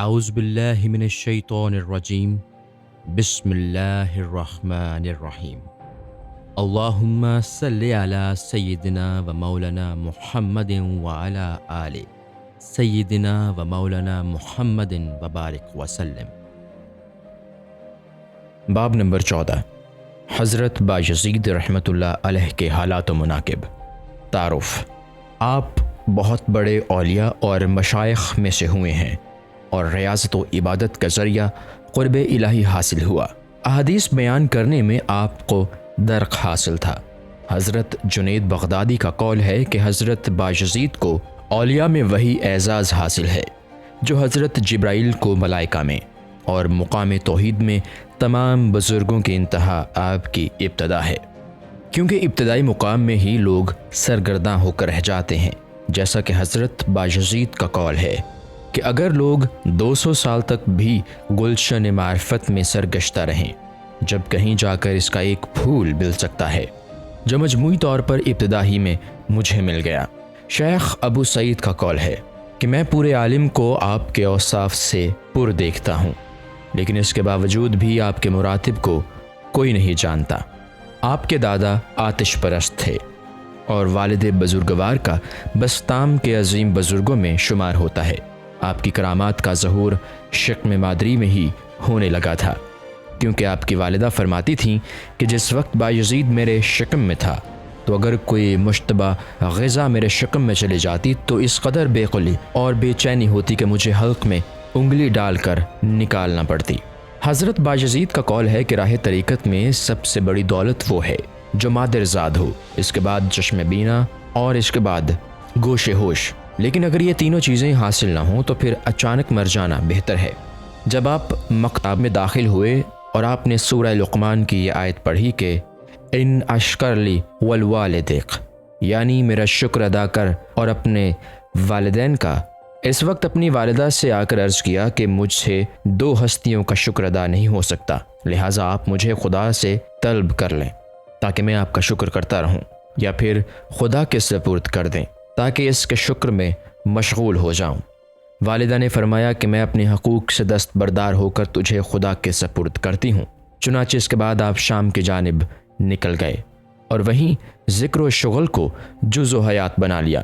اعوذ باللہ من الشیطان الرجیم بسم اللہ الرحمن الرحیم اللہم صلی علی سیدنا و مولانا محمد وعلی آل سیدنا و مولانا محمد وبارک وسلم۔ باب نمبر 14، حضرت بایزید رحمۃ اللہ علیہ کے حالات و مناقب۔ تعارف۔ آپ بہت بڑے اولیاء اور مشائخ میں سے ہوئے ہیں اور ریاضت و عبادت کا ذریعہ قرب الہی حاصل ہوا۔ احادیث بیان کرنے میں آپ کو درک حاصل تھا۔ حضرت جنید بغدادی کا قول ہے کہ حضرت بایزید کو اولیاء میں وہی اعزاز حاصل ہے جو حضرت جبرائیل کو ملائکہ میں، اور مقام توحید میں تمام بزرگوں کی انتہا آپ کی ابتدا ہے، کیونکہ ابتدائی مقام میں ہی لوگ سرگرداں ہو کر رہ جاتے ہیں، جیسا کہ حضرت بایزید کا قول ہے کہ اگر لوگ 200 سال تک بھی گلشن معرفت میں سرگشتہ رہیں، جب کہیں جا کر اس کا ایک پھول مل سکتا ہے جو مجموعی طور پر ابتدا ہی میں مجھے مل گیا۔ شیخ ابو سعید کا قول ہے کہ میں پورے عالم کو آپ کے اوصاف سے پر دیکھتا ہوں، لیکن اس کے باوجود بھی آپ کے مراتب کو کوئی نہیں جانتا۔ آپ کے دادا آتش پرست تھے اور والد بزرگوار کا بستام کے عظیم بزرگوں میں شمار ہوتا ہے۔ آپ کی کرامات کا ظہور شکم مادری میں ہی ہونے لگا تھا، کیونکہ آپ کی والدہ فرماتی تھیں کہ جس وقت بایزید میرے شکم میں تھا تو اگر کوئی مشتبہ غذا میرے شکم میں چلی جاتی تو اس قدر بے قلی اور بے چینی ہوتی کہ مجھے حلق میں انگلی ڈال کر نکالنا پڑتی۔ حضرت بایزید کا قول ہے کہ راہ طریقت میں سب سے بڑی دولت وہ ہے جو مادر زاد ہو، اس کے بعد چشم بینا اور اس کے بعد گوش ہوش، لیکن اگر یہ تینوں چیزیں حاصل نہ ہوں تو پھر اچانک مر جانا بہتر ہے۔ جب آپ مکتب میں داخل ہوئے اور آپ نے سورہ لقمان کی یہ آیت پڑھی کہ ان اشکر لی والوالدیک، یعنی میرا شکر ادا کر اور اپنے والدین کا، اس وقت اپنی والدہ سے آ کر عرض کیا کہ مجھ سے 2 ہستیوں کا شکر ادا نہیں ہو سکتا، لہٰذا آپ مجھے خدا سے طلب کر لیں تاکہ میں آپ کا شکر کرتا رہوں، یا پھر خدا کے سپرد کر دیں تاکہ اس کے شکر میں مشغول ہو جاؤں۔ والدہ نے فرمایا کہ میں اپنے حقوق سے دستبردار ہو کر تجھے خدا کے سپرد کرتی ہوں۔ چنانچہ اس کے بعد آپ شام کی جانب نکل گئے اور وہیں ذکر و شغل کو جز و حیات بنا لیا،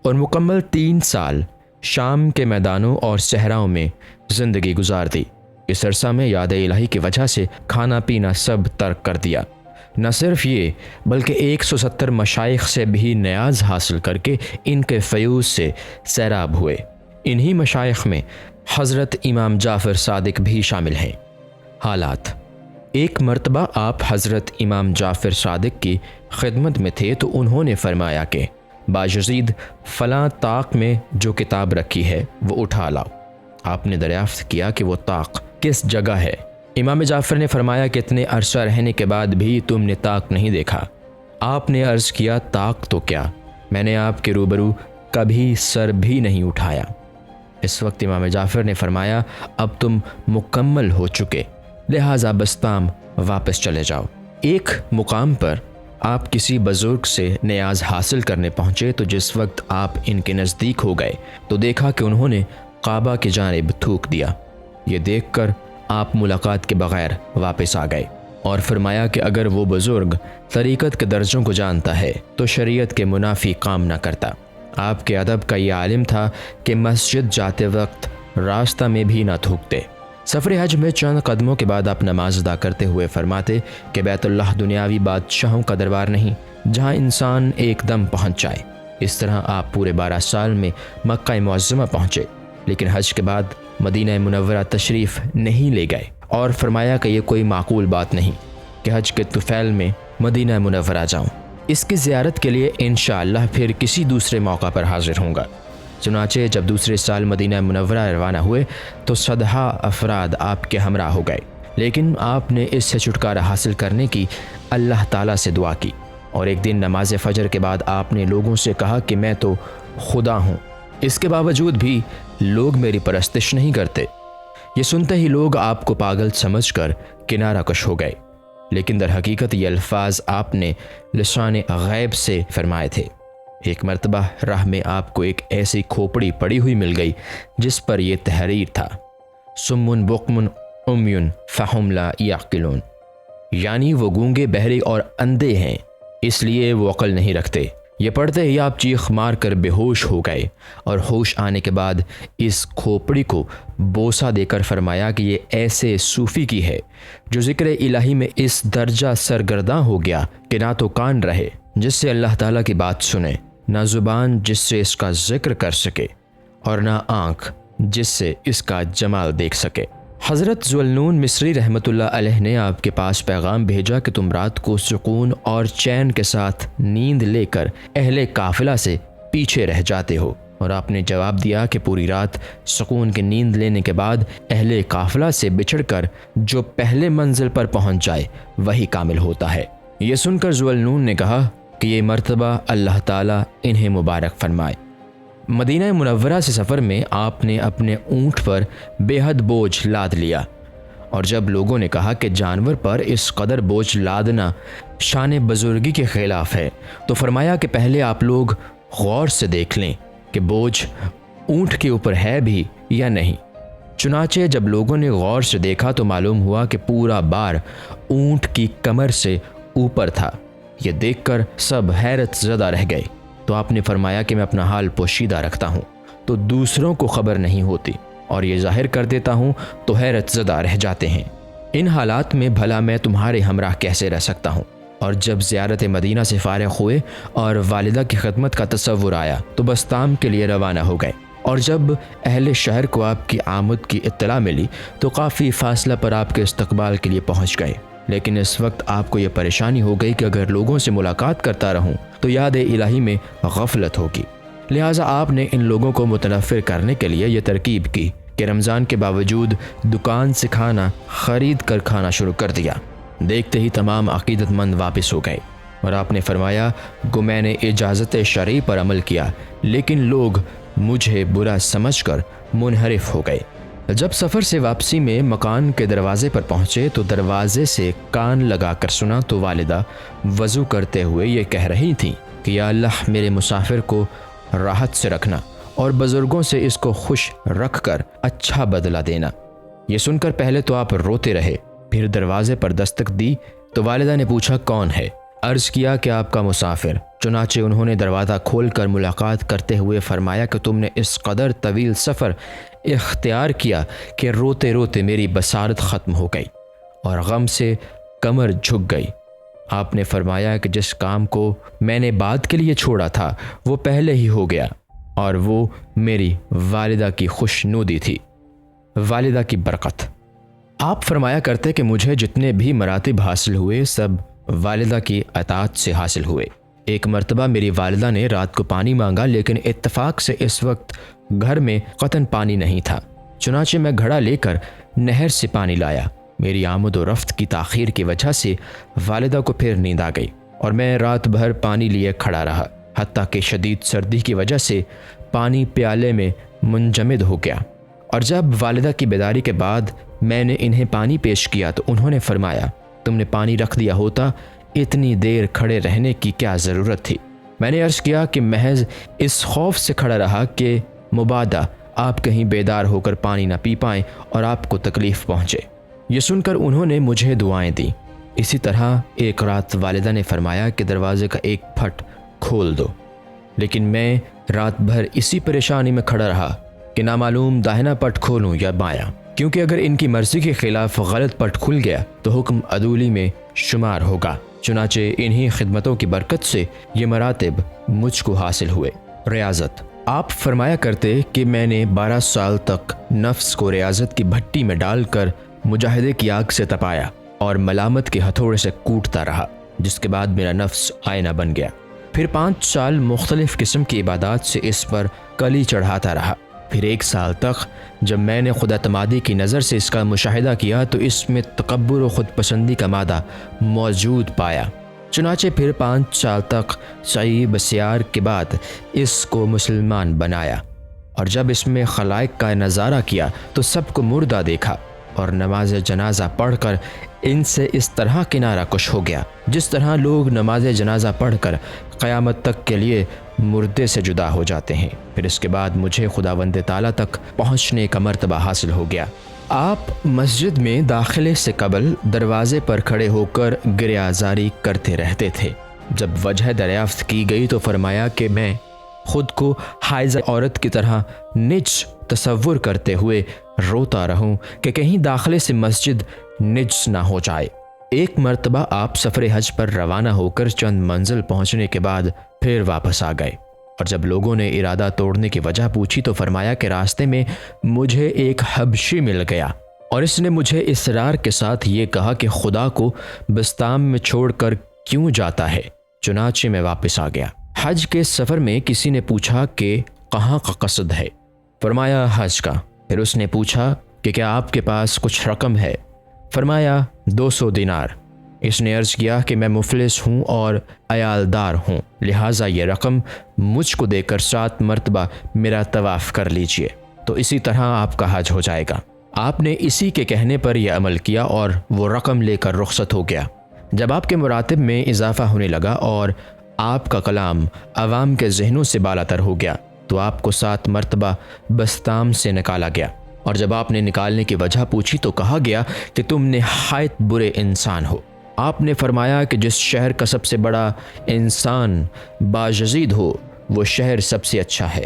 اور مکمل 3 سال شام کے میدانوں اور صحراؤں میں زندگی گزار دی۔ اس عرصہ میں یاد الہی کی وجہ سے کھانا پینا سب ترک کر دیا۔ نہ صرف یہ بلکہ 170 مشائخ سے بھی نیاز حاصل کر کے ان کے فیوض سے سیراب ہوئے۔ انہی مشائخ میں حضرت امام جعفر صادق بھی شامل ہیں۔ حالات۔ ایک مرتبہ آپ حضرت امام جعفر صادق کی خدمت میں تھے تو انہوں نے فرمایا کہ بایزید فلاں طاق میں جو کتاب رکھی ہے وہ اٹھا لاؤ۔ آپ نے دریافت کیا کہ وہ طاق کس جگہ ہے؟ امام جعفر نے فرمایا کہ اتنے عرصہ رہنے کے بعد بھی تم نے طاق نہیں دیکھا۔ آپ نے عرض کیا طاق تو کیا، میں نے آپ کے روبرو کبھی سر بھی نہیں اٹھایا۔ اس وقت امام جعفر نے فرمایا اب تم مکمل ہو چکے، لہٰذا بستام واپس چلے جاؤ۔ ایک مقام پر آپ کسی بزرگ سے نیاز حاصل کرنے پہنچے تو جس وقت آپ ان کے نزدیک ہو گئے تو دیکھا کہ انہوں نے کعبہ کی جانب تھوک دیا۔ یہ دیکھ کر آپ ملاقات کے بغیر واپس آ گئے اور فرمایا کہ اگر وہ بزرگ طریقت کے درجوں کو جانتا ہے تو شریعت کے منافی کام نہ کرتا۔ آپ کے ادب کا یہ عالم تھا کہ مسجد جاتے وقت راستہ میں بھی نہ تھوکتے۔ سفر حج میں چند قدموں کے بعد آپ نماز ادا کرتے ہوئے فرماتے کہ بیت اللہ دنیاوی بادشاہوں کا دربار نہیں جہاں انسان ایک دم پہنچ جائے۔ اس طرح آپ پورے 12 سال میں مکہ معظمہ پہنچے، لیکن حج کے بعد مدینہ منورہ تشریف نہیں لے گئے، اور فرمایا کہ یہ کوئی معقول بات نہیں کہ حج کے طفیل میں مدینہ منورہ جاؤں۔ اس کی زیارت کے لیے انشاءاللہ پھر کسی دوسرے موقع پر حاضر ہوں گا۔ چنانچہ جب دوسرے سال مدینہ منورہ روانہ ہوئے تو 100 افراد آپ کے ہمراہ ہو گئے، لیکن آپ نے اس سے چھٹکارا حاصل کرنے کی اللہ تعالیٰ سے دعا کی، اور ایک دن نماز فجر کے بعد آپ نے لوگوں سے کہا کہ میں تو خدا ہوں، اس کے باوجود بھی لوگ میری پرستش نہیں کرتے۔ یہ سنتے ہی لوگ آپ کو پاگل سمجھ کر کنارہ کش ہو گئے، لیکن در حقیقت یہ الفاظ آپ نے لسان غیب سے فرمائے تھے۔ ایک مرتبہ راہ میں آپ کو ایک ایسی کھوپڑی پڑی ہوئی مل گئی جس پر یہ تحریر تھا سمن بکمن امیون فہم لا یعقلون، یعنی وہ گونگے، بہرے اور اندھے ہیں، اس لیے وہ عقل نہیں رکھتے۔ یہ پڑھتے ہی آپ چیخ مار کر بے ہوش ہو گئے، اور ہوش آنے کے بعد اس کھوپڑی کو بوسہ دے کر فرمایا کہ یہ ایسے صوفی کی ہے جو ذکر الہی میں اس درجہ سرگرداں ہو گیا کہ نہ تو کان رہے جس سے اللہ تعالیٰ کی بات سنے، نہ زبان جس سے اس کا ذکر کر سکے، اور نہ آنکھ جس سے اس کا جمال دیکھ سکے۔ حضرت ذوالنون مصری رحمۃ اللہ علیہ نے آپ کے پاس پیغام بھیجا کہ تم رات کو سکون اور چین کے ساتھ نیند لے کر اہل قافلہ سے پیچھے رہ جاتے ہو، اور آپ نے جواب دیا کہ پوری رات سکون کی نیند لینے کے بعد اہل قافلہ سے بچھڑ کر جو پہلے منزل پر پہنچ جائے وہی کامل ہوتا ہے۔ یہ سن کر ذوالنون نے کہا کہ یہ مرتبہ اللہ تعالیٰ انہیں مبارک فرمائے۔ مدینہ منورہ سے سفر میں آپ نے اپنے اونٹ پر بے حد بوجھ لاد لیا، اور جب لوگوں نے کہا کہ جانور پر اس قدر بوجھ لادنا شان بزرگی کے خلاف ہے، تو فرمایا کہ پہلے آپ لوگ غور سے دیکھ لیں کہ بوجھ اونٹ کے اوپر ہے بھی یا نہیں۔ چنانچہ جب لوگوں نے غور سے دیکھا تو معلوم ہوا کہ پورا بار اونٹ کی کمر سے اوپر تھا۔ یہ دیکھ کر سب حیرت زدہ رہ گئے، تو آپ نے فرمایا کہ میں اپنا حال پوشیدہ رکھتا ہوں تو دوسروں کو خبر نہیں ہوتی، اور یہ ظاہر کر دیتا ہوں تو حیرت زدہ رہ جاتے ہیں۔ ان حالات میں بھلا میں تمہارے ہمراہ کیسے رہ سکتا ہوں؟ اور جب زیارت مدینہ سے فارغ ہوئے اور والدہ کی خدمت کا تصور آیا تو بستام کے لیے روانہ ہو گئے، اور جب اہل شہر کو آپ کی آمد کی اطلاع ملی تو کافی فاصلہ پر آپ کے استقبال کے لیے پہنچ گئے۔ لیکن اس وقت آپ کو یہ پریشانی ہو گئی کہ اگر لوگوں سے ملاقات کرتا رہوں تو یاد الہی میں غفلت ہوگی، لہٰذا آپ نے ان لوگوں کو متنفر کرنے کے لیے یہ ترکیب کی کہ رمضان کے باوجود دکان سے کھانا خرید کر کھانا شروع کر دیا۔ دیکھتے ہی تمام عقیدت مند واپس ہو گئے، اور آپ نے فرمایا کہ میں نے اجازت شرعی پر عمل کیا، لیکن لوگ مجھے برا سمجھ کر منحرف ہو گئے۔ جب سفر سے واپسی میں مکان کے دروازے پر پہنچے تو دروازے سے کان لگا کر سنا تو والدہ وضو کرتے ہوئے یہ کہہ رہی تھیں کہ یا اللہ میرے مسافر کو راحت سے رکھنا اور بزرگوں سے اس کو خوش رکھ کر اچھا بدلہ دینا۔ یہ سن کر پہلے تو آپ روتے رہے، پھر دروازے پر دستک دی تو والدہ نے پوچھا کون ہے؟ عرض کیا کہ آپ کا مسافر۔ چنانچہ انہوں نے دروازہ کھول کر ملاقات کرتے ہوئے فرمایا کہ تم نے اس قدر طویل سفر اختیار کیا کہ روتے روتے میری بصارت ختم ہو گئی اور غم سے کمر جھک گئی۔ آپ نے فرمایا کہ جس کام کو میں نے بعد کے لیے چھوڑا تھا وہ پہلے ہی ہو گیا، اور وہ میری والدہ کی خوشنودی تھی۔ والدہ کی برکت۔ آپ فرمایا کرتے کہ مجھے جتنے بھی مراتب حاصل ہوئے سب والدہ کی اطاعت سے حاصل ہوئے۔ ایک مرتبہ میری والدہ نے رات کو پانی مانگا، لیکن اتفاق سے اس وقت گھر میں قطن پانی نہیں تھا، چنانچہ میں گھڑا لے کر نہر سے پانی لایا۔ میری آمد و رفت کی تاخیر کی وجہ سے والدہ کو پھر نیند آ گئی، اور میں رات بھر پانی لیے کھڑا رہا، حتیٰ کہ شدید سردی کی وجہ سے پانی پیالے میں منجمد ہو گیا۔ اور جب والدہ کی بیداری کے بعد میں نے انہیں پانی پیش کیا تو انہوں نے فرمایا تم نے پانی رکھ دیا ہوتا، اتنی دیر کھڑے رہنے کی کیا ضرورت تھی؟ میں نے عرض کیا کہ محض اس خوف سے کھڑا رہا کہ مبادا آپ کہیں بیدار ہو کر پانی نہ پی پائیں اور آپ کو تکلیف پہنچے۔ یہ سن کر انہوں نے مجھے دعائیں دیں۔ اسی طرح ایک رات والدہ نے فرمایا کہ دروازے کا ایک پھٹ کھول دو، لیکن میں رات بھر اسی پریشانی میں کھڑا رہا کہ نامعلوم داہنا پٹ کھولوں یا بایاں، کیونکہ اگر ان کی مرضی کے خلاف غلط پٹ کھل گیا تو حکم عدولی میں شمار ہوگا۔ چنانچہ انہی خدمتوں کی برکت سے یہ مراتب مجھ کو حاصل ہوئے۔ ریاضت۔ آپ فرمایا کرتے کہ میں نے 12 سال تک نفس کو ریاضت کی بھٹی میں ڈال کر مجاہدے کی آگ سے تپایا اور ملامت کے ہتھوڑے سے کوٹتا رہا، جس کے بعد میرا نفس آئینہ بن گیا۔ پھر 5 سال مختلف قسم کی عبادات سے اس پر کلی چڑھاتا رہا۔ پھر 1 سال تک جب میں نے خود اعتمادی کی نظر سے اس کا مشاہدہ کیا تو اس میں تکبر و خود پسندی کا مادہ موجود پایا۔ چنانچہ پھر 5 سال تک سعی بسیار کے بعد اس کو مسلمان بنایا، اور جب اس میں خلائق کا نظارہ کیا تو سب کو مردہ دیکھا، اور نماز جنازہ پڑھ کر ان سے اس طرح کنارہ کش ہو گیا جس طرح لوگ نماز جنازہ پڑھ کر قیامت تک کے لیے مردے سے جدا ہو جاتے ہیں۔ پھر اس کے بعد مجھے خداوند تعالیٰ تک پہنچنے کا مرتبہ حاصل ہو گیا۔ آپ مسجد میں داخلے سے قبل دروازے پر کھڑے ہو کر گریازاری کرتے رہتے تھے۔ جب وجہ دریافت کی گئی تو فرمایا کہ میں خود کو حائضہ عورت کی طرح نجس تصور کرتے ہوئے روتا رہوں کہ کہیں داخلے سے مسجد نجس نہ ہو جائے۔ ایک مرتبہ آپ سفر حج پر روانہ ہو کر چند منزل پہنچنے کے بعد پھر واپس آ گئے، اور جب لوگوں نے ارادہ توڑنے کی وجہ پوچھی تو فرمایا کہ راستے میں مجھے ایک حبشی مل گیا اور اس نے مجھے اصرار کے ساتھ یہ کہا کہ خدا کو بستام میں چھوڑ کر کیوں جاتا ہے؟ چنانچہ میں واپس آ گیا۔ حج کے سفر میں کسی نے پوچھا کہ کہاں کا قصد ہے؟ فرمایا حج کا۔ پھر اس نے پوچھا کہ کیا آپ کے پاس کچھ رقم ہے؟ فرمایا 200 دینار۔ اس نے عرض کیا کہ میں مفلس ہوں اور عیالدار ہوں، لہٰذا یہ رقم مجھ کو دے کر 7 مرتبہ میرا طواف کر لیجئے، تو اسی طرح آپ کا حج ہو جائے گا۔ آپ نے اسی کے کہنے پر یہ عمل کیا اور وہ رقم لے کر رخصت ہو گیا۔ جب آپ کے مراتب میں اضافہ ہونے لگا اور آپ کا کلام عوام کے ذہنوں سے بالاتر ہو گیا تو آپ کو 7 مرتبہ بستام سے نکالا گیا، اور جب آپ نے نکالنے کی وجہ پوچھی تو کہا گیا کہ تم نہایت برے انسان ہو۔ آپ نے فرمایا کہ جس شہر کا سب سے بڑا انسان باجزید ہو وہ شہر سب سے اچھا ہے۔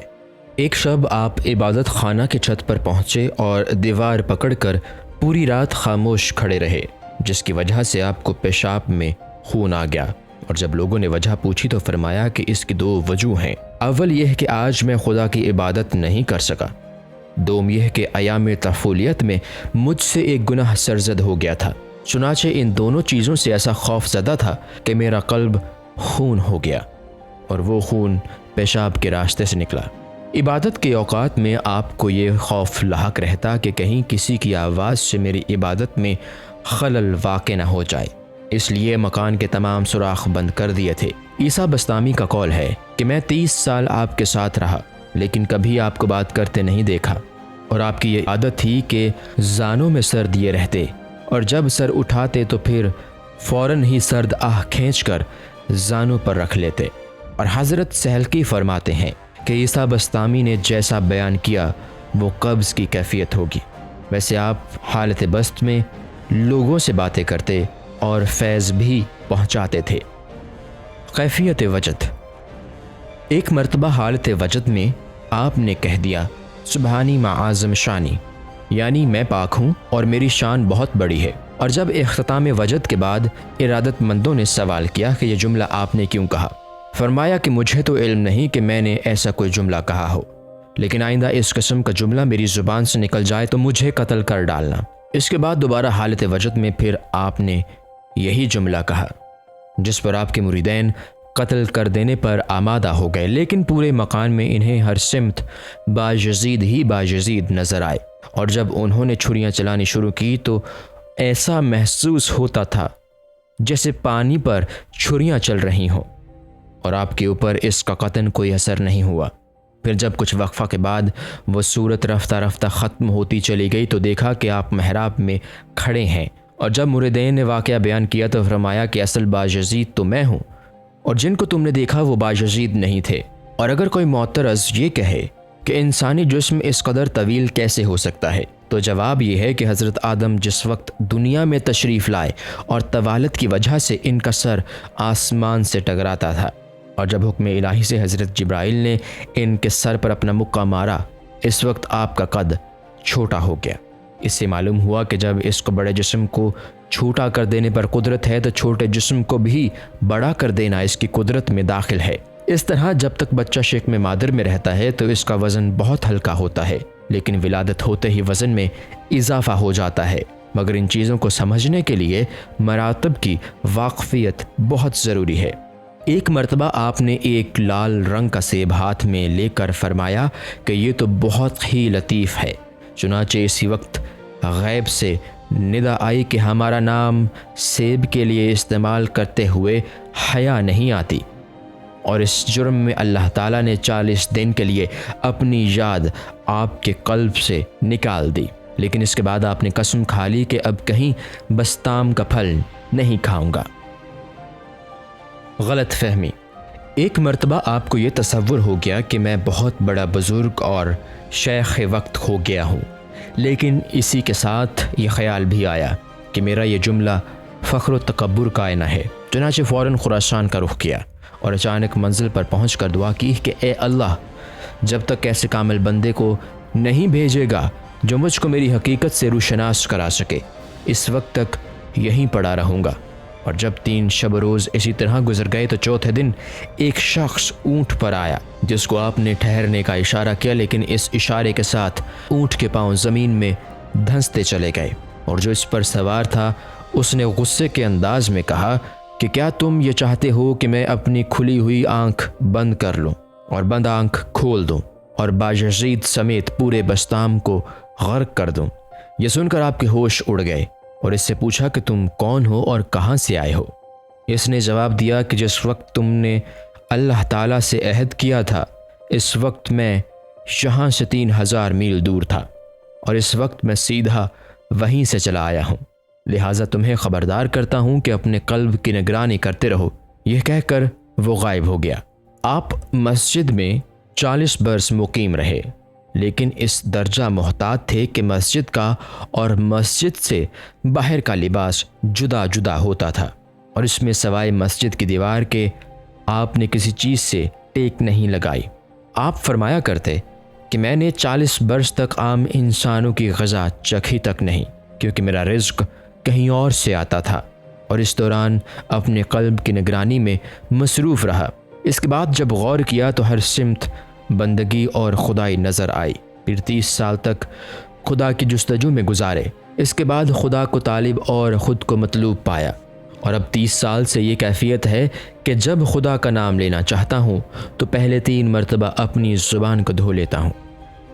ایک شب آپ عبادت خانہ کے چھت پر پہنچے اور دیوار پکڑ کر پوری رات خاموش کھڑے رہے، جس کی وجہ سے آپ کو پیشاب میں خون آ گیا، اور جب لوگوں نے وجہ پوچھی تو فرمایا کہ اس کی 2 وجوہ ہیں۔ اول یہ کہ آج میں خدا کی عبادت نہیں کر سکا، دوم یہ کہ ایام طفولیت میں مجھ سے ایک گناہ سرزد ہو گیا تھا، چنانچہ ان دونوں چیزوں سے ایسا خوف زدہ تھا کہ میرا قلب خون ہو گیا، اور وہ خون پیشاب کے راستے سے نکلا۔ عبادت کے اوقات میں آپ کو یہ خوف لاحق رہتا کہ کہیں کسی کی آواز سے میری عبادت میں خلل واقع نہ ہو جائے، اس لیے مکان کے تمام سوراخ بند کر دیے تھے۔ عیسیٰ بسطامی کا قول ہے کہ میں 30 سال آپ کے ساتھ رہا لیکن کبھی آپ کو بات کرتے نہیں دیکھا، اور آپ کی یہ عادت تھی کہ زانوں میں سر دیے رہتے، اور جب سر اٹھاتے تو پھر فوراً ہی سرد آہ کھینچ کر زانوں پر رکھ لیتے۔ اور حضرت سہلکی فرماتے ہیں کہ عیسیٰ بسطامی نے جیسا بیان کیا وہ قبض کی کیفیت ہوگی۔ ویسے آپ حالت بست میں لوگوں سے باتیں کرتے اور فیض بھی پہنچاتے تھے۔ کیفیت وجد۔ ایک مرتبہ حالت وجد میں آپ نے کہہ دیا سبحانی معاظم شانی، یعنی میں پاک ہوں اور میری شان بہت بڑی ہے۔ اور جب اختتام وجد کے بعد ارادت مندوں نے سوال کیا کہ یہ جملہ آپ نے کیوں کہا، فرمایا کہ مجھے تو علم نہیں کہ میں نے ایسا کوئی جملہ کہا ہو، لیکن آئندہ اس قسم کا جملہ میری زبان سے نکل جائے تو مجھے قتل کر ڈالنا۔ اس کے بعد دوبارہ حالت وجد میں پھر آپ نے یہی جملہ کہا، جس پر آپ کے مریدین قتل کر دینے پر آمادہ ہو گئے، لیکن پورے مکان میں انہیں ہر سمت باجزید ہی باجزید نظر آئے، اور جب انہوں نے چھریاں چلانی شروع کی تو ایسا محسوس ہوتا تھا جیسے پانی پر چھریاں چل رہی ہوں، اور آپ کے اوپر اس کا قطعاً کوئی اثر نہیں ہوا۔ پھر جب کچھ وقفہ کے بعد وہ صورت رفتہ رفتہ ختم ہوتی چلی گئی تو دیکھا کہ آپ محراب میں کھڑے ہیں، اور جب مریدین نے واقعہ بیان کیا تو فرمایا کہ اصل باجزید تو میں ہوں، اور جن کو تم نے دیکھا وہ باجزید نہیں تھے۔ اور اگر کوئی معترض یہ کہے کہ انسانی جسم اس قدر طویل کیسے ہو سکتا ہے، تو جواب یہ ہے کہ حضرت آدم جس وقت دنیا میں تشریف لائے اور طوالت کی وجہ سے ان کا سر آسمان سے ٹکراتا تھا، اور جب حکم الہی سے حضرت جبرائیل نے ان کے سر پر اپنا مکہ مارا، اس وقت آپ کا قد چھوٹا ہو گیا۔ اس سے معلوم ہوا کہ جب اس کو بڑے جسم کو چھوٹا کر دینے پر قدرت ہے تو چھوٹے جسم کو بھی بڑا کر دینا اس کی قدرت میں داخل ہے۔ اس طرح جب تک بچہ شکم مادر میں رہتا ہے تو اس کا وزن بہت ہلکا ہوتا ہے، لیکن ولادت ہوتے ہی وزن میں اضافہ ہو جاتا ہے۔ مگر ان چیزوں کو سمجھنے کے لیے مراتب کی واقفیت بہت ضروری ہے۔ ایک مرتبہ آپ نے ایک لال رنگ کا سیب ہاتھ میں لے کر فرمایا کہ یہ تو بہت ہی لطیف ہے، چنانچہ اسی وقت غیب سے ندا آئی کہ ہمارا نام سیب کے لیے استعمال کرتے ہوئے حیا نہیں آتی، اور اس جرم میں اللہ تعالیٰ نے 40 دن کے لیے اپنی یاد آپ کے قلب سے نکال دی، لیکن اس کے بعد آپ نے قسم کھا لی کہ اب کہیں بستام کا پھل نہیں کھاؤں گا۔ غلط فہمی۔ ایک مرتبہ آپ کو یہ تصور ہو گیا کہ میں بہت بڑا بزرگ اور شیخ وقت ہو گیا ہوں، لیکن اسی کے ساتھ یہ خیال بھی آیا کہ میرا یہ جملہ فخر و تکبر کا نہ ہے۔ چنانچہ فوراً خراسان کا رخ کیا اور اچانک منزل پر پہنچ کر دعا کی کہ اے اللہ، جب تک ایسے کامل بندے کو نہیں بھیجے گا جو مجھ کو میری حقیقت سے روشناس کرا سکے، اس وقت تک یہیں پڑا رہوں گا۔ اور جب 3 شب و روز اسی طرح گزر گئے تو چوتھے دن ایک شخص اونٹ پر آیا جس کو آپ نے ٹھہرنے کا اشارہ کیا، لیکن اس اشارے کے ساتھ اونٹ کے پاؤں زمین میں دھنستے چلے گئے، اور جو اس پر سوار تھا اس نے غصے کے انداز میں کہا کہ کیا تم یہ چاہتے ہو کہ میں اپنی کھلی ہوئی آنکھ بند کر لوں اور بند آنکھ کھول دوں اور باجزید سمیت پورے بسطام کو غرق کر دوں؟ یہ سن کر آپ کے ہوش اڑ گئے اور اس سے پوچھا کہ تم کون ہو اور کہاں سے آئے ہو؟ اس نے جواب دیا کہ جس وقت تم نے اللہ تعالیٰ سے عہد کیا تھا اس وقت میں یہاں سے 3000 میل دور تھا، اور اس وقت میں سیدھا وہیں سے چلا آیا ہوں، لہٰذا تمہیں خبردار کرتا ہوں کہ اپنے قلب کی نگرانی کرتے رہو۔ یہ کہہ کر وہ غائب ہو گیا۔ آپ مسجد میں 40 برس مقیم رہے، لیکن اس درجہ محتاط تھے کہ مسجد کا اور مسجد سے باہر کا لباس جدا جدا ہوتا تھا، اور اس میں سوائے مسجد کی دیوار کے آپ نے کسی چیز سے ٹیک نہیں لگائی۔ آپ فرمایا کرتے کہ میں نے 40 برس تک عام انسانوں کی غذا چکھی تک نہیں، کیونکہ میرا رزق کہیں اور سے آتا تھا، اور اس دوران اپنے قلب کی نگرانی میں مصروف رہا۔ اس کے بعد جب غور کیا تو ہر سمت بندگی اور خدائی نظر آئی۔ پھر 30 سال تک خدا کی جستجو میں گزارے۔ اس کے بعد خدا کو طالب اور خود کو مطلوب پایا، اور اب 30 سال سے یہ کیفیت ہے کہ جب خدا کا نام لینا چاہتا ہوں تو پہلے 3 مرتبہ اپنی زبان کو دھو لیتا ہوں۔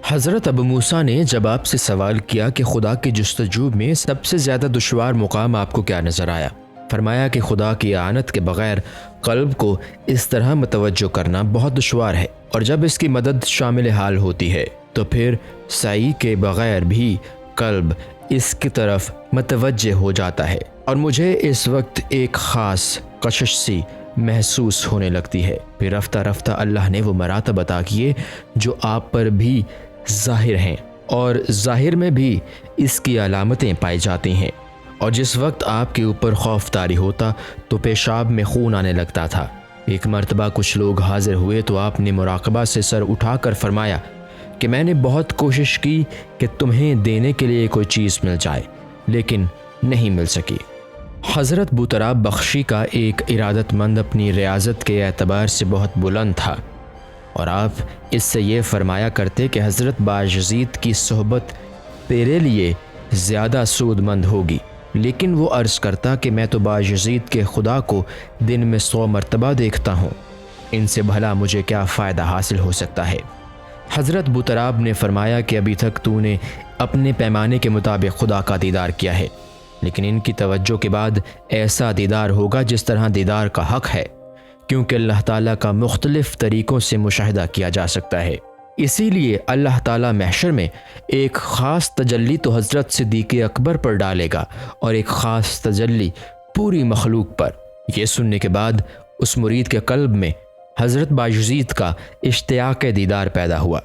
حضرت ابو موسیٰ نے جب آپ سے سوال کیا کہ خدا کی جستجو میں سب سے زیادہ دشوار مقام آپ کو کیا نظر آیا؟ فرمایا کہ خدا کی اعانت کے بغیر قلب کو اس طرح متوجہ کرنا بہت دشوار ہے، اور جب اس کی مدد شامل حال ہوتی ہے تو پھر سعی کے بغیر بھی قلب اس کی طرف متوجہ ہو جاتا ہے، اور مجھے اس وقت ایک خاص کشش سی محسوس ہونے لگتی ہے۔ پھر رفتہ رفتہ اللہ نے وہ مراتب عطا کیے جو آپ پر بھی ظاہر ہیں، اور ظاہر میں بھی اس کی علامتیں پائی جاتی ہیں۔ اور جس وقت آپ کے اوپر خوف طاری ہوتا تو پیشاب میں خون آنے لگتا تھا۔ ایک مرتبہ کچھ لوگ حاضر ہوئے تو آپ نے مراقبہ سے سر اٹھا کر فرمایا کہ میں نے بہت کوشش کی کہ تمہیں دینے کے لیے کوئی چیز مل جائے، لیکن نہیں مل سکی۔ حضرت بوتراب بخشی کا ایک ارادت مند اپنی ریاضت کے اعتبار سے بہت بلند تھا، اور آپ اس سے یہ فرمایا کرتے کہ حضرت باجزید کی صحبت تیرے لیے زیادہ سود مند ہوگی، لیکن وہ عرض کرتا کہ میں تو باجزید کے خدا کو دن میں 100 مرتبہ دیکھتا ہوں، ان سے بھلا مجھے کیا فائدہ حاصل ہو سکتا ہے؟ حضرت بوتراب نے فرمایا کہ ابھی تک تو نے اپنے پیمانے کے مطابق خدا کا دیدار کیا ہے، لیکن ان کی توجہ کے بعد ایسا دیدار ہوگا جس طرح دیدار کا حق ہے، کیونکہ اللہ تعالیٰ کا مختلف طریقوں سے مشاہدہ کیا جا سکتا ہے۔ اسی لیے اللہ تعالیٰ محشر میں ایک خاص تجلی تو حضرت صدیق اکبر پر ڈالے گا اور ایک خاص تجلی پوری مخلوق پر۔ یہ سننے کے بعد اس مرید کے قلب میں حضرت باجزید کا اشتیاق دیدار پیدا ہوا،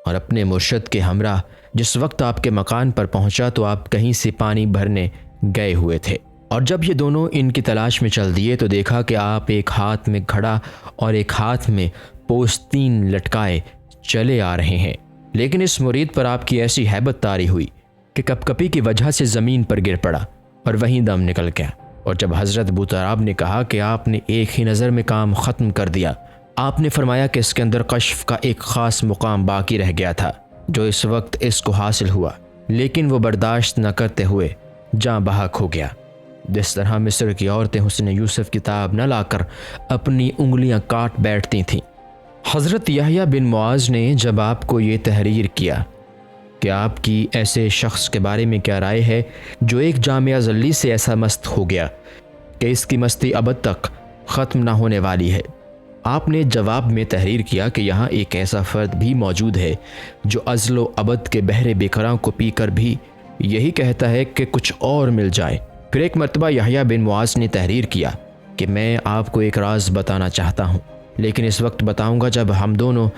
اور اپنے مرشد کے ہمراہ جس وقت آپ کے مکان پر پہنچا تو آپ کہیں سے پانی بھرنے گئے ہوئے تھے، اور جب یہ دونوں ان کی تلاش میں چل دیے تو دیکھا کہ آپ ایک ہاتھ میں گھڑا اور ایک ہاتھ میں پوستین لٹکائے چلے آ رہے ہیں، لیکن اس مرید پر آپ کی ایسی ہیبت طاری ہوئی کہ کپ کپی کی وجہ سے زمین پر گر پڑا اور وہیں دم نکل گیا۔ اور جب حضرت بوتراب نے کہا کہ آپ نے ایک ہی نظر میں کام ختم کر دیا، آپ نے فرمایا کہ اس کے اندر کشف کا ایک خاص مقام باقی رہ گیا تھا جو اس وقت اس کو حاصل ہوا، لیکن وہ برداشت نہ کرتے ہوئے جاں بحق ہو گیا۔ جس طرح مصر کی عورتیں حسن یوسف کتاب نہ لا کر اپنی انگلیاں کاٹ بیٹھتی تھیں، حضرت یحییٰ بن معاذ نے جب آپ کو یہ تحریر کیا کہ آپ کی ایسے شخص کے بارے میں کیا رائے ہے جو ایک جامعہ ذلی سے ایسا مست ہو گیا کہ اس کی مستی ابد تک ختم نہ ہونے والی ہے، آپ نے جواب میں تحریر کیا کہ یہاں ایک ایسا فرد بھی موجود ہے جو ازل و ابد کے بحر بیکراں کو پی کر بھی یہی کہتا ہے کہ کچھ اور مل جائے۔ پھر ایک مرتبہ یحییٰ بن معاذ نے تحریر کیا کہ میں آپ کو ایک راز بتانا چاہتا ہوں، لیکن اس وقت بتاؤں گا جب ہم دونوں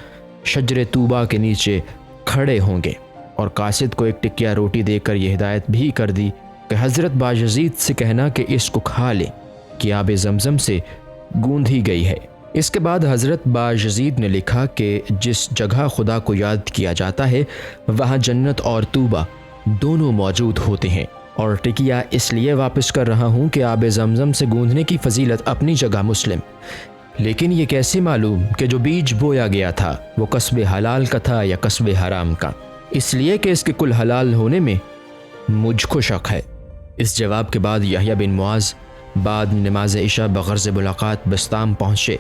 شجر طوبہ کے نیچے کھڑے ہوں گے، اور قاصد کو ایک ٹکیا روٹی دے کر یہ ہدایت بھی کر دی کہ حضرت باجزید سے کہنا کہ اس کو کھا لیں کہ آب زمزم سے گوندھی گئی ہے۔ اس کے بعد حضرت باجزید نے لکھا کہ جس جگہ خدا کو یاد کیا جاتا ہے وہاں جنت اور توبہ دونوں موجود ہوتے ہیں، اور ٹکیا اس لیے واپس کر رہا ہوں کہ آب زمزم سے گوندھنے کی فضیلت اپنی جگہ مسلم، لیکن یہ کیسے معلوم کہ جو بیج بویا گیا تھا وہ کسب حلال کا تھا یا کسب حرام کا؟ اس لیے کہ اس کے کل حلال ہونے میں مجھ کو شک ہے۔ اس جواب کے بعد یحییٰ بن معاذ بعد نماز عشاء بغرض ملاقات بسطام پہنچے،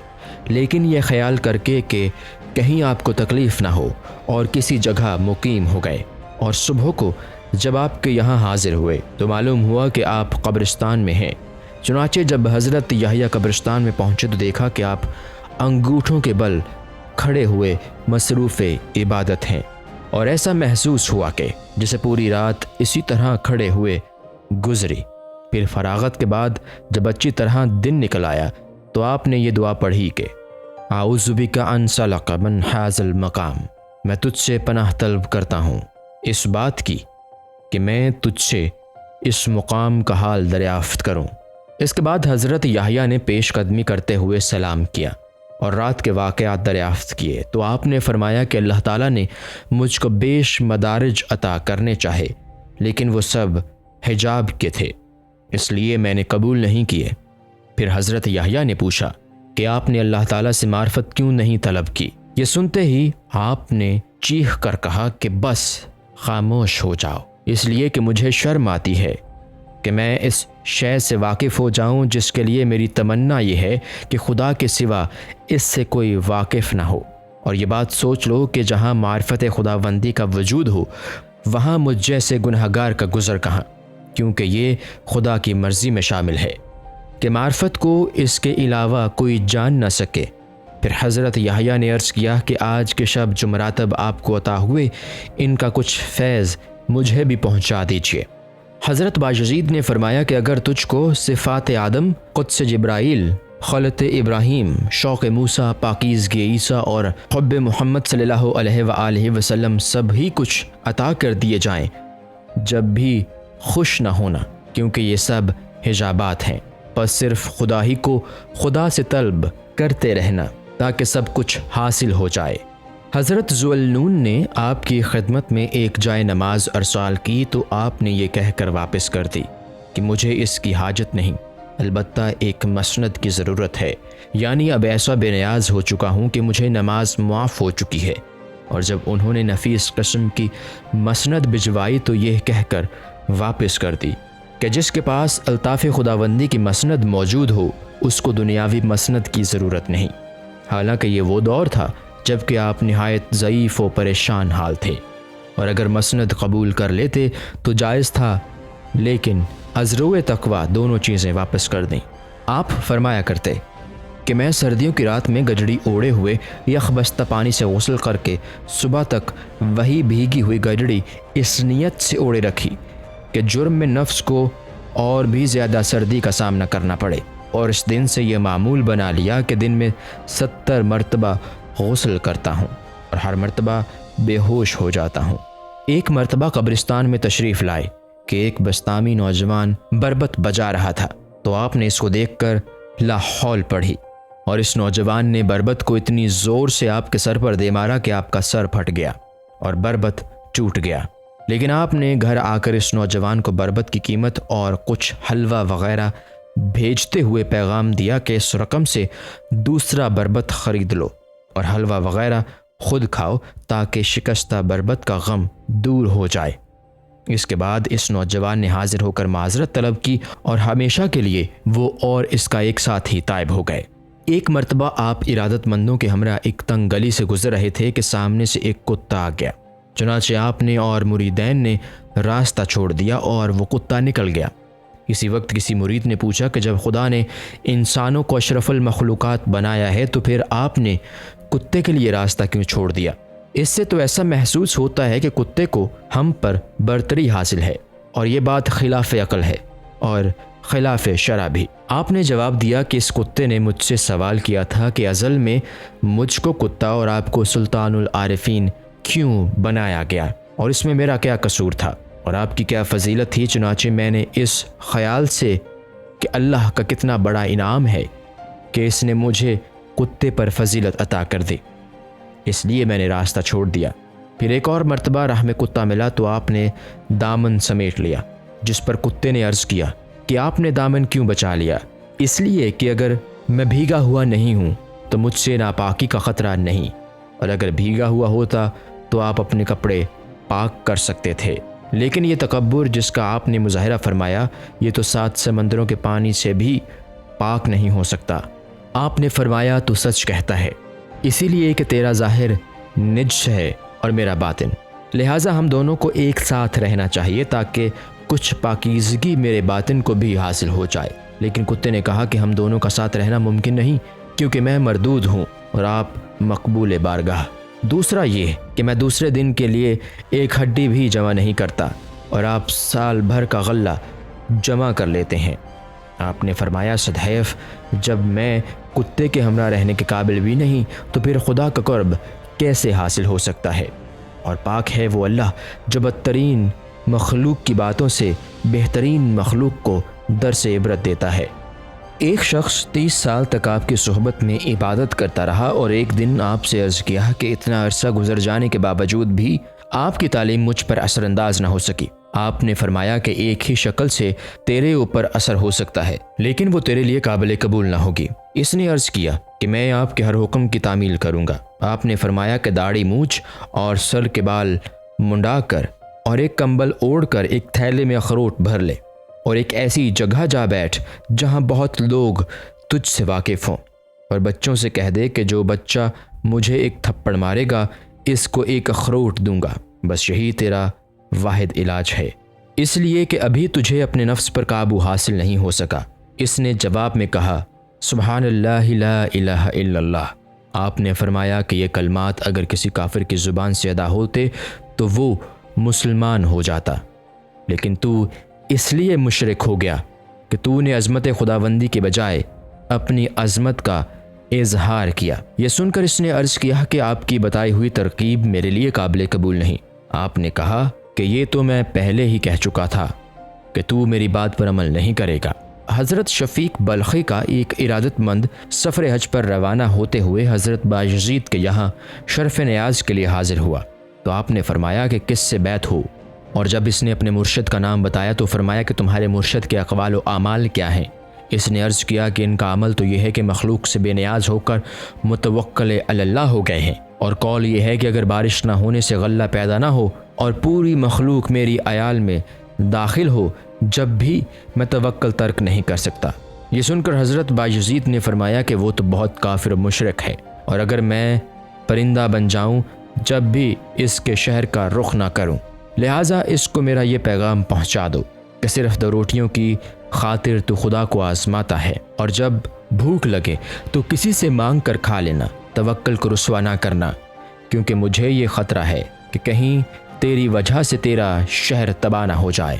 لیکن یہ خیال کر کے کہ کہیں آپ کو تکلیف نہ ہو، اور کسی جگہ مقیم ہو گئے، اور صبح کو جب آپ کے یہاں حاضر ہوئے تو معلوم ہوا کہ آپ قبرستان میں ہیں۔ چنانچہ جب حضرت یحییٰ قبرستان میں پہنچے تو دیکھا کہ آپ انگوٹھوں کے بل کھڑے ہوئے مصروف عبادت ہیں، اور ایسا محسوس ہوا کہ جسے پوری رات اسی طرح کھڑے ہوئے گزری۔ پھر فراغت کے بعد جب اچھی طرح دن نکل آیا تو آپ نے یہ دعا پڑھی کہ اعوذ بک ان سلق من ھذا المقام، میں تجھ سے پناہ طلب کرتا ہوں اس بات کی کہ میں تجھ سے اس مقام کا حال دریافت کروں۔ اس کے بعد حضرت یحییٰ نے پیش قدمی کرتے ہوئے سلام کیا اور رات کے واقعات دریافت کیے تو آپ نے فرمایا کہ اللہ تعالیٰ نے مجھ کو بیش مدارج عطا کرنے چاہے، لیکن وہ سب حجاب کے تھے، اس لیے میں نے قبول نہیں کیے۔ پھر حضرت یحییٰ نے پوچھا کہ آپ نے اللہ تعالیٰ سے معرفت کیوں نہیں طلب کی؟ یہ سنتے ہی آپ نے چیخ کر کہا کہ بس خاموش ہو جاؤ، اس لیے کہ مجھے شرم آتی ہے کہ میں اس شے سے واقف ہو جاؤں جس کے لیے میری تمنا یہ ہے کہ خدا کے سوا اس سے کوئی واقف نہ ہو۔ اور یہ بات سوچ لو کہ جہاں معرفت خداوندی کا وجود ہو وہاں مجھ جیسے گنہگار کا گزر کہاں، کیونکہ یہ خدا کی مرضی میں شامل ہے کہ معرفت کو اس کے علاوہ کوئی جان نہ سکے۔ پھر حضرت یحییٰ نے عرض کیا کہ آج کے شب جو مراتب آپ کو عطا ہوئے ان کا کچھ فیض مجھے بھی پہنچا دیجیے۔ حضرت باجزید نے فرمایا کہ اگر تجھ کو صفات آدم، قدس جبرائیل، خلت ابراہیم، شوق موسیٰ، پاکیزگی عیسیٰ اور حب محمد صلی اللہ علیہ وآلہ وسلم سب ہی کچھ عطا کر دیے جائیں، جب بھی خوش نہ ہونا، کیونکہ یہ سب حجابات ہیں، بس صرف خدا ہی کو خدا سے طلب کرتے رہنا تاکہ سب کچھ حاصل ہو جائے۔ حضرت ذوالنون نے آپ کی خدمت میں ایک جائے نماز ارسال کی تو آپ نے یہ کہہ کر واپس کر دی کہ مجھے اس کی حاجت نہیں، البتہ ایک مسند کی ضرورت ہے، یعنی اب ایسا بے نیاز ہو چکا ہوں کہ مجھے نماز معاف ہو چکی ہے۔ اور جب انہوں نے نفیس قسم کی مسند بھجوائی تو یہ کہہ کر واپس کر دی کہ جس کے پاس الطاف خداوندی کی مسند موجود ہو اس کو دنیاوی مسند کی ضرورت نہیں۔ حالانکہ یہ وہ دور تھا جب کہ آپ نہایت ضعیف و پریشان حال تھے، اور اگر مسند قبول کر لیتے تو جائز تھا، لیکن ازرو تقویٰ دونوں چیزیں واپس کر دیں۔ آپ فرمایا کرتے کہ میں سردیوں کی رات میں گجڑی اوڑے ہوئے یخ بستہ پانی سے غسل کر کے صبح تک وہی بھیگی ہوئی گجڑی اس نیت سے اوڑے رکھی کہ جرم میں نفس کو اور بھی زیادہ سردی کا سامنا کرنا پڑے، اور اس دن سے یہ معمول بنا لیا کہ دن میں 70 مرتبہ غسل کرتا ہوں اور ہر مرتبہ بے ہوش ہو جاتا ہوں۔ ایک مرتبہ قبرستان میں تشریف لائے کہ ایک بستامی نوجوان بربت بجا رہا تھا تو آپ نے اس کو دیکھ کر لا حول پڑھی، اور اس نوجوان نے بربت کو اتنی زور سے آپ کے سر پر دے مارا کہ آپ کا سر پھٹ گیا اور بربت ٹوٹ گیا۔ لیکن آپ نے گھر آ کر اس نوجوان کو بربت کی قیمت اور کچھ حلوہ وغیرہ بھیجتے ہوئے پیغام دیا کہ اس رقم سے دوسرا بربت خرید لو اور حلوہ وغیرہ خود کھاؤ تاکہ شکستہ بربت کا غم دور ہو جائے۔ اس کے بعد اس نوجوان نے حاضر ہو کر معذرت طلب کی اور ہمیشہ کے لیے وہ اور اس کا ایک ساتھی طائب ہو گئے۔ ایک مرتبہ آپ ارادت مندوں کے ہمراہ ایک تنگ گلی سے گزر رہے تھے کہ سامنے سے ایک کتا آ گیا، چنانچہ آپ نے اور مریدین نے راستہ چھوڑ دیا اور وہ کتا نکل گیا۔ اسی وقت کسی مرید نے پوچھا کہ جب خدا نے انسانوں کو اشرف المخلوقات بنایا ہے تو پھر آپ نے کتے کے لیے راستہ کیوں چھوڑ دیا؟ اس سے تو ایسا محسوس ہوتا ہے کہ کتے کو ہم پر برتری حاصل ہے، اور یہ بات خلاف عقل ہے اور خلاف شرع بھی۔ آپ نے جواب دیا کہ اس کتے نے مجھ سے سوال کیا تھا کہ ازل میں مجھ کو کتا اور آپ کو سلطان العارفین کیوں بنایا گیا؟ اور اس میں میرا کیا قصور تھا اور آپ کی کیا فضیلت تھی؟ چنانچہ میں نے اس خیال سے کہ اللہ کا کتنا بڑا انعام ہے کہ اس نے مجھے کتے پر فضیلت عطا کر دی، اس لیے میں نے راستہ چھوڑ دیا۔ پھر ایک اور مرتبہ راہ میں کتا ملا تو آپ نے دامن سمیٹ لیا، جس پر کتے نے عرض کیا کہ آپ نے دامن کیوں بچا لیا؟ اس لیے کہ اگر میں بھیگا ہوا نہیں ہوں تو مجھ سے ناپاکی کا خطرہ نہیں، اور اگر بھیگا ہوا ہوتا تو آپ اپنے کپڑے پاک کر سکتے تھے۔ لیکن یہ تکبر جس کا آپ نے مظاہرہ فرمایا، یہ تو 7 سمندروں کے پانی سے بھی پاک نہیں ہو سکتا۔ آپ نے فرمایا تو سچ کہتا ہے، اسی لیے کہ تیرا ظاہر نجس ہے اور میرا باطن، لہٰذا ہم دونوں کو ایک ساتھ رہنا چاہیے تاکہ کچھ پاکیزگی میرے باطن کو بھی حاصل ہو جائے۔ لیکن کتے نے کہا کہ ہم دونوں کا ساتھ رہنا ممکن نہیں، کیونکہ میں مردود ہوں اور آپ مقبول بارگاہ۔ دوسرا یہ کہ میں دوسرے دن کے لیے ایک ہڈی بھی جمع نہیں کرتا اور آپ سال بھر کا غلہ جمع کر لیتے ہیں۔ آپ نے فرمایا، صدحیف، جب میں کتے کے ہمراہ رہنے کے قابل بھی نہیں تو پھر خدا کا قرب کیسے حاصل ہو سکتا ہے؟ اور پاک ہے وہ اللہ جو بدترین مخلوق کی باتوں سے بہترین مخلوق کو درس عبرت دیتا ہے۔ ایک شخص 30 سال تک آپ کی صحبت میں عبادت کرتا رہا اور ایک دن آپ سے عرض کیا کہ اتنا عرصہ گزر جانے کے باوجود بھی آپ کی تعلیم مجھ پر اثر انداز نہ ہو سکی۔ آپ نے فرمایا کہ ایک ہی شکل سے تیرے اوپر اثر ہو سکتا ہے، لیکن وہ تیرے لیے قابل قبول نہ ہوگی۔ اس نے عرض کیا کہ میں آپ کے ہر حکم کی تعمیل کروں گا۔ آپ نے فرمایا کہ داڑھی مونچھ اور سر کے بال منڈا کر اور ایک کمبل اوڑھ کر ایک تھیلے میں اخروٹ بھر لے اور ایک ایسی جگہ جا بیٹھ جہاں بہت لوگ تجھ سے واقف ہوں، اور بچوں سے کہہ دے کہ جو بچہ مجھے ایک تھپڑ مارے گا اس کو ایک اخروٹ دوں گا، بس یہی تیرا واحد علاج ہے، اس لیے کہ ابھی تجھے اپنے نفس پر قابو حاصل نہیں ہو سکا۔ اس نے جواب میں کہا، سبحان اللہ لا الہ الا اللہ۔ آپ نے فرمایا کہ یہ کلمات اگر کسی کافر کی زبان سے ادا ہوتے تو وہ مسلمان ہو جاتا، لیکن تو اس لیے مشرک ہو گیا کہ تو نے عظمت خداوندی کے بجائے اپنی عظمت کا اظہار کیا۔ یہ سن کر اس نے عرض کیا کہ آپ کی بتائی ہوئی ترکیب میرے لیے قابل قبول نہیں۔ آپ نے کہا کہ یہ تو میں پہلے ہی کہہ چکا تھا کہ تو میری بات پر عمل نہیں کرے گا۔ حضرت شفیق بلخی کا ایک ارادت مند سفر حج پر روانہ ہوتے ہوئے حضرت بایزید کے یہاں شرف نیاز کے لیے حاضر ہوا تو آپ نے فرمایا کہ کس سے بیعت ہو، اور جب اس نے اپنے مرشد کا نام بتایا تو فرمایا کہ تمہارے مرشد کے اقوال و اعمال کیا ہیں؟ اس نے عرض کیا کہ ان کا عمل تو یہ ہے کہ مخلوق سے بے نیاز ہو کر متوکل علی اللہ ہو گئے ہیں، اور قول یہ ہے کہ اگر بارش نہ ہونے سے غلہ پیدا نہ ہو اور پوری مخلوق میری عیال میں داخل ہو جب بھی میں توکل ترک نہیں کر سکتا۔ یہ سن کر حضرت بایزید نے فرمایا کہ وہ تو بہت کافر و مشرک ہے، اور اگر میں پرندہ بن جاؤں جب بھی اس کے شہر کا رخ نہ کروں، لہٰذا اس کو میرا یہ پیغام پہنچا دو کہ صرف 2 روٹیوں کی خاطر تو خدا کو آزماتا ہے، اور جب بھوک لگے تو کسی سے مانگ کر کھا لینا، توکل کو رسوا نہ کرنا، کیونکہ مجھے یہ خطرہ ہے کہ کہیں تیری وجہ سے تیرا شہر تباہ نہ ہو جائے۔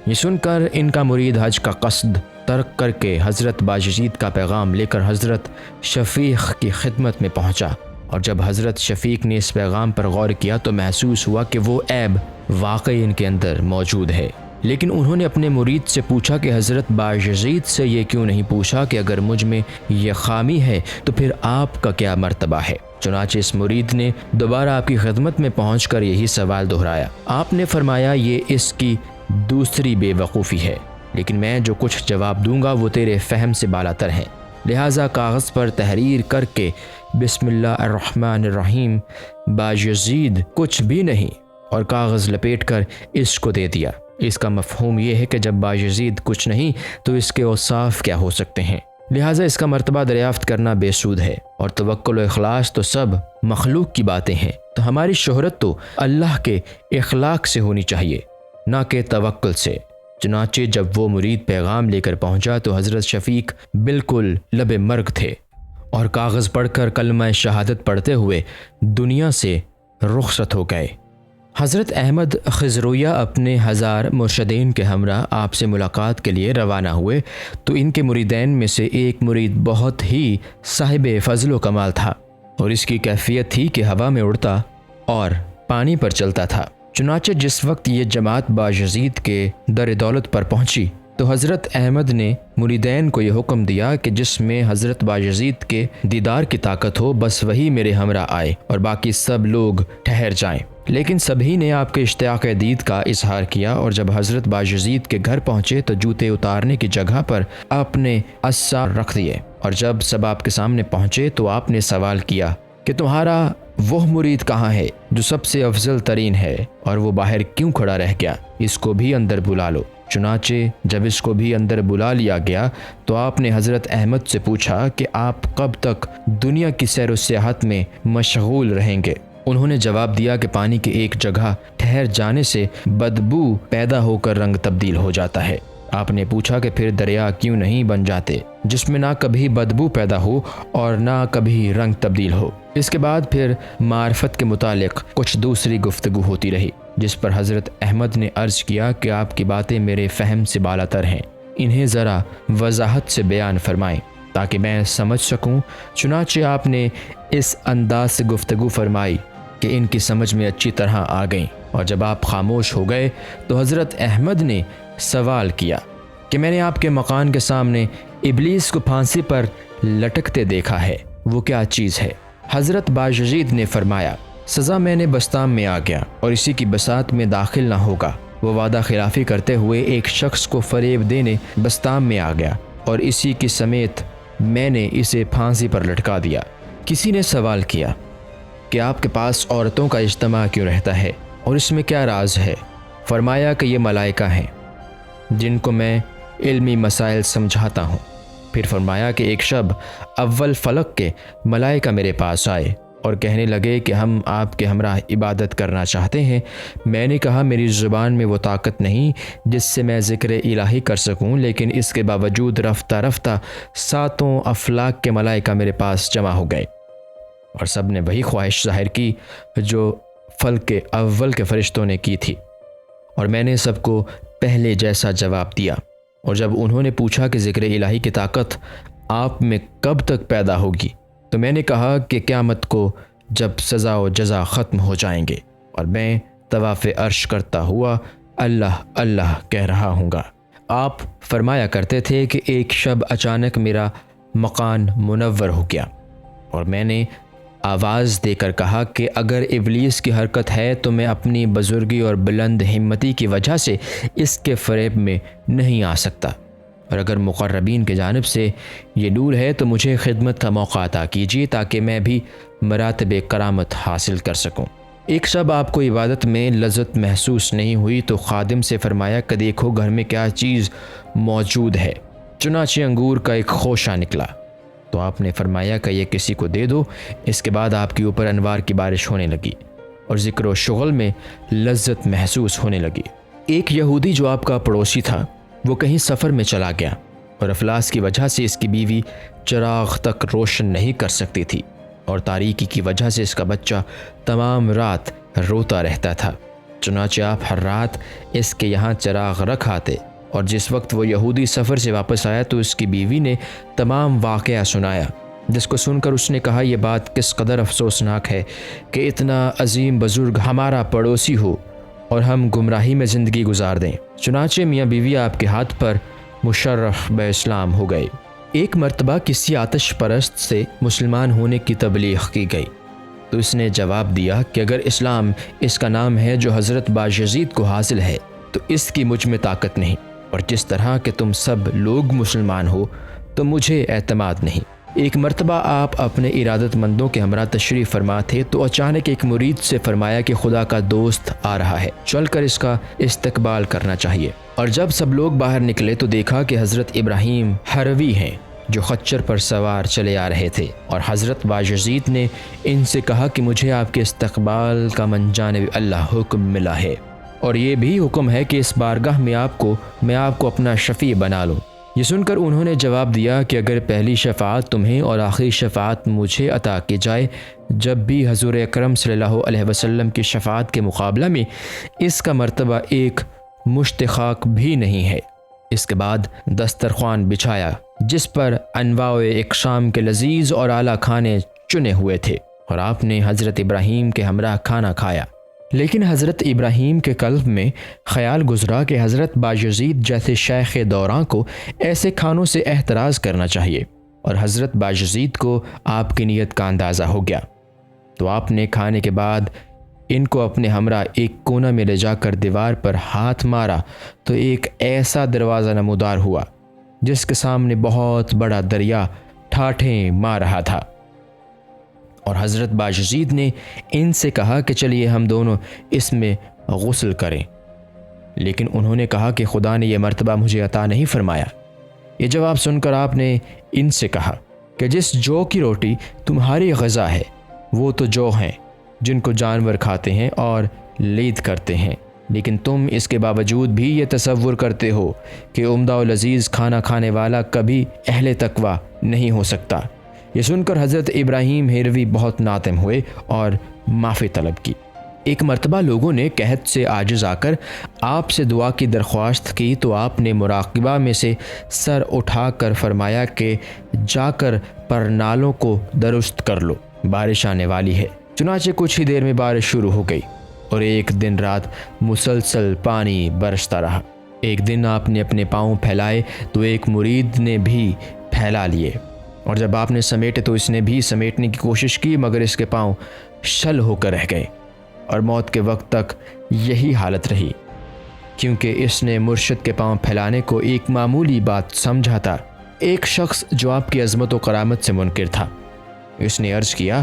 یہ سن کر ان کا مرید حج کا قصد ترک کر کے حضرت بایزید کا پیغام لے کر حضرت شفیق کی خدمت میں پہنچا، اور جب حضرت شفیق نے اس پیغام پر غور کیا تو محسوس ہوا کہ وہ عیب واقعی ان کے اندر موجود ہے، لیکن انہوں نے اپنے مرید سے پوچھا کہ حضرت بایزید سے یہ کیوں نہیں پوچھا کہ اگر مجھ میں یہ خامی ہے تو پھر آپ کا کیا مرتبہ ہے؟ چنانچہ اس مرید نے دوبارہ آپ کی خدمت میں پہنچ کر یہی سوال دہرایا۔ آپ نے فرمایا یہ اس کی دوسری بے وقوفی ہے، لیکن میں جو کچھ جواب دوں گا وہ تیرے فہم سے بالاتر ہیں، لہٰذا کاغذ پر تحریر کر کے بسم اللہ الرحمن الرحیم بایزید کچھ بھی نہیں اور کاغذ لپیٹ کر اس کو دے دیا۔ اس کا مفہوم یہ ہے کہ جب بایزید کچھ نہیں تو اس کے اوصاف کیا ہو سکتے ہیں، لہٰذا اس کا مرتبہ دریافت کرنا بے سود ہے، اور توکل و اخلاص تو سب مخلوق کی باتیں ہیں، تو ہماری شہرت تو اللہ کے اخلاق سے ہونی چاہیے نہ کہ توکل سے۔ چنانچہ جب وہ مرید پیغام لے کر پہنچا تو حضرت شفیق بالکل لب مرگ تھے اور کاغذ پڑھ کر کلمہ شہادت پڑھتے ہوئے دنیا سے رخصت ہو گئے۔ حضرت احمد خضرویہ اپنے 1000 مرشدین کے ہمراہ آپ سے ملاقات کے لیے روانہ ہوئے تو ان کے مریدین میں سے ایک مرید بہت ہی صاحب فضل و کمال تھا، اور اس کی کیفیت تھی کہ ہوا میں اڑتا اور پانی پر چلتا تھا۔ چنانچہ جس وقت یہ جماعت باجزید کے در دولت پر پہنچی تو حضرت احمد نے مریدین کو یہ حکم دیا کہ جس میں حضرت باجزید کے دیدار کی طاقت ہو بس وہی میرے ہمراہ آئے اور باقی سب لوگ ٹھہر جائیں۔ لیکن سبھی نے آپ کے اشتیاق دید کا اظہار کیا، اور جب حضرت باجزید کے گھر پہنچے تو جوتے اتارنے کی جگہ پر آپ نے اسار رکھ دیے، اور جب سب آپ کے سامنے پہنچے تو آپ نے سوال کیا کہ تمہارا وہ مرید کہاں ہے جو سب سے افضل ترین ہے اور وہ باہر کیوں کھڑا رہ گیا؟ اس کو بھی اندر بلا لو۔ چنانچہ جب اس کو بھی اندر بلا لیا گیا تو آپ نے حضرت احمد سے پوچھا کہ آپ کب تک دنیا کی سیر و سیاحت میں مشغول رہیں گے؟ انہوں نے جواب دیا کہ پانی کی ایک جگہ ٹھہر جانے سے بدبو پیدا ہو کر رنگ تبدیل ہو جاتا ہے۔ آپ نے پوچھا کہ پھر دریا کیوں نہیں بن جاتے جس میں نہ کبھی بدبو پیدا ہو اور نہ کبھی رنگ تبدیل ہو؟ اس کے بعد پھر معرفت کے متعلق کچھ دوسری گفتگو ہوتی رہی، جس پر حضرت احمد نے عرض کیا کہ آپ کی باتیں میرے فہم سے بالاتر ہیں، انہیں ذرا وضاحت سے بیان فرمائیں تاکہ میں سمجھ سکوں۔ چنانچہ آپ نے اس انداز سے گفتگو فرمائی کہ ان کی سمجھ میں اچھی طرح آ گئیں، اور جب آپ خاموش ہو گئے تو حضرت احمد نے سوال کیا کہ میں نے آپ کے مکان کے سامنے ابلیس کو پھانسی پر لٹکتے دیکھا ہے، وہ کیا چیز ہے؟ حضرت باجزید نے فرمایا، سزا میں نے بستام میں آ گیا اور اسی کی بساط میں داخل نہ ہوگا۔ وہ وعدہ خلافی کرتے ہوئے ایک شخص کو فریب دینے بستام میں آ گیا اور اسی کی سمیت میں نے اسے پھانسی پر لٹکا دیا۔ کسی نے سوال کیا کہ آپ کے پاس عورتوں کا اجتماع کیوں رہتا ہے اور اس میں کیا راز ہے؟ فرمایا کہ یہ ملائکہ ہیں جن کو میں علمی مسائل سمجھاتا ہوں۔ پھر فرمایا کہ ایک شب اول فلک کے ملائکہ میرے پاس آئے اور کہنے لگے کہ ہم آپ کے ہمراہ عبادت کرنا چاہتے ہیں۔ میں نے کہا میری زبان میں وہ طاقت نہیں جس سے میں ذکر الہی کر سکوں، لیکن اس کے باوجود رفتہ رفتہ 7 افلاک کے ملائکہ میرے پاس جمع ہو گئے اور سب نے وہی خواہش ظاہر کی جو فلک کے اول کے فرشتوں نے کی تھی، اور میں نے سب کو پہلے جیسا جواب دیا۔ اور جب انہوں نے پوچھا کہ ذکر الہی کی طاقت آپ میں کب تک پیدا ہوگی تو میں نے کہا کہ قیامت کو جب سزا و جزا ختم ہو جائیں گے اور میں طواف عرش کرتا ہوا اللہ اللہ کہہ رہا ہوں گا۔ آپ فرمایا کرتے تھے کہ ایک شب اچانک میرا مکان منور ہو گیا اور میں نے آواز دے کر کہا کہ اگر ابلیس کی حرکت ہے تو میں اپنی بزرگی اور بلند ہمتی کی وجہ سے اس کے فریب میں نہیں آ سکتا، اور اگر مقربین کی جانب سے یہ نور ہے تو مجھے خدمت کا موقع عطا کیجیے تاکہ میں بھی مراتب کرامت حاصل کر سکوں۔ ایک شب آپ کو عبادت میں لذت محسوس نہیں ہوئی تو خادم سے فرمایا کہ دیکھو گھر میں کیا چیز موجود ہے۔ چنانچہ انگور کا ایک خوشہ نکلا تو آپ نے فرمایا کہ یہ کسی کو دے دو۔ اس کے بعد آپ کے اوپر انوار کی بارش ہونے لگی اور ذکر و شغل میں لذت محسوس ہونے لگی۔ ایک یہودی جو آپ کا پڑوسی تھا وہ کہیں سفر میں چلا گیا اور افلاس کی وجہ سے اس کی بیوی چراغ تک روشن نہیں کر سکتی تھی، اور تاریکی کی وجہ سے اس کا بچہ تمام رات روتا رہتا تھا۔ چنانچہ آپ ہر رات اس کے یہاں چراغ رکھ آتے، اور جس وقت وہ یہودی سفر سے واپس آیا تو اس کی بیوی نے تمام واقعہ سنایا، جس کو سن کر اس نے کہا یہ بات کس قدر افسوسناک ہے کہ اتنا عظیم بزرگ ہمارا پڑوسی ہو اور ہم گمراہی میں زندگی گزار دیں۔ چنانچہ میاں بیوی آپ کے ہاتھ پر مشرف بے اسلام ہو گئے۔ ایک مرتبہ کسی آتش پرست سے مسلمان ہونے کی تبلیغ کی گئی تو اس نے جواب دیا کہ اگر اسلام اس کا نام ہے جو حضرت باجزید کو حاصل ہے تو اس کی مجھ میں طاقت نہیں، اور جس طرح کہ تم سب لوگ مسلمان ہو تو مجھے اعتماد نہیں۔ ایک مرتبہ آپ اپنے ارادت مندوں کے ہمراہ تشریف فرما تھے تو اچانک ایک مرید سے فرمایا کہ خدا کا دوست آ رہا ہے، چل کر اس کا استقبال کرنا چاہیے۔ اور جب سب لوگ باہر نکلے تو دیکھا کہ حضرت ابراہیم ہروی ہیں جو خچر پر سوار چلے آ رہے تھے، اور حضرت باجزید نے ان سے کہا کہ مجھے آپ کے استقبال کا من جانب اللہ حکم ملا ہے، اور یہ بھی حکم ہے کہ اس بارگاہ میں میں آپ کو اپنا شفیع بنا لوں۔ یہ سن کر انہوں نے جواب دیا کہ اگر پہلی شفاعت تمہیں اور آخری شفاعت مجھے عطا کی جائے، جب بھی حضور اکرم صلی اللہ علیہ وسلم کی شفاعت کے مقابلہ میں اس کا مرتبہ ایک مشت خاک بھی نہیں ہے۔ اس کے بعد دسترخوان بچھایا جس پر انواع اقسام کے لذیذ اور اعلیٰ کھانے چنے ہوئے تھے، اور آپ نے حضرت ابراہیم کے ہمراہ کھانا کھایا۔ لیکن حضرت ابراہیم کے قلب میں خیال گزرا کہ حضرت باجزید جیسے شیخ دوراں کو ایسے کھانوں سے احتراز کرنا چاہیے، اور حضرت باجزید کو آپ کی نیت کا اندازہ ہو گیا، تو آپ نے کھانے کے بعد ان کو اپنے ہمراہ ایک کونا میں لے جا کر دیوار پر ہاتھ مارا تو ایک ایسا دروازہ نمودار ہوا جس کے سامنے بہت بڑا دریا ٹھاٹھیں مار رہا تھا، اور حضرت باجزید نے ان سے کہا کہ چلیے ہم دونوں اس میں غسل کریں، لیکن انہوں نے کہا کہ خدا نے یہ مرتبہ مجھے عطا نہیں فرمایا۔ یہ جواب سن کر آپ نے ان سے کہا کہ جس جو کی روٹی تمہاری غذا ہے وہ تو جو ہیں جن کو جانور کھاتے ہیں اور لید کرتے ہیں، لیکن تم اس کے باوجود بھی یہ تصور کرتے ہو کہ عمدہ و لذیذ کھانا کھانے والا کبھی اہل تقویٰ نہیں ہو سکتا۔ یہ سن کر حضرت ابراہیم ہیروی بہت ناتم ہوئے اور معافی طلب کی۔ ایک مرتبہ لوگوں نے قحط سے عاجز آ کر آپ سے دعا کی درخواست کی تو آپ نے مراقبہ میں سے سر اٹھا کر فرمایا کہ جا کر پرنالوں کو درست کر لو، بارش آنے والی ہے۔ چنانچہ کچھ ہی دیر میں بارش شروع ہو گئی اور ایک دن رات مسلسل پانی برستا رہا۔ ایک دن آپ نے اپنے پاؤں پھیلائے تو ایک مرید نے بھی پھیلا لیے، اور جب آپ نے سمیٹے تو اس نے بھی سمیٹنے کی کوشش کی، مگر اس کے پاؤں شل ہو کر رہ گئے، اور موت کے وقت تک یہی حالت رہی، کیونکہ اس نے مرشد کے پاؤں پھیلانے کو ایک معمولی بات سمجھا تھا۔ ایک شخص جو آپ کی عظمت و کرامت سے منکر تھا، اس نے عرض کیا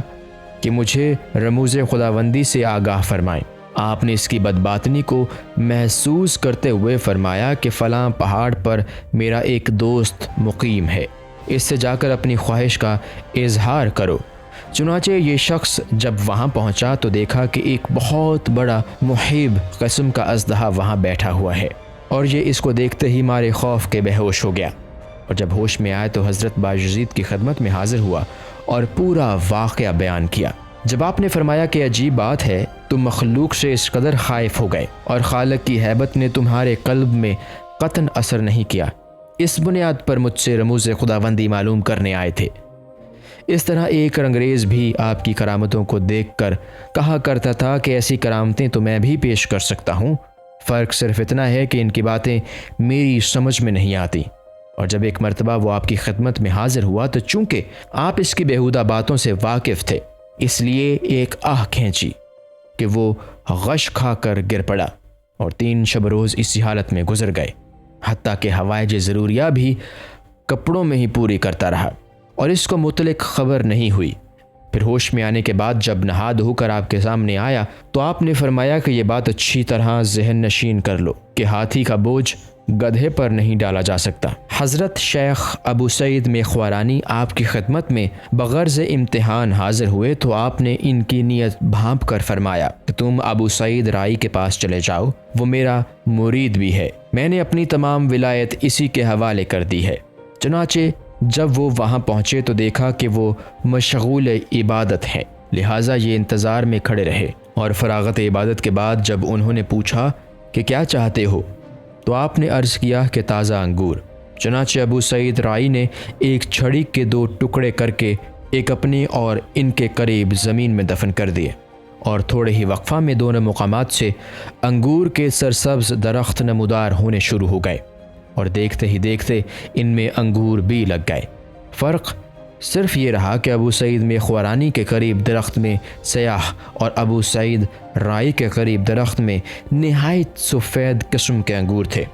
کہ مجھے رموز خداوندی سے آگاہ فرمائیں۔ آپ نے اس کی بدباطنی کو محسوس کرتے ہوئے فرمایا کہ فلاں پہاڑ پر میرا ایک دوست مقیم ہے، اس سے جا کر اپنی خواہش کا اظہار کرو۔ چنانچہ یہ شخص جب وہاں پہنچا تو دیکھا کہ ایک بہت بڑا محیب قسم کا اژدہا وہاں بیٹھا ہوا ہے، اور یہ اس کو دیکھتے ہی مارے خوف کے بے ہوش ہو گیا، اور جب ہوش میں آئے تو حضرت باجزید کی خدمت میں حاضر ہوا اور پورا واقعہ بیان کیا۔ جب آپ نے فرمایا کہ عجیب بات ہے، تم مخلوق سے اس قدر خائف ہو گئے اور خالق کی ہیبت نے تمہارے قلب میں قطعاً اثر نہیں کیا، اس بنیاد پر مجھ سے رموز خداوندی معلوم کرنے آئے تھے۔ اس طرح ایک انگریز بھی آپ کی کرامتوں کو دیکھ کر کہا کرتا تھا کہ ایسی کرامتیں تو میں بھی پیش کر سکتا ہوں، فرق صرف اتنا ہے کہ ان کی باتیں میری سمجھ میں نہیں آتی۔ اور جب ایک مرتبہ وہ آپ کی خدمت میں حاضر ہوا تو چونکہ آپ اس کی بیہودہ باتوں سے واقف تھے، اس لیے ایک آہ کھینچی کہ وہ غش کھا کر گر پڑا، اور 3 شب روز اسی حالت میں گزر گئے، حتیٰ کہ حوائج ضروریہ بھی کپڑوں میں ہی پوری کرتا رہا، اور اس کو متعلق خبر نہیں ہوئی۔ پھر ہوش میں آنے کے بعد جب نہا دھو کر آپ کے سامنے آیا تو آپ نے فرمایا کہ یہ بات اچھی طرح ذہن نشین کر لو کہ ہاتھی کا بوجھ گدھے پر نہیں ڈالا جا سکتا۔ حضرت شیخ ابو سعید میخوارانی آپ کی خدمت میں بغرض امتحان حاضر ہوئے تو آپ نے ان کی نیت بھانپ کر فرمایا کہ تم ابو سعید رائی کے پاس چلے جاؤ، وہ میرا مرید بھی ہے، میں نے اپنی تمام ولایت اسی کے حوالے کر دی ہے۔ چنانچہ جب وہ وہاں پہنچے تو دیکھا کہ وہ مشغول عبادت ہے، لہٰذا یہ انتظار میں کھڑے رہے، اور فراغت عبادت کے بعد جب انہوں نے پوچھا کہ کیا چاہتے ہو تو آپ نے عرض کیا کہ تازہ انگور۔ چنانچہ ابو سعید رائی نے ایک چھڑی کے 2 ٹکڑے کر کے ایک اپنے اور ان کے قریب زمین میں دفن کر دیے، اور تھوڑے ہی وقفہ میں دونوں مقامات سے انگور کے سرسبز درخت نمودار ہونے شروع ہو گئے، اور دیکھتے ہی دیکھتے ان میں انگور بھی لگ گئے۔ فرق صرف یہ رہا کہ ابو سعید میخوارانی کے قریب درخت میں سیاہ اور ابو سعید رائی کے قریب درخت میں نہایت سفید قسم کے انگور تھے،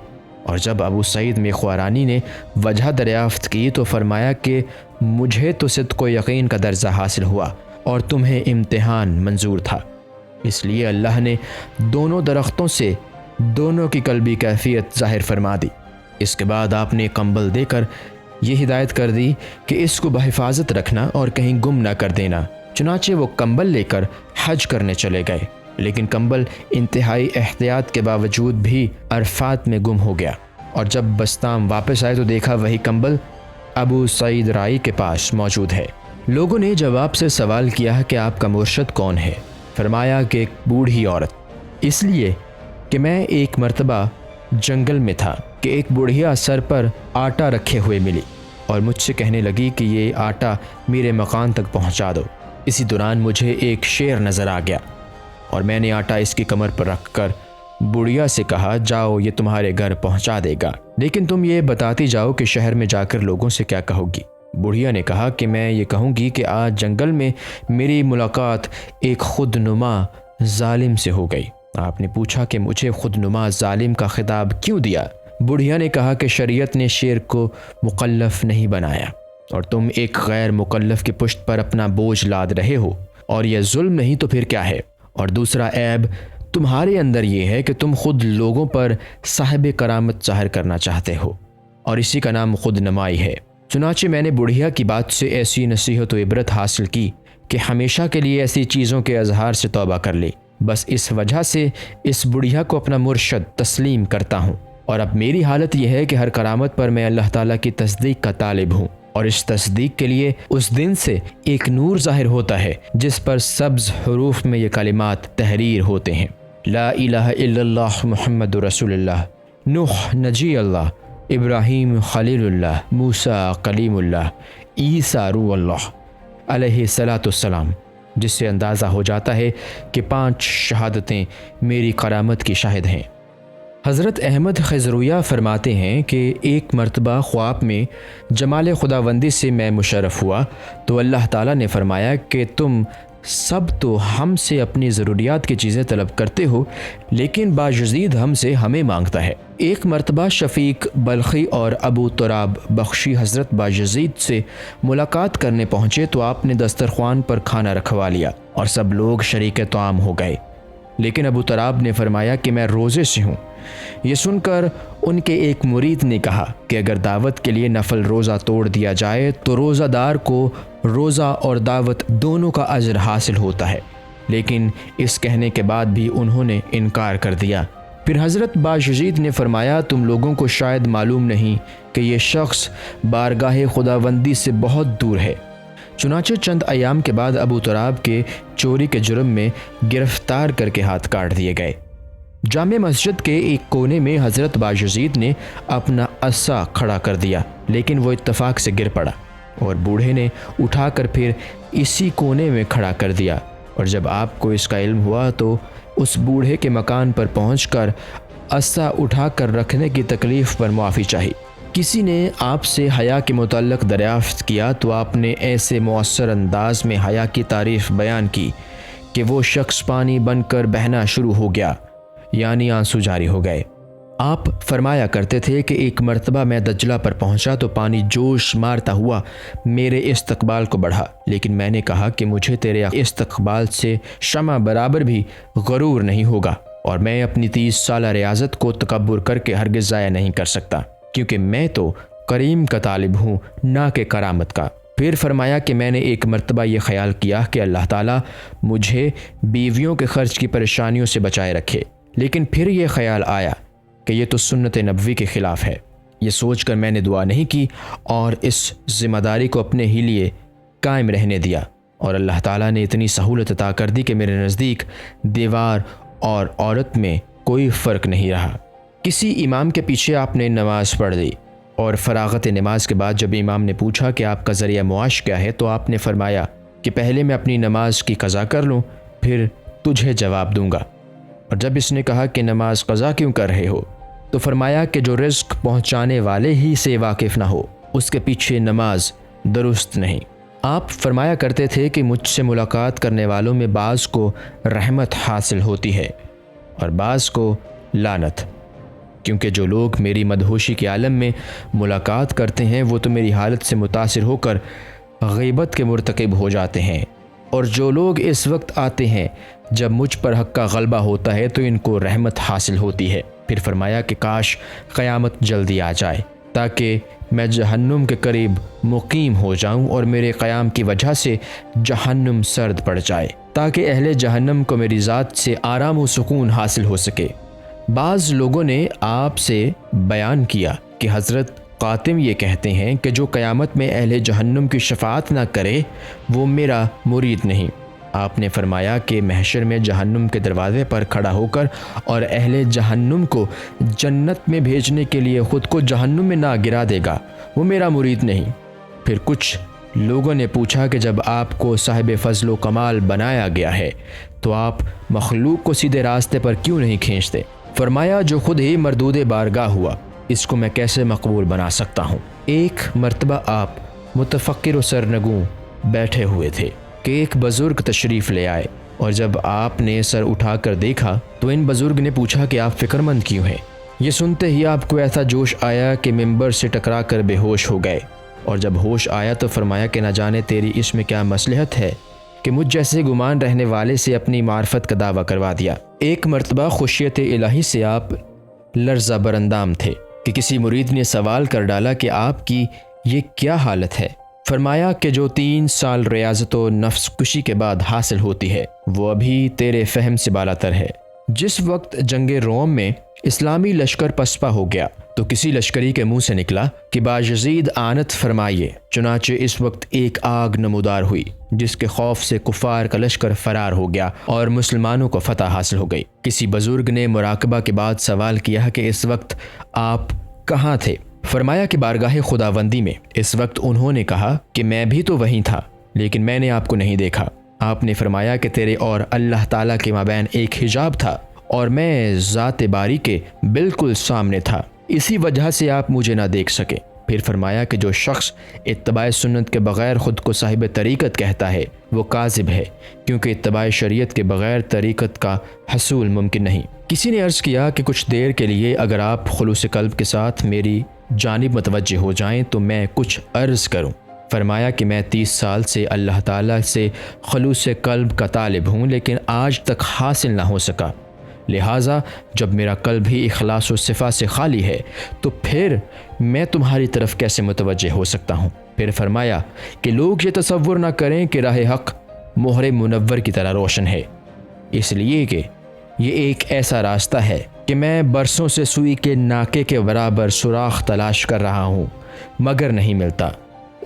اور جب ابو سعید میخوارانی نے وجہ دریافت کی تو فرمایا کہ مجھے تو صدق و یقین کا درجہ حاصل ہوا اور تمہیں امتحان منظور تھا، اس لیے اللہ نے دونوں درختوں سے دونوں کی قلبی کیفیت ظاہر فرما دی۔ اس کے بعد آپ نے کمبل دے کر یہ ہدایت کر دی کہ اس کو بحفاظت رکھنا اور کہیں گم نہ کر دینا۔ چنانچہ وہ کمبل لے کر حج کرنے چلے گئے، لیکن کمبل انتہائی احتیاط کے باوجود بھی عرفات میں گم ہو گیا، اور جب بستام واپس آئے تو دیکھا وہی کمبل ابو سعید رائی کے پاس موجود ہے۔ لوگوں نے جب آپ سے سوال کیا کہ آپ کا مرشد کون ہے، فرمایا کہ ایک بوڑھی عورت، اس لیے کہ میں ایک مرتبہ جنگل میں تھا کہ ایک بڑھیا سر پر آٹا رکھے ہوئے ملی اور مجھ سے کہنے لگی کہ یہ آٹا میرے مکان تک پہنچا دو۔ اسی دوران مجھے ایک شیر نظر آ گیا اور میں نے آٹا اس کی کمر پر رکھ کر بڑھیا سے کہا جاؤ یہ تمہارے گھر پہنچا دے گا، لیکن تم یہ بتاتی جاؤ کہ شہر میں جا کر لوگوں سے کیا کہو گی۔ بڑھیا نے کہا کہ میں یہ کہوں گی کہ آج جنگل میں میری ملاقات ایک خود نما ظالم سے ہو گئی۔ آپ نے پوچھا کہ مجھے خود نما ظالم کا خطاب کیوں دیا؟ بڑھیا نے کہا کہ شریعت نے شیر کو مکلف نہیں بنایا اور تم ایک غیر مکلف کی پشت پر اپنا بوجھ لاد رہے ہو، اور یہ ظلم نہیں تو پھر کیا ہے؟ اور دوسرا عیب تمہارے اندر یہ ہے کہ تم خود لوگوں پر صاحب کرامت ظاہر کرنا چاہتے ہو، اور اسی کا نام خود نمائی ہے۔ چنانچہ میں نے بڑھیا کی بات سے ایسی نصیحت و عبرت حاصل کی کہ ہمیشہ کے لیے ایسی چیزوں کے اظہار سے توبہ کر لی۔ بس اس وجہ سے اس بڑھیا کو اپنا مرشد تسلیم کرتا ہوں، اور اب میری حالت یہ ہے کہ ہر کرامت پر میں اللہ تعالیٰ کی تصدیق کا طالب ہوں، اور اس تصدیق کے لیے اس دن سے ایک نور ظاہر ہوتا ہے جس پر سبز حروف میں یہ کلمات تحریر ہوتے ہیں: لا الہ الا اللہ محمد رسول اللہ، نوح نجی اللہ، ابراہیم خلیل اللہ، موسیٰ کلیم اللہ، عیسیٰ روح اللہ علیہ الصلاۃ والسلام، جس سے اندازہ ہو جاتا ہے کہ 5 شہادتیں میری کرامت کی شاہد ہیں۔ حضرت احمد خضرویہ فرماتے ہیں کہ ایک مرتبہ خواب میں جمال خداوندی سے میں مشرف ہوا تو اللہ تعالیٰ نے فرمایا کہ تم سب تو ہم سے اپنی ضروریات کی چیزیں طلب کرتے ہو، لیکن باجزید ہم سے ہمیں مانگتا ہے۔ ایک مرتبہ شفیق بلخی اور ابو تراب بخشی حضرت باجزید سے ملاقات کرنے پہنچے تو آپ نے دسترخوان پر کھانا رکھوا لیا اور سب لوگ شریک طعام ہو گئے، لیکن ابو تراب نے فرمایا کہ میں روزے سے ہوں۔ یہ سن کر ان کے ایک مرید نے کہا کہ اگر دعوت کے لیے نفل روزہ توڑ دیا جائے تو روزہ دار کو روزہ اور دعوت دونوں کا اجر حاصل ہوتا ہے، لیکن اس کہنے کے بعد بھی انہوں نے انکار کر دیا۔ پھر حضرت باجزید نے فرمایا تم لوگوں کو شاید معلوم نہیں کہ یہ شخص بارگاہ خداوندی سے بہت دور ہے۔ چنانچہ چند ایام کے بعد ابو تراب کے چوری کے جرم میں گرفتار کر کے ہاتھ کاٹ دیے گئے۔ جامع مسجد کے ایک کونے میں حضرت باجزید نے اپنا عصا کھڑا کر دیا، لیکن وہ اتفاق سے گر پڑا اور بوڑھے نے اٹھا کر پھر اسی کونے میں کھڑا کر دیا، اور جب آپ کو اس کا علم ہوا تو اس بوڑھے کے مکان پر پہنچ کر عصا اٹھا کر رکھنے کی تکلیف پر معافی چاہی۔ کسی نے آپ سے حیا کے متعلق دریافت کیا تو آپ نے ایسے مؤثر انداز میں حیا کی تعریف بیان کی کہ وہ شخص پانی بن کر بہنا شروع ہو گیا، یعنی آنسو جاری ہو گئے۔ آپ فرمایا کرتے تھے کہ ایک مرتبہ میں دجلہ پر پہنچا تو پانی جوش مارتا ہوا میرے استقبال کو بڑھا، لیکن میں نے کہا کہ مجھے تیرے استقبال سے شمع برابر بھی غرور نہیں ہوگا، اور میں اپنی 30 سالہ ریاضت کو تکبر کر کے ہرگز ضائع نہیں کر سکتا، کیونکہ میں تو کریم کا طالب ہوں نہ کہ کرامت کا۔ پھر فرمایا کہ میں نے ایک مرتبہ یہ خیال کیا کہ اللہ تعالیٰ مجھے بیویوں کے خرچ کی پریشانیوں سے بچائے رکھے، لیکن پھر یہ خیال آیا کہ یہ تو سنت نبوی کے خلاف ہے۔ یہ سوچ کر میں نے دعا نہیں کی اور اس ذمہ داری کو اپنے ہی لیے قائم رہنے دیا، اور اللہ تعالیٰ نے اتنی سہولت عطا کر دی کہ میرے نزدیک دیوار اور عورت میں کوئی فرق نہیں رہا۔ کسی امام کے پیچھے آپ نے نماز پڑھ دی، اور فراغت نماز کے بعد جب امام نے پوچھا کہ آپ کا ذریعہ معاش کیا ہے تو آپ نے فرمایا کہ پہلے میں اپنی نماز کی قضا کر لوں پھر تجھے جواب دوں گا۔ اور جب اس نے کہا کہ نماز قضا کیوں کر رہے ہو تو فرمایا کہ جو رزق پہنچانے والے ہی سے واقف نہ ہو اس کے پیچھے نماز درست نہیں۔ آپ فرمایا کرتے تھے کہ مجھ سے ملاقات کرنے والوں میں بعض کو رحمت حاصل ہوتی ہے اور بعض کو لعنت، کیونکہ جو لوگ میری مدہوشی کے عالم میں ملاقات کرتے ہیں وہ تو میری حالت سے متاثر ہو کر غیبت کے مرتکب ہو جاتے ہیں، اور جو لوگ اس وقت آتے ہیں جب مجھ پر حق کا غلبہ ہوتا ہے تو ان کو رحمت حاصل ہوتی ہے۔ پھر فرمایا کہ کاش قیامت جلدی آ جائے تاکہ میں جہنم کے قریب مقیم ہو جاؤں اور میرے قیام کی وجہ سے جہنم سرد پڑ جائے، تاکہ اہل جہنم کو میری ذات سے آرام و سکون حاصل ہو سکے۔ بعض لوگوں نے آپ سے بیان کیا کہ حضرت قاتم یہ کہتے ہیں کہ جو قیامت میں اہل جہنم کی شفاعت نہ کرے وہ میرا مرید نہیں۔ آپ نے فرمایا کہ محشر میں جہنم کے دروازے پر کھڑا ہو کر اور اہل جہنم کو جنت میں بھیجنے کے لیے خود کو جہنم میں نہ گرا دے گا وہ میرا مرید نہیں۔ پھر کچھ لوگوں نے پوچھا کہ جب آپ کو صاحب فضل و کمال بنایا گیا ہے تو آپ مخلوق کو سیدھے راستے پر کیوں نہیں کھینچتے؟ فرمایا جو خود ہی مردود بارگاہ ہوا، اس کو میں کیسے مقبول بنا سکتا ہوں؟ ایک مرتبہ آپ متفکر و سرنگوں بیٹھے ہوئے تھے کہ ایک بزرگ تشریف لے آئے، اور جب آپ نے سر اٹھا کر دیکھا تو ان بزرگ نے پوچھا کہ آپ فکر مند کیوں ہیں؟ یہ سنتے ہی آپ کو ایسا جوش آیا کہ ممبر سے ٹکرا کر بے ہوش ہو گئے، اور جب ہوش آیا تو فرمایا کہ نہ جانے تیری اس میں کیا مصلحت ہے کہ مجھ جیسے گمان رہنے والے سے اپنی معرفت کا دعویٰ کروا دیا۔ ایک مرتبہ خشیت الہی سے آپ لرزہ براندام تھے کہ کسی مرید نے سوال کر ڈالا کہ آپ کی یہ کیا حالت ہے؟ فرمایا کہ جو 3 سال ریاضت و نفس کشی کے بعد حاصل ہوتی ہے وہ ابھی تیرے فہم سے بالاتر ہے۔ جس وقت جنگ روم میں اسلامی لشکر پسپا ہو گیا تو کسی لشکری کے منہ سے نکلا کہ باجزید آنت فرمائیے، چنانچہ اس وقت ایک آگ نمودار ہوئی جس کے خوف سے کفار کا لشکر فرار ہو گیا اور مسلمانوں کو فتح حاصل ہو گئی۔ کسی بزرگ نے مراقبہ کے بعد سوال کیا کہ اس وقت آپ کہاں تھے؟ فرمایا کہ بارگاہ خداوندی میں۔ اس وقت انہوں نے کہا کہ میں بھی تو وہیں تھا لیکن میں نے آپ کو نہیں دیکھا۔ آپ نے فرمایا کہ تیرے اور اللہ تعالیٰ کے مابین ایک حجاب تھا اور میں ذات باری کے بالکل سامنے تھا، اسی وجہ سے آپ مجھے نہ دیکھ سکے۔ پھر فرمایا کہ جو شخص اتباع سنت کے بغیر خود کو صاحب طریقت کہتا ہے وہ کاذب ہے، کیونکہ اتباع شریعت کے بغیر طریقت کا حصول ممکن نہیں۔ کسی نے عرض کیا کہ کچھ دیر کے لیے اگر آپ خلوص قلب کے ساتھ میری جانب متوجہ ہو جائیں تو میں کچھ عرض کروں۔ فرمایا کہ میں 30 سال سے اللہ تعالیٰ سے خلوص قلب کا طالب ہوں لیکن آج تک حاصل نہ ہو سکا، لہٰذا جب میرا قلب ہی اخلاص و صفا سے خالی ہے تو پھر میں تمہاری طرف کیسے متوجہ ہو سکتا ہوں؟ پھر فرمایا کہ لوگ یہ تصور نہ کریں کہ راہ حق مہر منور کی طرح روشن ہے، اس لیے کہ یہ ایک ایسا راستہ ہے کہ میں برسوں سے سوئی کے ناکے کے برابر سوراخ تلاش کر رہا ہوں مگر نہیں ملتا۔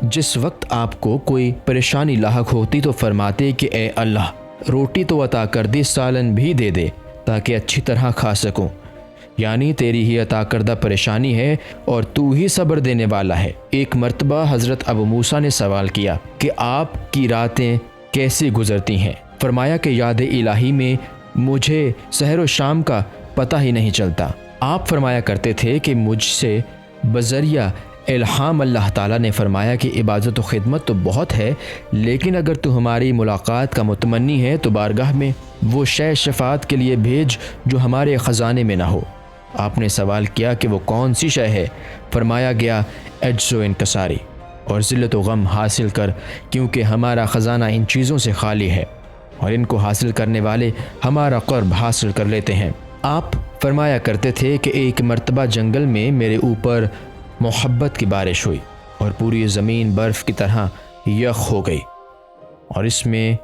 جس وقت آپ کو کوئی پریشانی لاحق ہوتی تو فرماتے کہ اے اللہ روٹی تو عطا کر دے، سالن بھی دے دے تاکہ اچھی طرح کھا سکوں، یعنی تیری ہی عطا کردہ پریشانی ہے اور تو ہی صبر دینے والا ہے۔ ایک مرتبہ حضرت ابو موسیٰ نے سوال کیا کہ آپ کی راتیں کیسی گزرتی ہیں؟ فرمایا کہ یاد الہی میں مجھے سحر و شام کا پتہ ہی نہیں چلتا۔ آپ فرمایا کرتے تھے کہ مجھ سے بذریعہ الہام اللہ تعالیٰ نے فرمایا کہ عبادت و خدمت تو بہت ہے لیکن اگر تو ہماری ملاقات کا متمنی ہے تو بارگاہ میں وہ شے شفاعت کے لیے بھیج جو ہمارے خزانے میں نہ ہو۔ آپ نے سوال کیا کہ وہ کون سی شے ہے؟ فرمایا گیا عجز و انکساری اور ذلت و غم حاصل کر، کیونکہ ہمارا خزانہ ان چیزوں سے خالی ہے اور ان کو حاصل کرنے والے ہمارا قرب حاصل کر لیتے ہیں۔ آپ فرمایا کرتے تھے کہ ایک مرتبہ جنگل میں میرے اوپر محبت کی بارش ہوئی اور پوری زمین برف کی طرح یخ ہو گئی اور اس میں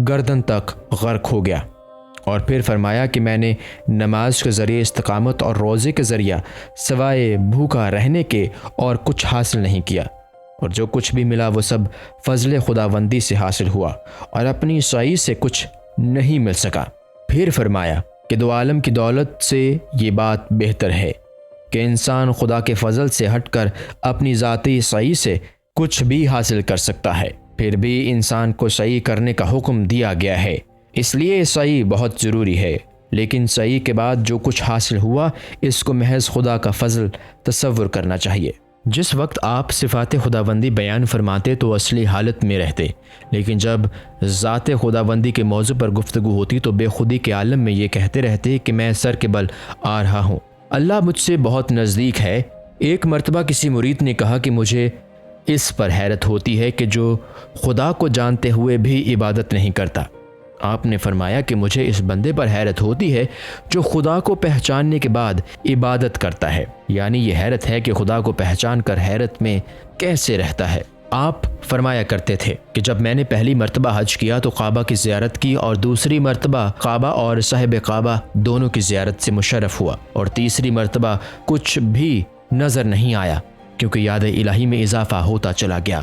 گردن تک غرق ہو گیا، اور پھر فرمایا کہ میں نے نماز کے ذریعے استقامت اور روزے کے ذریعہ سوائے بھوکا رہنے کے اور کچھ حاصل نہیں کیا، اور جو کچھ بھی ملا وہ سب فضل خداوندی سے حاصل ہوا اور اپنی سعی سے کچھ نہیں مل سکا۔ پھر فرمایا کہ دو عالم کی دولت سے یہ بات بہتر ہے کہ انسان خدا کے فضل سے ہٹ کر اپنی ذاتی سعی سے کچھ بھی حاصل کر سکتا ہے، پھر بھی انسان کو سعی کرنے کا حکم دیا گیا ہے، اس لیے سعی بہت ضروری ہے، لیکن سعی کے بعد جو کچھ حاصل ہوا اس کو محض خدا کا فضل تصور کرنا چاہیے۔ جس وقت آپ صفات خداوندی بیان فرماتے تو اصلی حالت میں رہتے، لیکن جب ذات خداوندی کے موضوع پر گفتگو ہوتی تو بے خودی کے عالم میں یہ کہتے رہتے کہ میں سر کے بل آ رہا ہوں، اللہ مجھ سے بہت نزدیک ہے۔ ایک مرتبہ کسی مرید نے کہا کہ مجھے اس پر حیرت ہوتی ہے کہ جو خدا کو جانتے ہوئے بھی عبادت نہیں کرتا۔ آپ نے فرمایا کہ مجھے اس بندے پر حیرت ہوتی ہے جو خدا کو پہچاننے کے بعد عبادت کرتا ہے، یعنی یہ حیرت ہے کہ خدا کو پہچان کر حیرت میں کیسے رہتا ہے۔ آپ فرمایا کرتے تھے کہ جب میں نے پہلی مرتبہ حج کیا تو کعبہ کی زیارت کی اور دوسری مرتبہ کعبہ اور صاحب کعبہ دونوں کی زیارت سے مشرف ہوا، اور تیسری مرتبہ کچھ بھی نظر نہیں آیا کیونکہ یاد الہی میں اضافہ ہوتا چلا گیا،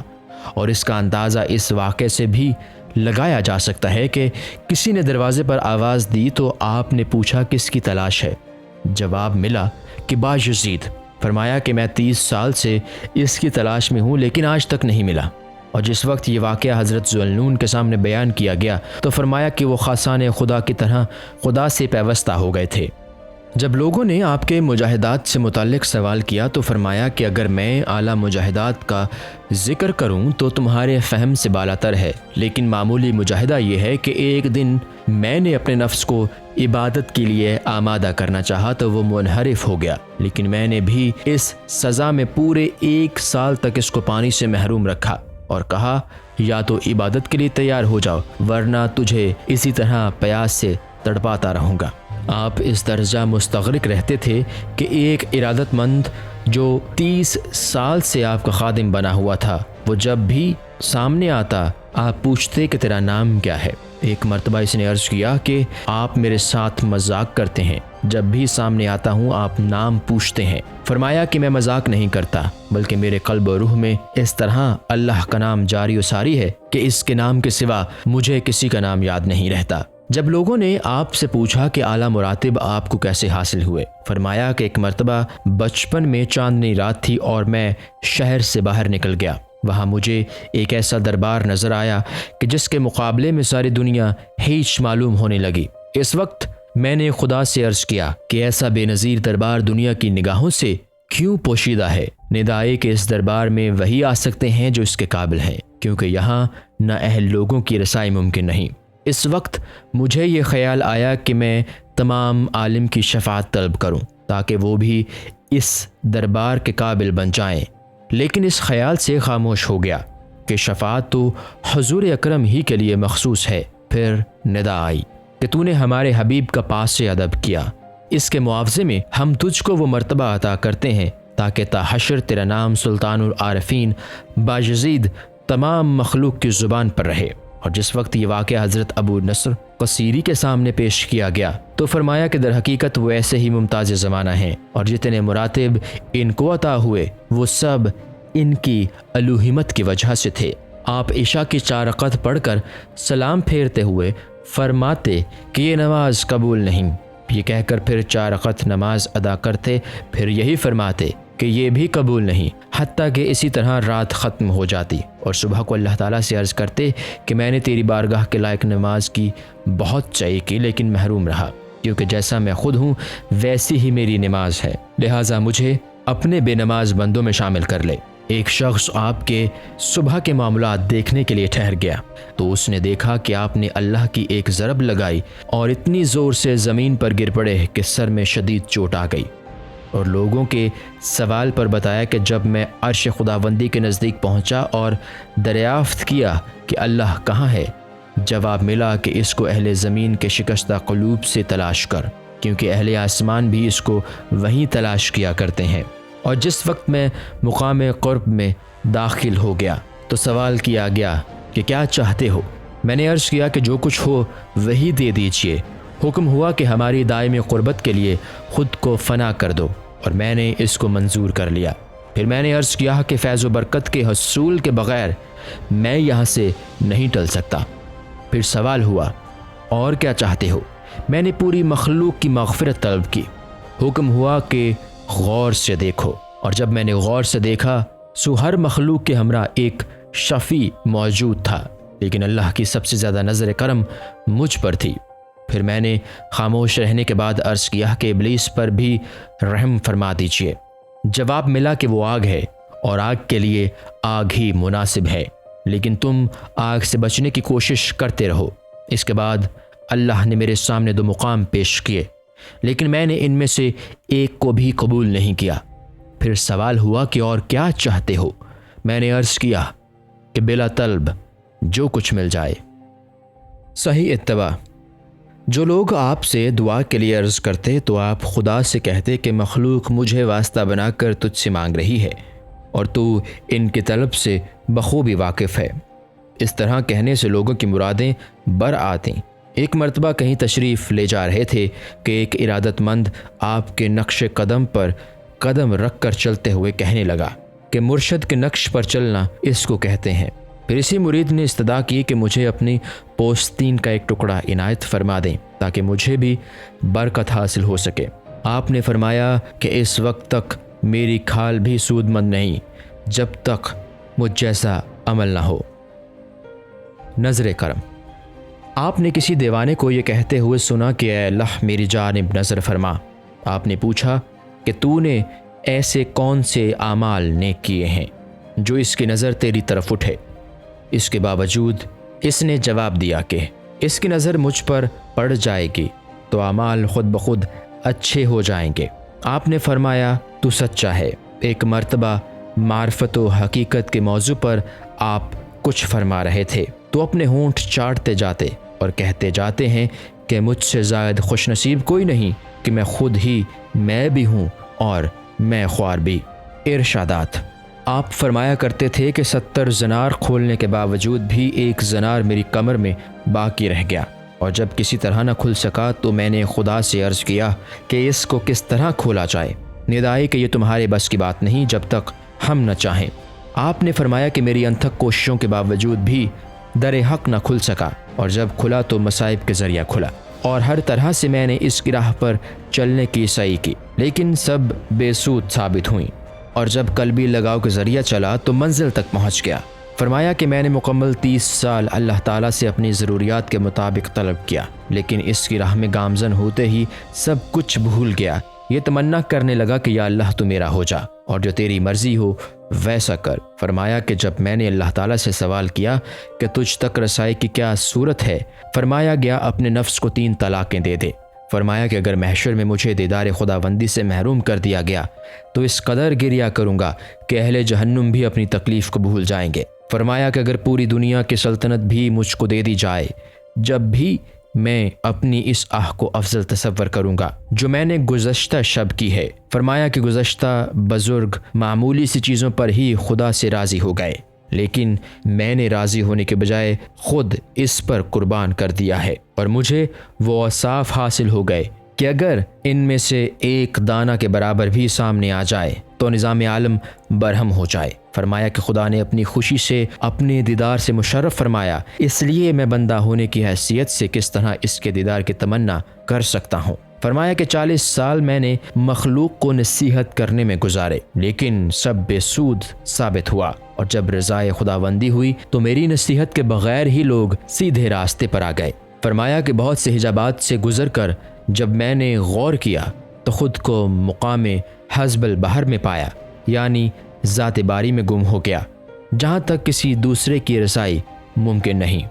اور اس کا اندازہ اس واقعے سے بھی لگایا جا سکتا ہے کہ کسی نے دروازے پر آواز دی تو آپ نے پوچھا کس کی تلاش ہے؟ جواب ملا کہ باجزید۔ فرمایا کہ میں 30 سال سے اس کی تلاش میں ہوں لیکن آج تک نہیں ملا۔ اور جس وقت یہ واقعہ حضرت ذوالنون کے سامنے بیان کیا گیا تو فرمایا کہ وہ خاصان خدا کی طرح خدا سے پیوستہ ہو گئے تھے۔ جب لوگوں نے آپ کے مجاہدات سے متعلق سوال کیا تو فرمایا کہ اگر میں اعلیٰ مجاہدات کا ذکر کروں تو تمہارے فہم سے بالاتر ہے، لیکن معمولی مجاہدہ یہ ہے کہ ایک دن میں نے اپنے نفس کو عبادت کے لیے آمادہ کرنا چاہا تو وہ منحرف ہو گیا، لیکن میں نے بھی اس سزا میں پورے 1 سال تک اس کو پانی سے محروم رکھا اور کہا یا تو عبادت کے لیے تیار ہو جاؤ ورنہ تجھے اسی طرح پیاس سے تڑپاتا رہوں گا۔ آپ اس درجہ مستغرق رہتے تھے کہ ایک ارادت مند جو 30 سال سے آپ کا خادم بنا ہوا تھا، وہ جب بھی سامنے آتا آپ پوچھتے کہ تیرا نام کیا ہے۔ ایک مرتبہ اس نے عرض کیا کہ آپ میرے ساتھ مذاق کرتے ہیں، جب بھی سامنے آتا ہوں آپ نام پوچھتے ہیں۔ فرمایا کہ میں مذاق نہیں کرتا، بلکہ میرے قلب و روح میں اس طرح اللہ کا نام جاری و ساری ہے کہ اس کے نام کے سوا مجھے کسی کا نام یاد نہیں رہتا۔ جب لوگوں نے آپ سے پوچھا کہ اعلیٰ مراتب آپ کو کیسے حاصل ہوئے، فرمایا کہ ایک مرتبہ بچپن میں چاندنی رات تھی اور میں شہر سے باہر نکل گیا۔ وہاں مجھے ایک ایسا دربار نظر آیا کہ جس کے مقابلے میں ساری دنیا ہیچ معلوم ہونے لگی۔ اس وقت میں نے خدا سے عرض کیا کہ ایسا بے نظیر دربار دنیا کی نگاہوں سے کیوں پوشیدہ ہے؟ ندائے کہ اس دربار میں وہی آ سکتے ہیں جو اس کے قابل ہیں، کیونکہ یہاں نہ اہل لوگوں کی رسائی ممکن نہیں۔ اس وقت مجھے یہ خیال آیا کہ میں تمام عالم کی شفاعت طلب کروں تاکہ وہ بھی اس دربار کے قابل بن جائیں، لیکن اس خیال سے خاموش ہو گیا کہ شفاعت تو حضور اکرم ہی کے لیے مخصوص ہے۔ پھر ندا آئی کہ تو نے ہمارے حبیب کا پاس سے ادب کیا، اس کے معاوضے میں ہم تجھ کو وہ مرتبہ عطا کرتے ہیں تاکہ تا حشر تیرا نام سلطان العارفین باجزید تمام مخلوق کی زبان پر رہے۔ اور جس وقت یہ واقعہ حضرت ابو نصر قصیری کے سامنے پیش کیا گیا تو فرمایا کہ در حقیقت وہ ایسے ہی ممتاز زمانہ ہیں اور جتنے مراتب ان کو عطا ہوئے وہ سب ان کی الوہمت کی وجہ سے تھے۔ آپ عشاء کی 4 رکعت پڑھ کر سلام پھیرتے ہوئے فرماتے کہ یہ نماز قبول نہیں، یہ کہہ کر پھر 4 رکعت نماز ادا کرتے، پھر یہی فرماتے کہ یہ بھی قبول نہیں، حتیٰ کہ اسی طرح رات ختم ہو جاتی اور صبح کو اللہ تعالیٰ سے عرض کرتے کہ میں نے تیری بارگاہ کے لائق نماز کی بہت چاہیے کی لیکن محروم رہا، کیونکہ جیسا میں خود ہوں ویسی ہی میری نماز ہے، لہٰذا مجھے اپنے بے نماز بندوں میں شامل کر لے۔ ایک شخص آپ کے صبح کے معاملات دیکھنے کے لیے ٹھہر گیا تو اس نے دیکھا کہ آپ نے اللہ کی ایک ضرب لگائی اور اتنی زور سے زمین پر گر پڑے کہ سر میں شدید چوٹ آ گئی، اور لوگوں کے سوال پر بتایا کہ جب میں عرش خداوندی کے نزدیک پہنچا اور دریافت کیا کہ اللہ کہاں ہے، جواب ملا کہ اس کو اہل زمین کے شکستہ قلوب سے تلاش کر، کیونکہ اہل آسمان بھی اس کو وہیں تلاش کیا کرتے ہیں۔ اور جس وقت میں مقام قرب میں داخل ہو گیا تو سوال کیا گیا کہ کیا چاہتے ہو؟ میں نے عرض کیا کہ جو کچھ ہو وہی دے دیجیے۔ حکم ہوا کہ ہماری دائمی قربت کے لیے خود کو فنا کر دو، اور میں نے اس کو منظور کر لیا۔ پھر میں نے عرض کیا کہ فیض و برکت کے حصول کے بغیر میں یہاں سے نہیں ٹل سکتا۔ پھر سوال ہوا اور کیا چاہتے ہو؟ میں نے پوری مخلوق کی مغفرت طلب کی۔ حکم ہوا کہ غور سے دیکھو، اور جب میں نے غور سے دیکھا سو ہر مخلوق کے ہمراہ ایک شفیع موجود تھا، لیکن اللہ کی سب سے زیادہ نظر کرم مجھ پر تھی۔ پھر میں نے خاموش رہنے کے بعد عرض کیا کہ ابلیس پر بھی رحم فرما دیجیے۔ جواب ملا کہ وہ آگ ہے اور آگ کے لیے آگ ہی مناسب ہے، لیکن تم آگ سے بچنے کی کوشش کرتے رہو۔ اس کے بعد اللہ نے میرے سامنے 2 مقام پیش کیے، لیکن میں نے ان میں سے ایک کو بھی قبول نہیں کیا۔ پھر سوال ہوا کہ اور کیا چاہتے ہو؟ میں نے عرض کیا کہ بلا طلب جو کچھ مل جائے۔ صحیح اتباع۔ جو لوگ آپ سے دعا کے لیے عرض کرتے تو آپ خدا سے کہتے کہ مخلوق مجھے واسطہ بنا کر تجھ سے مانگ رہی ہے اور تو ان کی طلب سے بخوبی واقف ہے۔ اس طرح کہنے سے لوگوں کی مرادیں بر آتیں۔ ایک مرتبہ کہیں تشریف لے جا رہے تھے کہ ایک ارادت مند آپ کے نقش قدم پر قدم رکھ کر چلتے ہوئے کہنے لگا کہ مرشد کے نقش پر چلنا اس کو کہتے ہیں۔ پھر اسی مرید نے استدعا کی کہ مجھے اپنی پوستین کا ایک ٹکڑا عنایت فرما دیں تاکہ مجھے بھی برکت حاصل ہو سکے۔ آپ نے فرمایا کہ اس وقت تک میری کھال بھی سود مند نہیں جب تک مجھ جیسا عمل نہ ہو۔ نظر کرم۔ آپ نے کسی دیوانے کو یہ کہتے ہوئے سنا کہ اے اللہ میری جانب نظر فرما۔ آپ نے پوچھا کہ تو نے ایسے کون سے اعمال نیک کیے ہیں جو اس کی نظر تیری طرف اٹھے؟ اس کے باوجود اس نے جواب دیا کہ اس کی نظر مجھ پر پڑ جائے گی تو اعمال خود بخود اچھے ہو جائیں گے۔ آپ نے فرمایا تو سچا ہے۔ ایک مرتبہ معرفت و حقیقت کے موضوع پر آپ کچھ فرما رہے تھے تو اپنے ہونٹ چاٹتے جاتے اور کہتے جاتے ہیں کہ مجھ سے زائد خوش نصیب کوئی نہیں کہ میں خود ہی میں بھی ہوں اور میں خوار بھی۔ ارشادات۔ آپ فرمایا کرتے تھے کہ 70 زنار کھولنے کے باوجود بھی ایک زنار میری کمر میں باقی رہ گیا، اور جب کسی طرح نہ کھل سکا تو میں نے خدا سے عرض کیا کہ اس کو کس طرح کھولا جائے۔ ندائی کہ یہ تمہارے بس کی بات نہیں جب تک ہم نہ چاہیں۔ آپ نے فرمایا کہ میری انتھک کوششوں کے باوجود بھی در حق نہ کھل سکا، اور جب کھلا تو مصائب کے ذریعہ کھلا، اور ہر طرح سے میں نے اس کی راہ پر چلنے کی سعی کی لیکن سب بے سود ثابت ہوئیں، اور جب قلبی لگاؤ کے ذریعہ چلا تو منزل تک پہنچ گیا۔ فرمایا کہ میں نے مکمل 30 سال اللہ تعالیٰ سے اپنی ضروریات کے مطابق طلب کیا، لیکن اس کی راہ میں گامزن ہوتے ہی سب کچھ بھول گیا۔ یہ تمنا کرنے لگا کہ یا اللہ تو میرا ہو جا اور جو تیری مرضی ہو ویسا کر۔ فرمایا کہ جب میں نے اللہ تعالیٰ سے سوال کیا کہ تجھ تک رسائی کی کیا صورت ہے، فرمایا گیا اپنے نفس کو 3 طلاقیں دے دے۔ فرمایا کہ اگر محشر میں مجھے دیدار خداوندی سے محروم کر دیا گیا تو اس قدر گریہ کروں گا کہ اہل جہنم بھی اپنی تکلیف کو بھول جائیں گے۔ فرمایا کہ اگر پوری دنیا کی سلطنت بھی مجھ کو دے دی جائے جب بھی میں اپنی اس آہ کو افضل تصور کروں گا جو میں نے گزشتہ شب کی ہے۔ فرمایا کہ گزشتہ بزرگ معمولی سی چیزوں پر ہی خدا سے راضی ہو گئے، لیکن میں نے راضی ہونے کے بجائے خود اس پر قربان کر دیا ہے، اور مجھے وہ اوصاف حاصل ہو گئے کہ اگر ان میں سے ایک دانہ کے برابر بھی سامنے آ جائے تو نظام عالم برہم ہو جائے۔ فرمایا کہ خدا نے اپنی خوشی سے اپنے دیدار سے مشرف فرمایا، اس لیے میں بندہ ہونے کی حیثیت سے کس طرح اس کے دیدار کی تمنا کر سکتا ہوں۔ فرمایا کہ 40 سال میں نے مخلوق کو نصیحت کرنے میں گزارے لیکن سب بے سود ثابت ہوا، اور جب رضائے خداوندی ہوئی تو میری نصیحت کے بغیر ہی لوگ سیدھے راستے پر آ گئے۔ فرمایا کہ بہت سے حجابات سے گزر کر جب میں نے غور کیا تو خود کو مقام حزب البحر میں پایا، یعنی ذات باری میں گم ہو گیا جہاں تک کسی دوسرے کی رسائی ممکن نہیں۔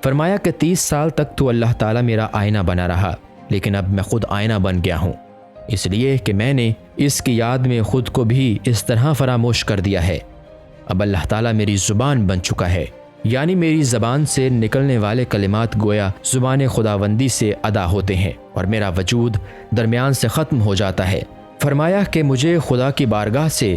فرمایا کہ 30 سال تک تو اللہ تعالیٰ میرا آئینہ بنا رہا، لیکن اب میں خود آئینہ بن گیا ہوں، اس لیے کہ میں نے اس کی یاد میں خود کو بھی اس طرح فراموش کر دیا ہے۔ اب اللہ تعالیٰ میری زبان بن چکا ہے، یعنی میری زبان سے نکلنے والے کلمات گویا زبان خداوندی سے ادا ہوتے ہیں اور میرا وجود درمیان سے ختم ہو جاتا ہے۔ فرمایا کہ مجھے خدا کی بارگاہ سے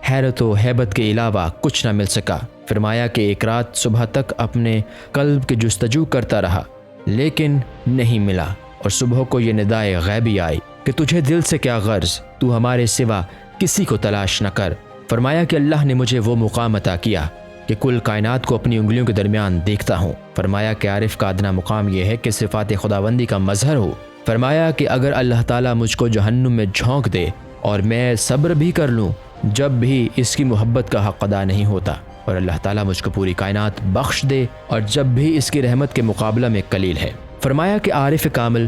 حیرت و ہیبت کے علاوہ کچھ نہ مل سکا۔ فرمایا کہ ایک رات صبح تک اپنے قلب کی جستجو کرتا رہا لیکن نہیں ملا، اور صبح کو یہ ندائے غیبی آئی کہ تجھے دل سے کیا غرض، تو ہمارے سوا کسی کو تلاش نہ کر۔ فرمایا کہ اللہ نے مجھے وہ مقام عطا کیا کہ کل کائنات کو اپنی انگلیوں کے درمیان دیکھتا ہوں۔ فرمایا کہ عارف کا ادنا مقام یہ ہے کہ صفات خداوندی کا مظہر ہو۔ فرمایا کہ اگر اللہ تعالیٰ مجھ کو جہنم میں جھونک دے اور میں صبر بھی کر لوں جب بھی اس کی محبت کا حق ادا نہیں ہوتا، اور اللہ تعالیٰ مجھ کو پوری کائنات بخش دے اور جب بھی اس کی رحمت کے مقابلہ میں قلیل ہے۔ فرمایا کہ عارف کامل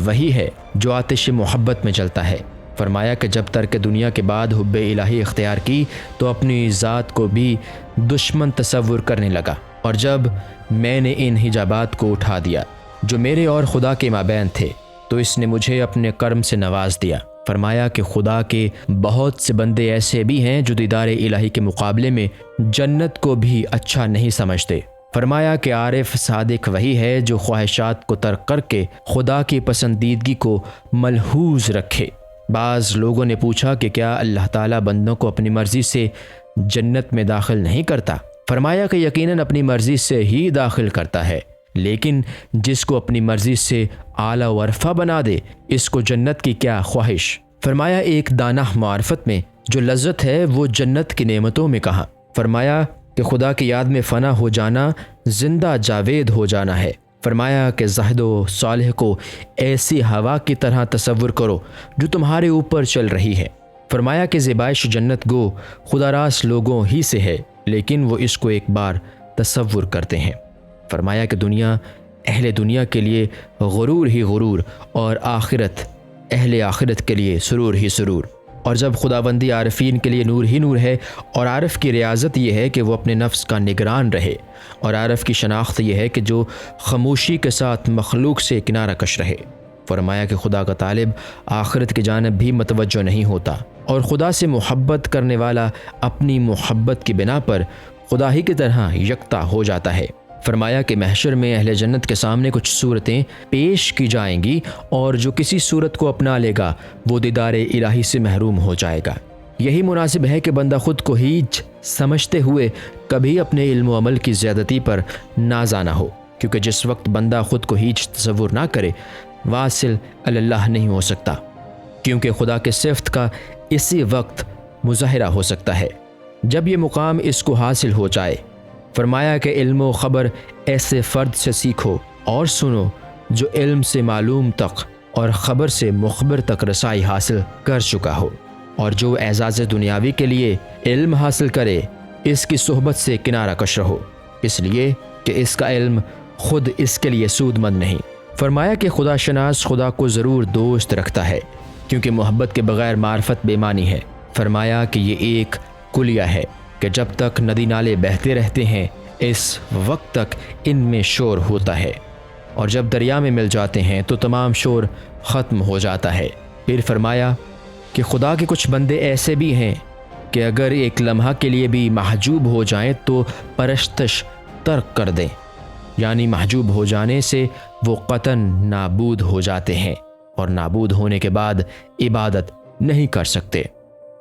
وہی ہے جو آتش محبت میں جلتا ہے۔ فرمایا کہ جب ترک دنیا کے بعد حب الہی اختیار کی تو اپنی ذات کو بھی دشمن تصور کرنے لگا، اور جب میں نے ان حجابات کو اٹھا دیا جو میرے اور خدا کے مابین تھے تو اس نے مجھے اپنے کرم سے نواز دیا۔ فرمایا کہ خدا کے بہت سے بندے ایسے بھی ہیں جو دیدار الہی کے مقابلے میں جنت کو بھی اچھا نہیں سمجھتے۔ فرمایا کہ عارف صادق وہی ہے جو خواہشات کو ترک کر کے خدا کی پسندیدگی کو ملحوظ رکھے۔ بعض لوگوں نے پوچھا کہ کیا اللہ تعالیٰ بندوں کو اپنی مرضی سے جنت میں داخل نہیں کرتا؟ فرمایا کہ یقیناً اپنی مرضی سے ہی داخل کرتا ہے، لیکن جس کو اپنی مرضی سے اعلیٰ و عرفہ بنا دے اس کو جنت کی کیا خواہش۔ فرمایا ایک دانہ معرفت میں جو لذت ہے وہ جنت کی نعمتوں میں کہاں۔ فرمایا کہ خدا کی یاد میں فنا ہو جانا زندہ جاوید ہو جانا ہے۔ فرمایا کہ زاہد و صالح کو ایسی ہوا کی طرح تصور کرو جو تمہارے اوپر چل رہی ہے۔ فرمایا کہ زیبائش جنت گو خدا راست لوگوں ہی سے ہے، لیکن وہ اس کو ایک بار تصور کرتے ہیں۔ فرمایا کہ دنیا اہل دنیا کے لیے غرور ہی غرور، اور آخرت اہل آخرت کے لیے سرور ہی سرور۔ اور جب خداوندی عارفین کے لیے نور ہی نور ہے، اور عارف کی ریاضت یہ ہے کہ وہ اپنے نفس کا نگران رہے، اور عارف کی شناخت یہ ہے کہ جو خاموشی کے ساتھ مخلوق سے کنارہ کش رہے۔ فرمایا کہ خدا کا طالب آخرت کی جانب بھی متوجہ نہیں ہوتا، اور خدا سے محبت کرنے والا اپنی محبت کی بنا پر خدا ہی کی طرح یکتا ہو جاتا ہے۔ فرمایا کہ محشر میں اہل جنت کے سامنے کچھ صورتیں پیش کی جائیں گی، اور جو کسی صورت کو اپنا لے گا وہ دیدار الہی سے محروم ہو جائے گا۔ یہی مناسب ہے کہ بندہ خود کو ہیچ سمجھتے ہوئے کبھی اپنے علم و عمل کی زیادتی پر نازا نہ ہو، کیونکہ جس وقت بندہ خود کو ہیچ تصور نہ کرے واصل اللہ نہیں ہو سکتا، کیونکہ خدا کے صفت کا اسی وقت مظاہرہ ہو سکتا ہے جب یہ مقام اس کو حاصل ہو جائے۔ فرمایا کہ علم و خبر ایسے فرد سے سیکھو اور سنو جو علم سے معلوم تک اور خبر سے مخبر تک رسائی حاصل کر چکا ہو، اور جو اعزاز دنیاوی کے لیے علم حاصل کرے اس کی صحبت سے کنارہ کش رہو، اس لیے کہ اس کا علم خود اس کے لیے سود مند نہیں۔ فرمایا کہ خدا شناس خدا کو ضرور دوست رکھتا ہے، کیونکہ محبت کے بغیر معرفت بے معنی ہے۔ فرمایا کہ یہ ایک کلیہ ہے کہ جب تک ندی نالے بہتے رہتے ہیں اس وقت تک ان میں شور ہوتا ہے، اور جب دریا میں مل جاتے ہیں تو تمام شور ختم ہو جاتا ہے۔ پھر فرمایا کہ خدا کے کچھ بندے ایسے بھی ہیں کہ اگر ایک لمحہ کے لیے بھی محجوب ہو جائیں تو پرستش ترک کر دیں، یعنی محجوب ہو جانے سے وہ قطعاً نابود ہو جاتے ہیں، اور نابود ہونے کے بعد عبادت نہیں کر سکتے۔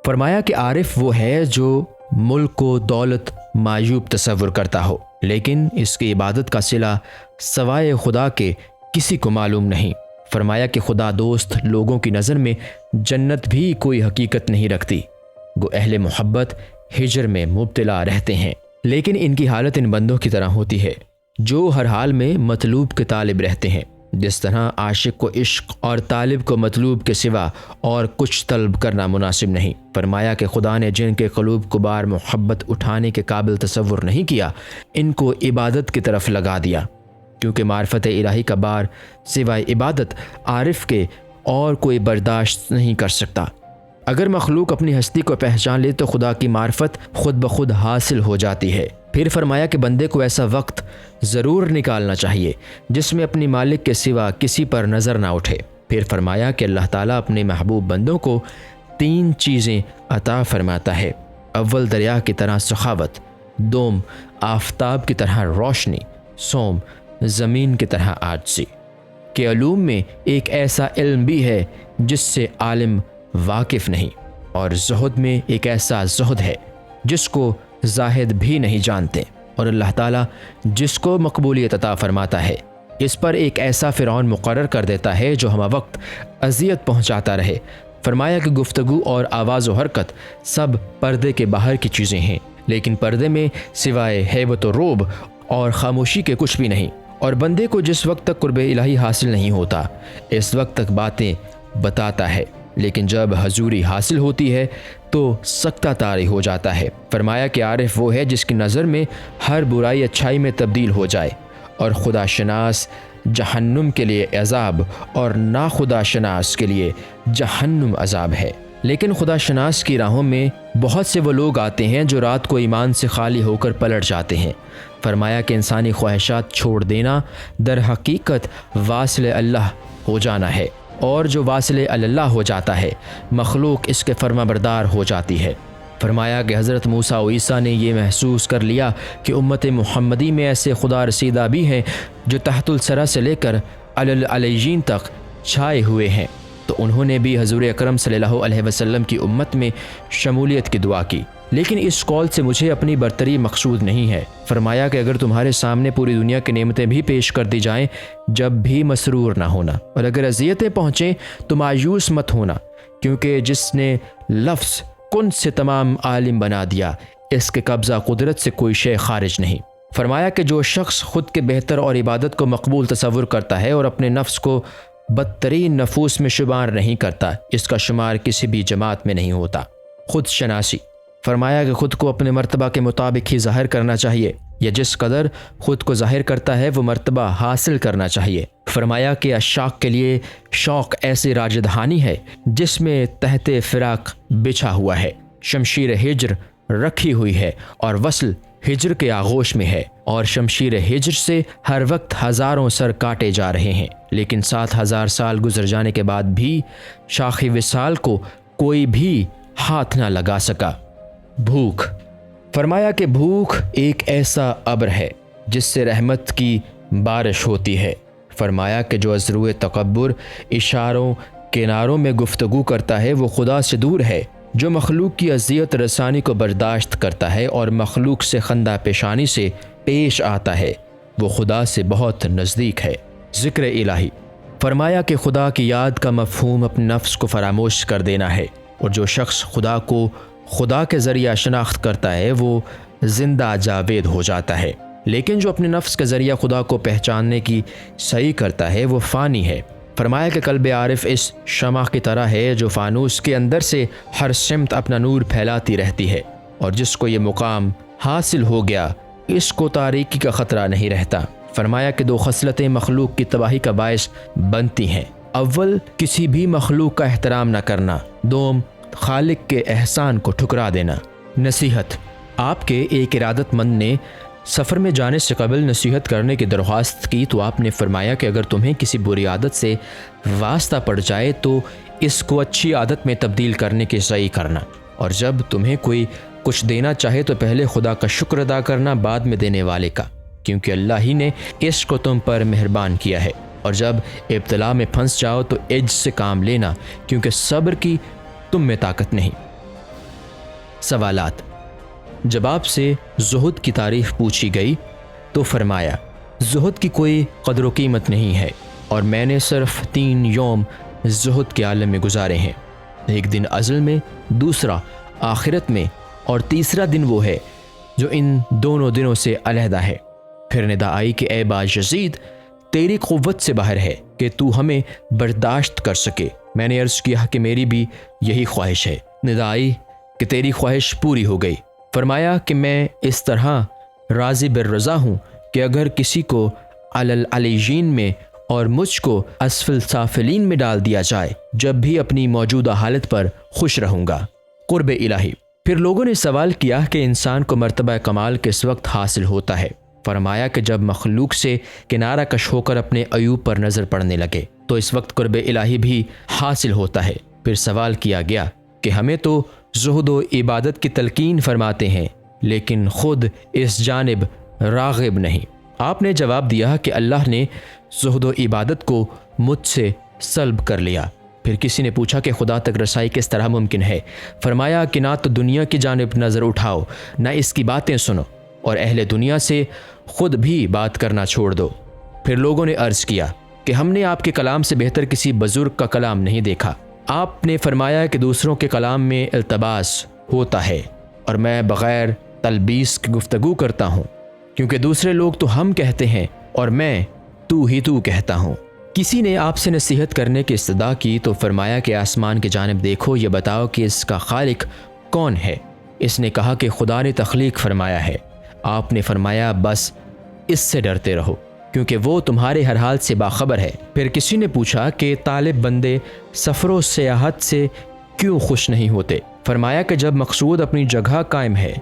فرمایا کہ عارف وہ ہے جو ملک و دولت معیوب تصور کرتا ہو، لیکن اس کی عبادت کا صلہ سوائے خدا کے کسی کو معلوم نہیں۔ فرمایا کہ خدا دوست لوگوں کی نظر میں جنت بھی کوئی حقیقت نہیں رکھتی، گو اہل محبت ہجر میں مبتلا رہتے ہیں، لیکن ان کی حالت ان بندوں کی طرح ہوتی ہے جو ہر حال میں مطلوب کے طالب رہتے ہیں، جس طرح عاشق کو عشق اور طالب کو مطلوب کے سوا اور کچھ طلب کرنا مناسب نہیں۔ فرمایا کہ خدا نے جن کے قلوب کو بار محبت اٹھانے کے قابل تصور نہیں کیا، ان کو عبادت کی طرف لگا دیا، کیونکہ معرفت الہی کا بار سوائے عبادت عارف کے اور کوئی برداشت نہیں کر سکتا۔ اگر مخلوق اپنی ہستی کو پہچان لے تو خدا کی معرفت خود بخود حاصل ہو جاتی ہے۔ پھر فرمایا کہ بندے کو ایسا وقت ضرور نکالنا چاہیے جس میں اپنی مالک کے سوا کسی پر نظر نہ اٹھے۔ پھر فرمایا کہ اللہ تعالیٰ اپنے محبوب بندوں کو 3 چیزیں عطا فرماتا ہے: اول دریا کی طرح سخاوت، دوم آفتاب کی طرح روشنی، سوم زمین کی طرح عاجزی۔ کہ علوم میں ایک ایسا علم بھی ہے جس سے عالم واقف نہیں، اور زہد میں ایک ایسا زہد ہے جس کو زاہد بھی نہیں جانتے، اور اللہ تعالیٰ جس کو مقبولیت عطا فرماتا ہے اس پر ایک ایسا فرعون مقرر کر دیتا ہے جو ہمہ وقت اذیت پہنچاتا رہے۔ فرمایا کہ گفتگو اور آواز و حرکت سب پردے کے باہر کی چیزیں ہیں، لیکن پردے میں سوائے ہیبت و رعب اور خاموشی کے کچھ بھی نہیں، اور بندے کو جس وقت تک قرب الہی حاصل نہیں ہوتا اس وقت تک باتیں بتاتا ہے، لیکن جب حضوری حاصل ہوتی ہے تو سکتہ طاری ہو جاتا ہے۔ فرمایا کہ عارف وہ ہے جس کی نظر میں ہر برائی اچھائی میں تبدیل ہو جائے، اور خدا شناس جہنم کے لیے عذاب اور ناخدا شناس کے لیے جہنم عذاب ہے۔ لیکن خدا شناس کی راہوں میں بہت سے وہ لوگ آتے ہیں جو رات کو ایمان سے خالی ہو کر پلٹ جاتے ہیں۔ فرمایا کہ انسانی خواہشات چھوڑ دینا در حقیقت واصل اللہ ہو جانا ہے، اور جو واصل اللہ ہو جاتا ہے مخلوق اس کے فرما بردار ہو جاتی ہے۔ فرمایا کہ حضرت موسیٰ و عیسیٰ نے یہ محسوس کر لیا کہ امت محمدی میں ایسے خدا رسیدہ بھی ہیں جو تحت الثری سے لے کر علیین تک چھائے ہوئے ہیں، تو انہوں نے بھی حضور اکرم صلی اللہ علیہ وسلم کی امت میں شمولیت کی دعا کی، لیکن اس قول سے مجھے اپنی برتری مقصود نہیں ہے۔ فرمایا کہ اگر تمہارے سامنے پوری دنیا کی نعمتیں بھی پیش کر دی جائیں جب بھی مسرور نہ ہونا، اور اگر اذیتیں پہنچیں تو مایوس مت ہونا، کیونکہ جس نے لفظ کن سے تمام عالم بنا دیا اس کے قبضہ قدرت سے کوئی شے خارج نہیں۔ فرمایا کہ جو شخص خود کے بہتر اور عبادت کو مقبول تصور کرتا ہے اور اپنے نفس کو بدترین نفوس میں شمار نہیں کرتا، اس کا شمار کسی بھی جماعت میں نہیں ہوتا۔ خود شناسی۔ فرمایا کہ خود کو اپنے مرتبہ کے مطابق ہی ظاہر کرنا چاہیے، یا جس قدر خود کو ظاہر کرتا ہے وہ مرتبہ حاصل کرنا چاہیے۔ فرمایا کہ اشاق کے لیے شوق ایسی راجدھانی ہے جس میں تحت فراق بچھا ہوا ہے، شمشیر ہجر رکھی ہوئی ہے اور وصل ہجر کے آغوش میں ہے، اور شمشیر ہجر سے ہر وقت ہزاروں سر کاٹے جا رہے ہیں، لیکن 7000 سال گزر جانے کے بعد بھی شاخ وصال کو کوئی بھی ہاتھ نہ لگا سکا۔ بھوک۔ فرمایا کہ بھوک ایک ایسا ابر ہے جس سے رحمت کی بارش ہوتی ہے۔ فرمایا کہ جو از روئے تکبر اشاروں کناروں میں گفتگو کرتا ہے وہ خدا سے دور ہے، جو مخلوق کی اذیت رسانی کو برداشت کرتا ہے اور مخلوق سے خندہ پیشانی سے پیش آتا ہے وہ خدا سے بہت نزدیک ہے۔ ذکر الہی۔ فرمایا کہ خدا کی یاد کا مفہوم اپنے نفس کو فراموش کر دینا ہے، اور جو شخص خدا کو خدا کے ذریعہ شناخت کرتا ہے وہ زندہ جاوید ہو جاتا ہے، لیکن جو اپنے نفس کے ذریعہ خدا کو پہچاننے کی سعی کرتا ہے وہ فانی ہے۔ فرمایا کہ قلب عارف اس شمع کی طرح ہے جو فانوس کے اندر سے ہر سمت اپنا نور پھیلاتی رہتی ہے، اور جس کو یہ مقام حاصل ہو گیا اس کو تاریکی کا خطرہ نہیں رہتا۔ فرمایا کہ 2 خصلتیں مخلوق کی تباہی کا باعث بنتی ہیں، اول کسی بھی مخلوق کا احترام نہ کرنا، دوم خالق کے احسان کو ٹھکرا دینا۔ نصیحت۔ آپ کے ایک ارادت مند نے سفر میں جانے سے قبل نصیحت کرنے کی درخواست کی تو آپ نے فرمایا کہ اگر تمہیں کسی بری عادت سے واسطہ پڑ جائے تو اس کو اچھی عادت میں تبدیل کرنے کی سعی کرنا، اور جب تمہیں کوئی کچھ دینا چاہے تو پہلے خدا کا شکر ادا کرنا، بعد میں دینے والے کا، کیونکہ اللہ ہی نے اس کو تم پر مہربان کیا ہے۔ اور جب ابتلا میں پھنس جاؤ تو عجز سے کام لینا، کیونکہ صبر کی تم میں طاقت نہیں۔ سوالات۔ جب آپ سے زہد کی تعریف پوچھی گئی تو فرمایا زہد کی کوئی قدر و قیمت نہیں ہے، اور میں نے صرف 3 یوم زہد کے عالم میں گزارے ہیں، ایک دن ازل میں، دوسرا آخرت میں، اور تیسرا دن وہ ہے جو ان دونوں دنوں سے علیحدہ ہے۔ پھر ندا آئی کہ اے باجزید، تیری قوت سے باہر ہے کہ تو ہمیں برداشت کر سکے۔ میں نے عرض کیا کہ میری بھی یہی خواہش ہے۔ ندا آئی کہ تیری خواہش پوری ہو گئی۔ فرمایا کہ میں اس طرح راضی بالرضا ہوں کہ اگر کسی کو علیین میں اور مجھ کو اسفل سافلین میں ڈال دیا جائے، جب بھی اپنی موجودہ حالت پر خوش رہوں گا۔ قرب الہی۔ پھر لوگوں نے سوال کیا کہ انسان کو مرتبہ کمال کس وقت حاصل ہوتا ہے؟ فرمایا کہ جب مخلوق سے کنارہ کش ہو کر اپنے عیوب پر نظر پڑنے لگے تو اس وقت قرب الہی بھی حاصل ہوتا ہے۔ پھر سوال کیا گیا کہ ہمیں تو زہد و عبادت کی تلقین فرماتے ہیں لیکن خود اس جانب راغب نہیں۔ آپ نے جواب دیا کہ اللہ نے زہد و عبادت کو مجھ سے سلب کر لیا۔ پھر کسی نے پوچھا کہ خدا تک رسائی کس طرح ممکن ہے؟ فرمایا کہ نہ تو دنیا کی جانب نظر اٹھاؤ، نہ اس کی باتیں سنو، اور اہل دنیا سے خود بھی بات کرنا چھوڑ دو۔ پھر لوگوں نے عرض کیا کہ ہم نے آپ کے کلام سے بہتر کسی بزرگ کا کلام نہیں دیکھا۔ آپ نے فرمایا کہ دوسروں کے کلام میں التباس ہوتا ہے اور میں بغیر تلبیس کی گفتگو کرتا ہوں، کیونکہ دوسرے لوگ تو ہم کہتے ہیں اور میں تو ہی تو کہتا ہوں۔ کسی نے آپ سے نصیحت کرنے کی استدعا کی تو فرمایا کہ آسمان کی جانب دیکھو، یہ بتاؤ کہ اس کا خالق کون ہے؟ اس نے کہا کہ خدا نے تخلیق فرمایا ہے۔ آپ نے فرمایا بس اس سے ڈرتے رہو، کیونکہ وہ تمہارے ہر حال سے باخبر ہے۔ پھر کسی نے پوچھا کہ طالب بندے سفر و سیاحت سے کیوں خوش نہیں ہوتے؟ فرمایا کہ جب مقصود اپنی جگہ قائم ہے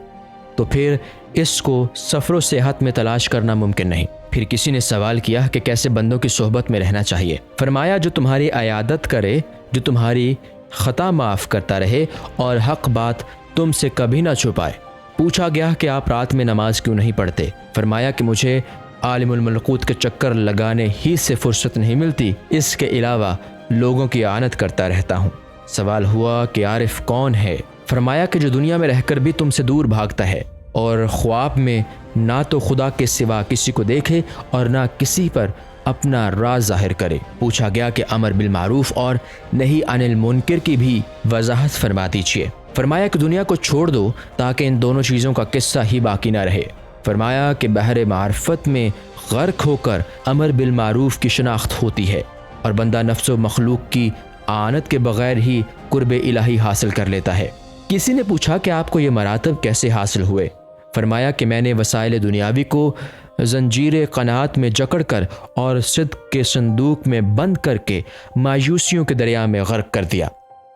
تو پھر اس کو سفر و سیاحت میں تلاش کرنا ممکن نہیں۔ پھر کسی نے سوال کیا کہ کیسے بندوں کی صحبت میں رہنا چاہیے؟ فرمایا جو تمہاری عیادت کرے، جو تمہاری خطا معاف کرتا رہے اور حق بات تم سے کبھی نہ چھپائے۔ پوچھا گیا کہ آپ رات میں نماز کیوں نہیں پڑھتے؟ فرمایا کہ مجھے عالم الملکوت کے چکر لگانے ہی سے فرصت نہیں ملتی، اس کے علاوہ لوگوں کی اعانت کرتا رہتا ہوں۔ سوال ہوا کہ عارف کون ہے؟ فرمایا کہ جو دنیا میں رہ کر بھی تم سے دور بھاگتا ہے اور خواب میں نہ تو خدا کے سوا کسی کو دیکھے اور نہ کسی پر اپنا راز ظاہر کرے۔ پوچھا گیا کہ امر بالمعروف اور نہی عن المنکر کی بھی وضاحت فرما دیجیے۔ فرمایا کہ دنیا کو چھوڑ دو تاکہ ان دونوں چیزوں کا قصہ ہی باقی نہ رہے۔ فرمایا کہ بحر معرفت میں غرق ہو کر امر بالمعروف کی شناخت ہوتی ہے اور بندہ نفس و مخلوق کی اعانت کے بغیر ہی قرب الہی حاصل کر لیتا ہے۔ کسی نے پوچھا کہ آپ کو یہ مراتب کیسے حاصل ہوئے؟ فرمایا کہ میں نے وسائل دنیاوی کو زنجیر قناعت میں جکڑ کر اور صدق کے صندوق میں بند کر کے مایوسیوں کے دریا میں غرق کر دیا۔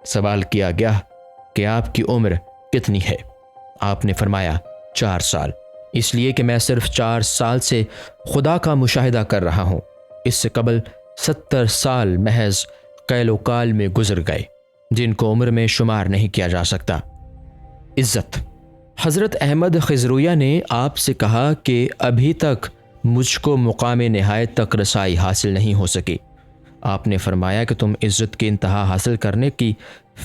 سوال کیا گیا کہ آپ کی عمر کتنی ہے؟ آپ نے فرمایا 4 سال، اس لیے کہ میں صرف 4 سال سے خدا کا مشاہدہ کر رہا ہوں۔ اس سے قبل 70 سال محض قیل و کال میں گزر گئے، جن کو عمر میں شمار نہیں کیا جا سکتا۔ عزت۔ حضرت احمد خضرویہ نے آپ سے کہا کہ ابھی تک مجھ کو مقام نہایت تک رسائی حاصل نہیں ہو سکی۔ آپ نے فرمایا کہ تم عزت کی انتہا حاصل کرنے کی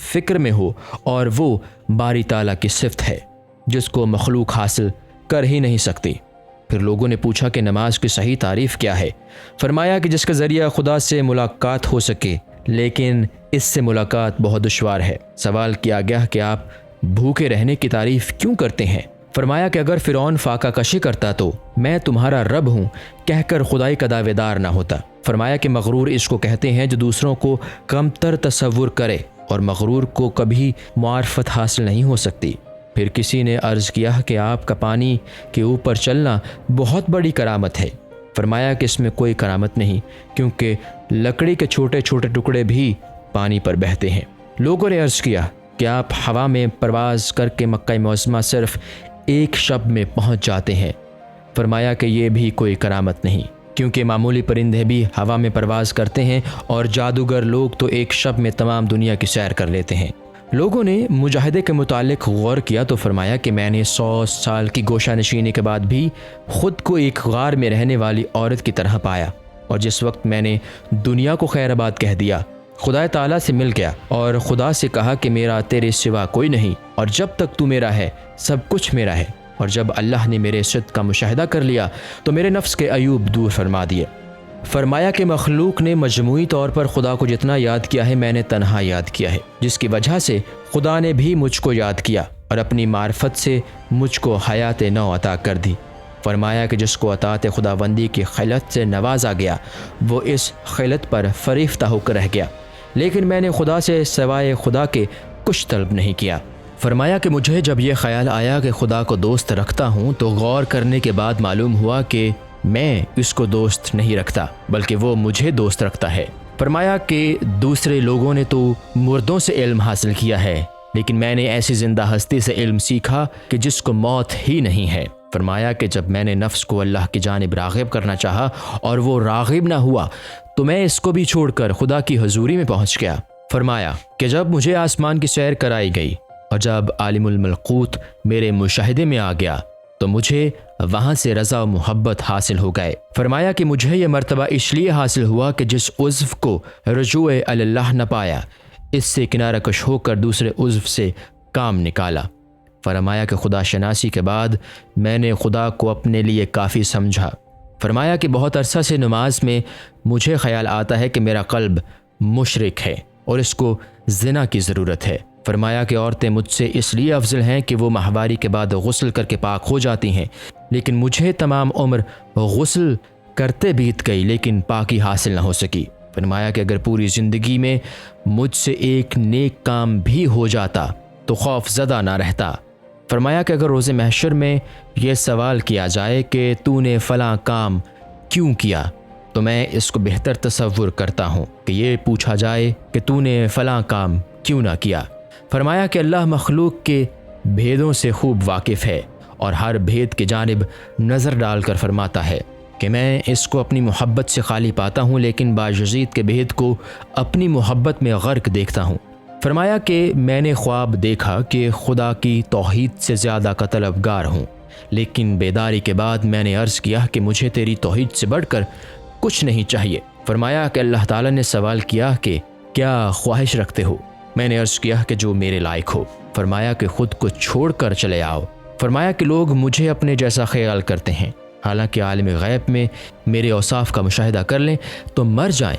فکر میں ہو، اور وہ باری تعالیٰ کی صفت ہے جس کو مخلوق حاصل کر ہی نہیں سکتی۔ پھر لوگوں نے پوچھا کہ نماز کی صحیح تعریف کیا ہے؟ فرمایا کہ جس کا ذریعہ خدا سے ملاقات ہو سکے، لیکن اس سے ملاقات بہت دشوار ہے۔ سوال کیا گیا کہ آپ بھوکے رہنے کی تعریف کیوں کرتے ہیں؟ فرمایا کہ اگر فرعون فاقہ کشی کرتا تو میں تمہارا رب ہوں کہہ کر خدائی کا دعوے دار نہ ہوتا۔ فرمایا کہ مغرور اس کو کہتے ہیں جو دوسروں کو کم تر تصور کرے، اور مغرور کو کبھی معرفت حاصل نہیں ہو سکتی۔ پھر کسی نے عرض کیا کہ آپ کا پانی کے اوپر چلنا بہت بڑی کرامت ہے۔ فرمایا کہ اس میں کوئی کرامت نہیں، کیونکہ لکڑی کے چھوٹے چھوٹے ٹکڑے بھی پانی پر بہتے ہیں۔ لوگوں نے عرض کیا کہ آپ ہوا میں پرواز کر کے مکہ معظمہ صرف 1 شب میں پہنچ جاتے ہیں۔ فرمایا کہ یہ بھی کوئی کرامت نہیں، کیونکہ معمولی پرندے بھی ہوا میں پرواز کرتے ہیں، اور جادوگر لوگ تو 1 شب میں تمام دنیا کی سیر کر لیتے ہیں۔ لوگوں نے مجاہدے کے متعلق غور کیا تو فرمایا کہ میں نے 100 سال کی گوشہ نشینی کے بعد بھی خود کو ایک غار میں رہنے والی عورت کی طرح پایا، اور جس وقت میں نے دنیا کو خیر آباد کہہ دیا، خدا تعالیٰ سے مل گیا اور خدا سے کہا کہ میرا تیرے سوا کوئی نہیں، اور جب تک تو میرا ہے سب کچھ میرا ہے۔ اور جب اللہ نے میرے صدق کا مشاہدہ کر لیا تو میرے نفس کے عیوب دور فرما دیے۔ فرمایا کہ مخلوق نے مجموعی طور پر خدا کو جتنا یاد کیا ہے، میں نے تنہا یاد کیا ہے، جس کی وجہ سے خدا نے بھی مجھ کو یاد کیا اور اپنی معرفت سے مجھ کو حیات نو عطا کر دی۔ فرمایا کہ جس کو اطاعت خداوندی کی خلت سے نوازا گیا، وہ اس خلت پر فریفتہ ہو کر رہ گیا، لیکن میں نے خدا سے سوائے خدا کے کچھ طلب نہیں کیا۔ فرمایا کہ مجھے جب یہ خیال آیا کہ خدا کو دوست رکھتا ہوں تو غور کرنے کے بعد معلوم ہوا کہ میں اس کو دوست نہیں رکھتا، بلکہ وہ مجھے دوست رکھتا ہے۔ فرمایا کہ دوسرے لوگوں نے تو مردوں سے علم حاصل کیا ہے، لیکن میں نے ایسی زندہ ہستی سے علم سیکھا کہ جس کو موت ہی نہیں ہے۔ فرمایا کہ جب میں نے نفس کو اللہ کی جانب راغب کرنا چاہا اور وہ راغب نہ ہوا تو میں اس کو بھی چھوڑ کر خدا کی حضوری میں پہنچ گیا۔ فرمایا کہ جب مجھے آسمان کی سیر کرائی گئی اور جب عالم الملکوت میرے مشاہدے میں آ گیا تو مجھے وہاں سے رضا و محبت حاصل ہو گئے۔ فرمایا کہ مجھے یہ مرتبہ اس لیے حاصل ہوا کہ جس عضو کو رجوع اللہ نہ پایا، اس سے کنارہ کش ہو کر دوسرے عضو سے کام نکالا۔ فرمایا کہ خدا شناسی کے بعد میں نے خدا کو اپنے لیے کافی سمجھا۔ فرمایا کہ بہت عرصہ سے نماز میں مجھے خیال آتا ہے کہ میرا قلب مشرک ہے اور اس کو زنا کی ضرورت ہے۔ فرمایا کہ عورتیں مجھ سے اس لیے افضل ہیں کہ وہ ماہواری کے بعد غسل کر کے پاک ہو جاتی ہیں، لیکن مجھے تمام عمر غسل کرتے بیت گئی لیکن پاکی حاصل نہ ہو سکی۔ فرمایا کہ اگر پوری زندگی میں مجھ سے ایک نیک کام بھی ہو جاتا تو خوف زدہ نہ رہتا۔ فرمایا کہ اگر روز محشر میں یہ سوال کیا جائے کہ تو نے فلاں کام کیوں کیا، تو میں اس کو بہتر تصور کرتا ہوں کہ یہ پوچھا جائے کہ تو نے فلاں کام کیوں نہ کیا۔ فرمایا کہ اللہ مخلوق کے بھیدوں سے خوب واقف ہے اور ہر بھید کی جانب نظر ڈال کر فرماتا ہے کہ میں اس کو اپنی محبت سے خالی پاتا ہوں، لیکن باجزید کے بھید کو اپنی محبت میں غرق دیکھتا ہوں۔ فرمایا کہ میں نے خواب دیکھا کہ خدا کی توحید سے زیادہ کا طلبگار ہوں، لیکن بیداری کے بعد میں نے عرض کیا کہ مجھے تیری توحید سے بڑھ کر کچھ نہیں چاہیے۔ فرمایا کہ اللہ تعالیٰ نے سوال کیا کہ کیا خواہش رکھتے ہو؟ میں نے عرض کیا کہ جو میرے لائق ہو۔ فرمایا کہ خود کو چھوڑ کر چلے آؤ۔ فرمایا کہ لوگ مجھے اپنے جیسا خیال کرتے ہیں، حالانکہ عالم غیب میں میرے اوصاف کا مشاہدہ کر لیں تو مر جائیں،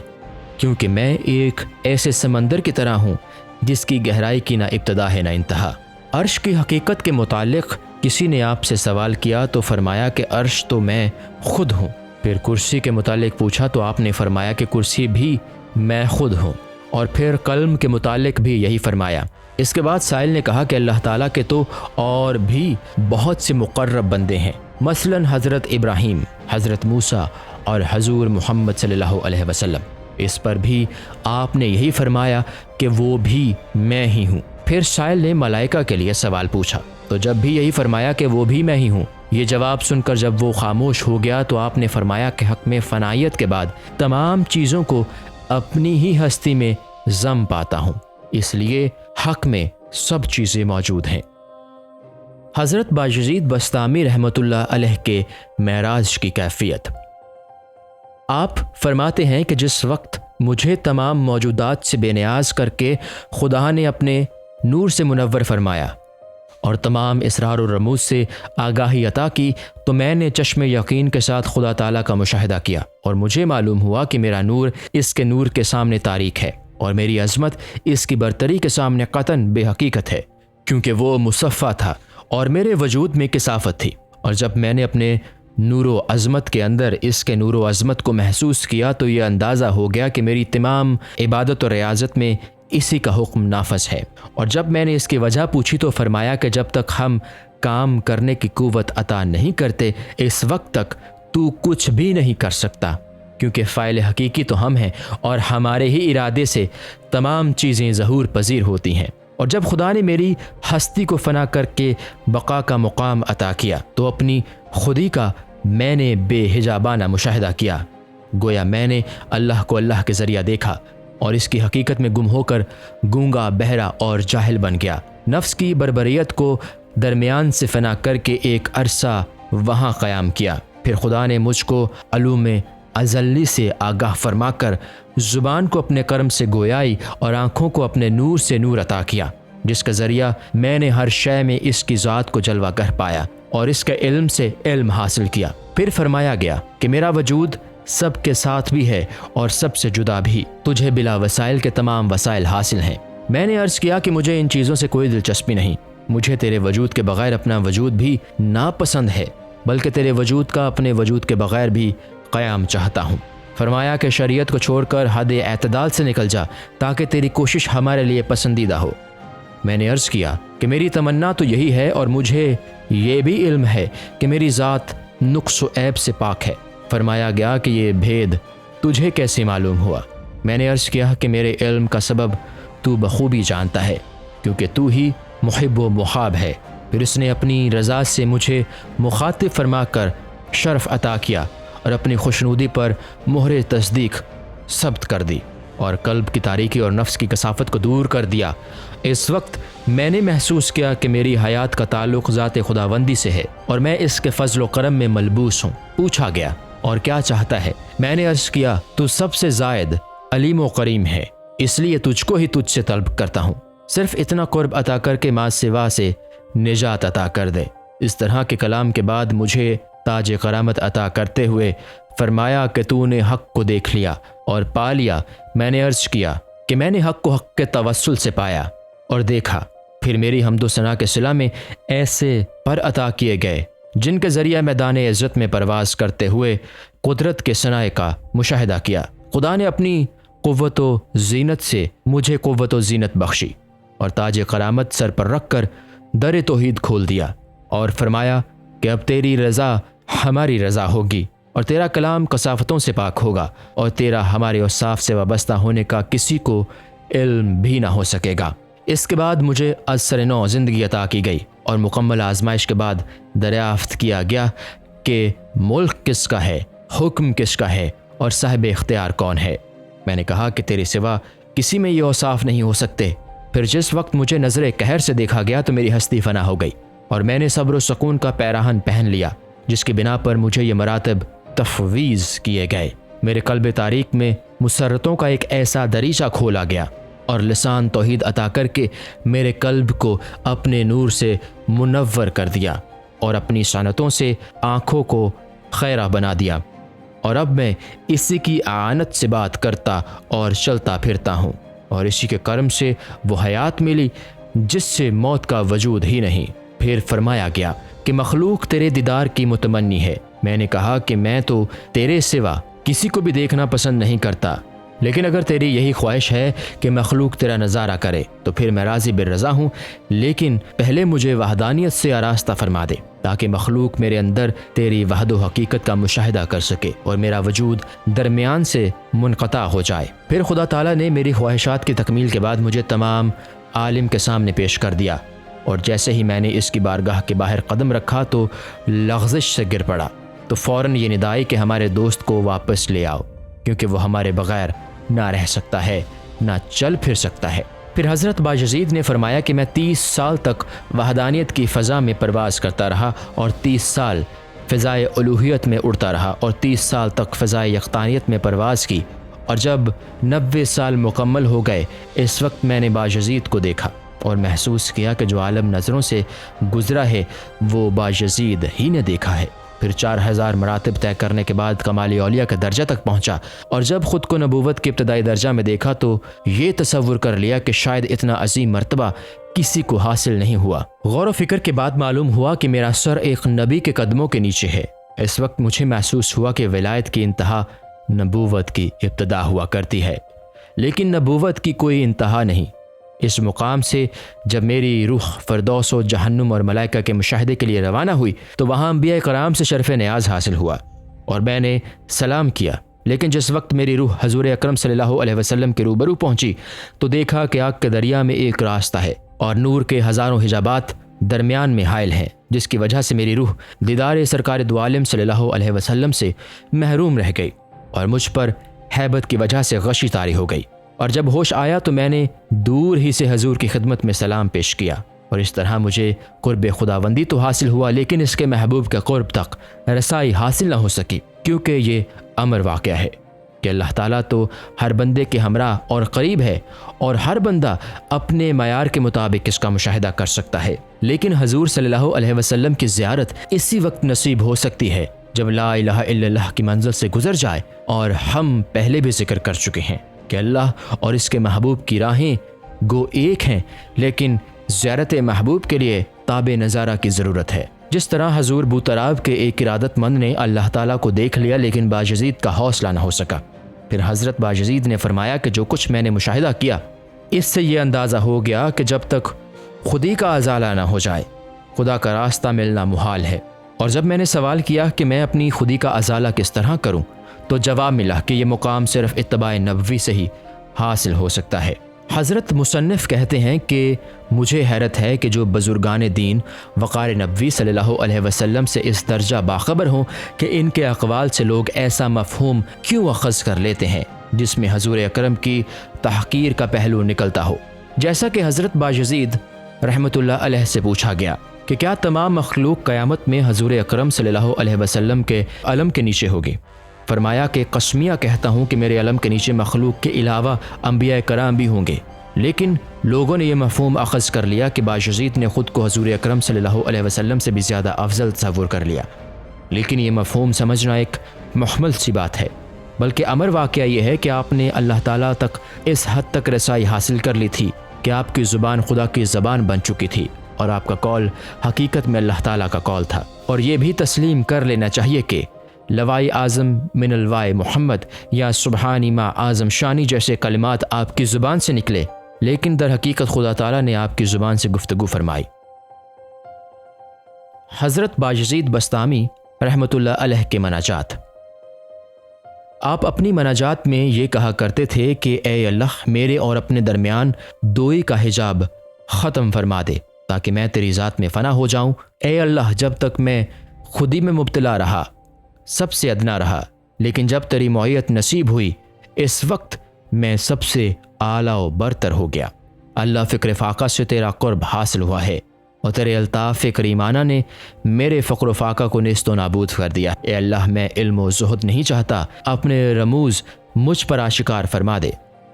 کیونکہ میں ایک ایسے سمندر کی طرح ہوں جس کی گہرائی کی نہ ابتدا ہے نہ انتہا۔ عرش کی حقیقت کے متعلق کسی نے آپ سے سوال کیا تو فرمایا کہ عرش تو میں خود ہوں۔ پھر کرسی کے متعلق پوچھا تو آپ نے فرمایا کہ کرسی بھی میں خود ہوں، اور پھر قلم کے متعلق بھی یہی فرمایا۔ اس کے بعد سائل نے کہا کہ اللہ تعالیٰ کے تو اور بھی بہت سے مقرب بندے ہیں، مثلا حضرت ابراہیم، حضرت موسیٰ اور حضور محمد صلی اللہ علیہ وسلم۔ اس پر بھی آپ نے یہی فرمایا کہ وہ بھی میں ہی ہوں۔ پھر سائل نے ملائکہ کے لیے سوال پوچھا تو جب بھی یہی فرمایا کہ وہ بھی میں ہی ہوں۔ یہ جواب سن کر جب وہ خاموش ہو گیا تو آپ نے فرمایا کہ حق میں فنائیت کے بعد تمام چیزوں کو اپنی ہی ہستی میں ضم پاتا ہوں، اس لیے حق میں سب چیزیں موجود ہیں۔ حضرت بایزید بسطامی رحمۃ اللہ علیہ کے معراج کی کیفیت۔ آپ فرماتے ہیں کہ جس وقت مجھے تمام موجودات سے بے نیاز کر کے خدا نے اپنے نور سے منور فرمایا اور تمام اسرار و رموز سے آگاہی عطا کی تو میں نے چشم یقین کے ساتھ خدا تعالیٰ کا مشاہدہ کیا اور مجھے معلوم ہوا کہ میرا نور اس کے نور کے سامنے تاریک ہے اور میری عظمت اس کی برتری کے سامنے قطعاً بے حقیقت ہے، کیونکہ وہ مصفہ تھا اور میرے وجود میں کثافت تھی۔ اور جب میں نے اپنے نور و عظمت کے اندر اس کے نور و عظمت کو محسوس کیا تو یہ اندازہ ہو گیا کہ میری تمام عبادت و ریاضت میں اسی کا حکم نافذ ہے۔ اور جب میں نے اس کی وجہ پوچھی تو فرمایا کہ جب تک ہم کام کرنے کی قوت عطا نہیں کرتے اس وقت تک تو کچھ بھی نہیں کر سکتا، کیونکہ فاعل حقیقی تو ہم ہیں اور ہمارے ہی ارادے سے تمام چیزیں ظہور پذیر ہوتی ہیں۔ اور جب خدا نے میری ہستی کو فنا کر کے بقا کا مقام عطا کیا تو اپنی خودی کا میں نے بے حجابانہ مشاہدہ کیا، گویا میں نے اللہ کو اللہ کے ذریعہ دیکھا اور اس کی حقیقت میں گم ہو کر گونگا، بہرا اور جاہل بن گیا۔ نفس کی بربریت کو درمیان سے فنا کر کے ایک عرصہ وہاں قیام کیا، پھر خدا نے مجھ کو علوم ازلی سے آگاہ فرما کر زبان کو اپنے کرم سے گویائی اور آنکھوں کو اپنے نور سے نور عطا کیا، جس کا ذریعہ میں نے ہر شے میں اس کی ذات کو جلوہ گر پایا اور اس کے علم سے علم حاصل کیا۔ پھر فرمایا گیا کہ میرا وجود سب کے ساتھ بھی ہے اور سب سے جدا بھی، تجھے بلا وسائل کے تمام وسائل حاصل ہیں۔ میں نے عرض کیا کہ مجھے ان چیزوں سے کوئی دلچسپی نہیں، مجھے تیرے وجود کے بغیر اپنا وجود بھی ناپسند ہے، بلکہ تیرے وجود کا اپنے وجود کے بغیر بھی قیام چاہتا ہوں۔ فرمایا کہ شریعت کو چھوڑ کر حد اعتدال سے نکل جا تاکہ تیری کوشش ہمارے لیے پسندیدہ ہو۔ میں نے عرض کیا کہ میری تمنا تو یہی ہے اور مجھے یہ بھی علم ہے کہ میری ذات نقص و عیب سے پاک ہے۔ فرمایا گیا کہ یہ بھید تجھے کیسے معلوم ہوا؟ میں نے عرض کیا کہ میرے علم کا سبب تو بخوبی جانتا ہے، کیونکہ تو ہی محب و محاب ہے۔ پھر اس نے اپنی رضا سے مجھے مخاطب فرما کر شرف عطا کیا اور اپنی خوشنودی پر مہر تصدیق ثبت کر دی اور قلب کی تاریکی اور نفس کی کثافت کو دور کر دیا۔ اس وقت میں نے محسوس کیا کہ میری حیات کا تعلق ذات خداوندی سے ہے اور میں اس کے فضل و کرم میں ملبوس ہوں۔ پوچھا گیا اور کیا چاہتا ہے؟ میں نے عرض کیا تو سب سے زائد علیم و کریم ہے، اس لیے تجھ کو ہی تجھ سے طلب کرتا ہوں، صرف اتنا قرب عطا کر کے ما سوا سے نجات عطا کر دے۔ اس طرح کے کلام کے بعد مجھے تاج کرامت عطا کرتے ہوئے فرمایا کہ تو نے حق کو دیکھ لیا اور پا لیا۔ میں نے عرض کیا کہ میں نے حق کو حق کے توسل سے پایا اور دیکھا۔ پھر میری حمد و ثنا کے صلہ میں ایسے پر عطا کیے گئے جن کے ذریعہ میدان عزت میں پرواز کرتے ہوئے قدرت کے صنائع کا مشاہدہ کیا۔ خدا نے اپنی قوت و زینت سے مجھے قوت و زینت بخشی اور تاج کرامت سر پر رکھ کر در توحید کھول دیا اور فرمایا کہ اب تیری رضا ہماری رضا ہوگی اور تیرا کلام کثافتوں سے پاک ہوگا اور تیرا ہمارے اوصاف سے وابستہ ہونے کا کسی کو علم بھی نہ ہو سکے گا۔ اس کے بعد مجھے از سر نو زندگی عطا کی گئی اور مکمل آزمائش کے بعد دریافت کیا گیا کہ ملک کس کا ہے، حکم کس کا ہے اور صاحب اختیار کون ہے۔ میں نے کہا کہ تیرے سوا کسی میں یہ اوصاف نہیں ہو سکتے۔ پھر جس وقت مجھے نظر قہر سے دیکھا گیا تو میری ہستی فنا ہو گئی اور میں نے صبر و سکون کا پیراہن پہن لیا، جس کی بنا پر مجھے یہ مراتب تفویض کیے گئے۔ میرے قلب تاریک میں مسرتوں کا ایک ایسا دریچہ کھولا گیا اور لسان توحید عطا کر کے میرے قلب کو اپنے نور سے منور کر دیا اور اپنی صنعتوں سے آنکھوں کو خیرہ بنا دیا، اور اب میں اسی کی اعانت سے بات کرتا اور چلتا پھرتا ہوں اور اسی کے کرم سے وہ حیات ملی جس سے موت کا وجود ہی نہیں۔ پھر فرمایا گیا کہ مخلوق تیرے دیدار کی متمنی ہے۔ میں نے کہا کہ میں تو تیرے سوا کسی کو بھی دیکھنا پسند نہیں کرتا، لیکن اگر تیری یہی خواہش ہے کہ مخلوق تیرا نظارہ کرے تو پھر میں راضی بالرضا ہوں، لیکن پہلے مجھے وحدانیت سے آراستہ فرما دے تاکہ مخلوق میرے اندر تیری وحد و حقیقت کا مشاہدہ کر سکے اور میرا وجود درمیان سے منقطع ہو جائے۔ پھر خدا تعالیٰ نے میری خواہشات کی تکمیل کے بعد مجھے تمام عالم کے سامنے پیش کر دیا، اور جیسے ہی میں نے اس کی بارگاہ کے باہر قدم رکھا تو لغزش سے گر پڑا، تو فوراً یہ ندا آئی کہ ہمارے دوست کو واپس لے آؤ، کیونکہ وہ ہمارے بغیر نہ رہ سکتا ہے نہ چل پھر سکتا ہے۔ پھر حضرت باجزید نے فرمایا کہ میں 30 سال تک وحدانیت کی فضا میں پرواز کرتا رہا، اور 30 سال فضائے الوہیت میں اڑتا رہا، اور 30 سال تک فضائے یقطانیت میں پرواز کی، اور جب 90 سال مکمل ہو گئے اس وقت میں نے باجزید کو دیکھا اور محسوس کیا کہ جو عالم نظروں سے گزرا ہے وہ باجزید ہی نے دیکھا ہے۔ پھر 4000 مراتب طے کرنے کے بعد کمال اولیاء کا درجہ تک پہنچا، اور جب خود کو نبوت کے ابتدائی درجہ میں دیکھا تو یہ تصور کر لیا کہ شاید اتنا عظیم مرتبہ کسی کو حاصل نہیں ہوا۔ غور و فکر کے بعد معلوم ہوا کہ میرا سر ایک نبی کے قدموں کے نیچے ہے۔ اس وقت مجھے محسوس ہوا کہ ولایت کی انتہا نبوت کی ابتدا ہوا کرتی ہے، لیکن نبوت کی کوئی انتہا نہیں۔ اس مقام سے جب میری روح فردوس و جہنم اور ملائکہ کے مشاہدے کے لیے روانہ ہوئی تو وہاں انبیاء کرام سے شرف نیاز حاصل ہوا، اور میں نے سلام کیا، لیکن جس وقت میری روح حضور اکرم صلی اللہ علیہ وسلم کے روبرو پہنچی تو دیکھا کہ آگ کے دریا میں ایک راستہ ہے اور نور کے ہزاروں حجابات درمیان میں حائل ہیں، جس کی وجہ سے میری روح دیدار سرکار دو عالم صلی اللہ علیہ وسلم سے محروم رہ گئی، اور مجھ پر ہیبت کی وجہ سے غشی طاری ہو گئی، اور جب ہوش آیا تو میں نے دور ہی سے حضور کی خدمت میں سلام پیش کیا، اور اس طرح مجھے قرب خداوندی تو حاصل ہوا، لیکن اس کے محبوب کے قرب تک رسائی حاصل نہ ہو سکی، کیونکہ یہ امر واقعہ ہے کہ اللہ تعالیٰ تو ہر بندے کے ہمراہ اور قریب ہے، اور ہر بندہ اپنے معیار کے مطابق اس کا مشاہدہ کر سکتا ہے، لیکن حضور صلی اللہ علیہ وسلم کی زیارت اسی وقت نصیب ہو سکتی ہے جب لا الہ الا اللہ کی منزل سے گزر جائے، اور ہم پہلے بھی ذکر کر چکے ہیں کہ اللہ اور اس کے محبوب کی راہیں گو ایک ہیں، لیکن زیارت محبوب کے لیے تابع نظارہ کی ضرورت ہے۔ جس طرح حضور بوتراب کے ایک ارادت مند نے اللہ تعالیٰ کو دیکھ لیا لیکن باجزید کا حوصلہ نہ ہو سکا۔ پھر حضرت باجزید نے فرمایا کہ جو کچھ میں نے مشاہدہ کیا اس سے یہ اندازہ ہو گیا کہ جب تک خودی کا ازالہ نہ ہو جائے خدا کا راستہ ملنا محال ہے، اور جب میں نے سوال کیا کہ میں اپنی خودی کا ازالہ کس طرح کروں تو جواب ملا کہ یہ مقام صرف اتباع نبوی سے ہی حاصل ہو سکتا ہے۔ حضرت مصنف کہتے ہیں کہ مجھے حیرت ہے کہ جو بزرگان دین وقار نبوی صلی اللہ علیہ وسلم سے اس درجہ باخبر ہوں کہ ان کے اقوال سے لوگ ایسا مفہوم کیوں اخذ کر لیتے ہیں جس میں حضور اکرم کی تحقیر کا پہلو نکلتا ہو۔ جیسا کہ حضرت باجزید رحمۃ اللہ علیہ سے پوچھا گیا کہ کیا تمام مخلوق قیامت میں حضور اکرم صلی اللہ علیہ وسلم کے علم کے نیچے ہوگی؟ فرمایا کہ قسمیہ کہتا ہوں کہ میرے علم کے نیچے مخلوق کے علاوہ انبیاء کرام بھی ہوں گے، لیکن لوگوں نے یہ مفہوم اخذ کر لیا کہ باجزید نے خود کو حضور اکرم صلی اللہ علیہ وسلم سے بھی زیادہ افضل تصور کر لیا، لیکن یہ مفہوم سمجھنا ایک محمل سی بات ہے، بلکہ امر واقعہ یہ ہے کہ آپ نے اللہ تعالیٰ تک اس حد تک رسائی حاصل کر لی تھی کہ آپ کی زبان خدا کی زبان بن چکی تھی، اور آپ کا قول حقیقت میں اللہ تعالیٰ کا قول تھا۔ اور یہ بھی تسلیم کر لینا چاہیے کہ لوائی اعظم من الوائے محمد یا سبحانی ما اعظم شانی جیسے کلمات آپ کی زبان سے نکلے، لیکن در حقیقت خدا تعالیٰ نے آپ کی زبان سے گفتگو فرمائی۔ حضرت باجزید بسطامی رحمۃ اللہ علیہ کے مناجات۔ آپ اپنی مناجات میں یہ کہا کرتے تھے کہ اے اللہ میرے اور اپنے درمیان دوئی کا حجاب ختم فرما دے تاکہ میں تیری ذات میں فنا ہو جاؤں۔ اے اللہ جب تک میں خودی میں مبتلا رہا سب سے ادنا رہا، لیکن جب تیری معیت نصیب ہوئی اس وقت میں سب سے اعلیٰ و برتر ہو گیا۔ اللہ فکر فاقہ سے تیرا قرب حاصل ہوا ہے، اور تیرے الطاف کریمانہ نے میرے فقر و فاقہ کو نیست و نابود کر دیا۔ اے اللہ میں علم و زہد نہیں چاہتا، اپنے رموز مجھ پر آشکار فرما دے۔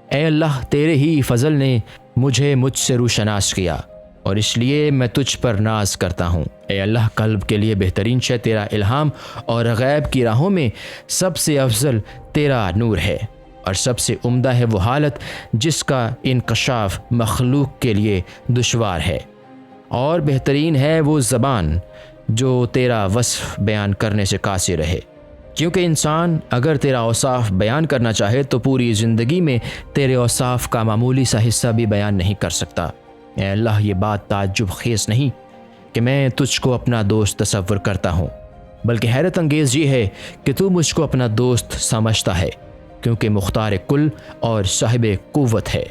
اے اللہ تیرے ہی فضل نے مجھ سے روشناس کیا، اور اس لیے میں تجھ پر ناز کرتا ہوں۔ اے اللہ قلب کے لیے بہترین شے تیرا الہام، اور غیب کی راہوں میں سب سے افضل تیرا نور ہے، اور سب سے عمدہ ہے وہ حالت جس کا انکشاف مخلوق کے لیے دشوار ہے، اور بہترین ہے وہ زبان جو تیرا وصف بیان کرنے سے قاصر رہے۔ کیونکہ انسان اگر تیرا اوصاف بیان کرنا چاہے تو پوری زندگی میں تیرے اوصاف کا معمولی سا حصہ بھی بیان نہیں کر سکتا۔ اے اللہ، یہ بات تعجب خیز نہیں کہ میں تجھ کو اپنا دوست تصور کرتا ہوں، بلکہ حیرت انگیز یہ ہے کہ تو مجھ کو اپنا دوست سمجھتا ہے، کیونکہ مختار کل اور صاحب قوت ہے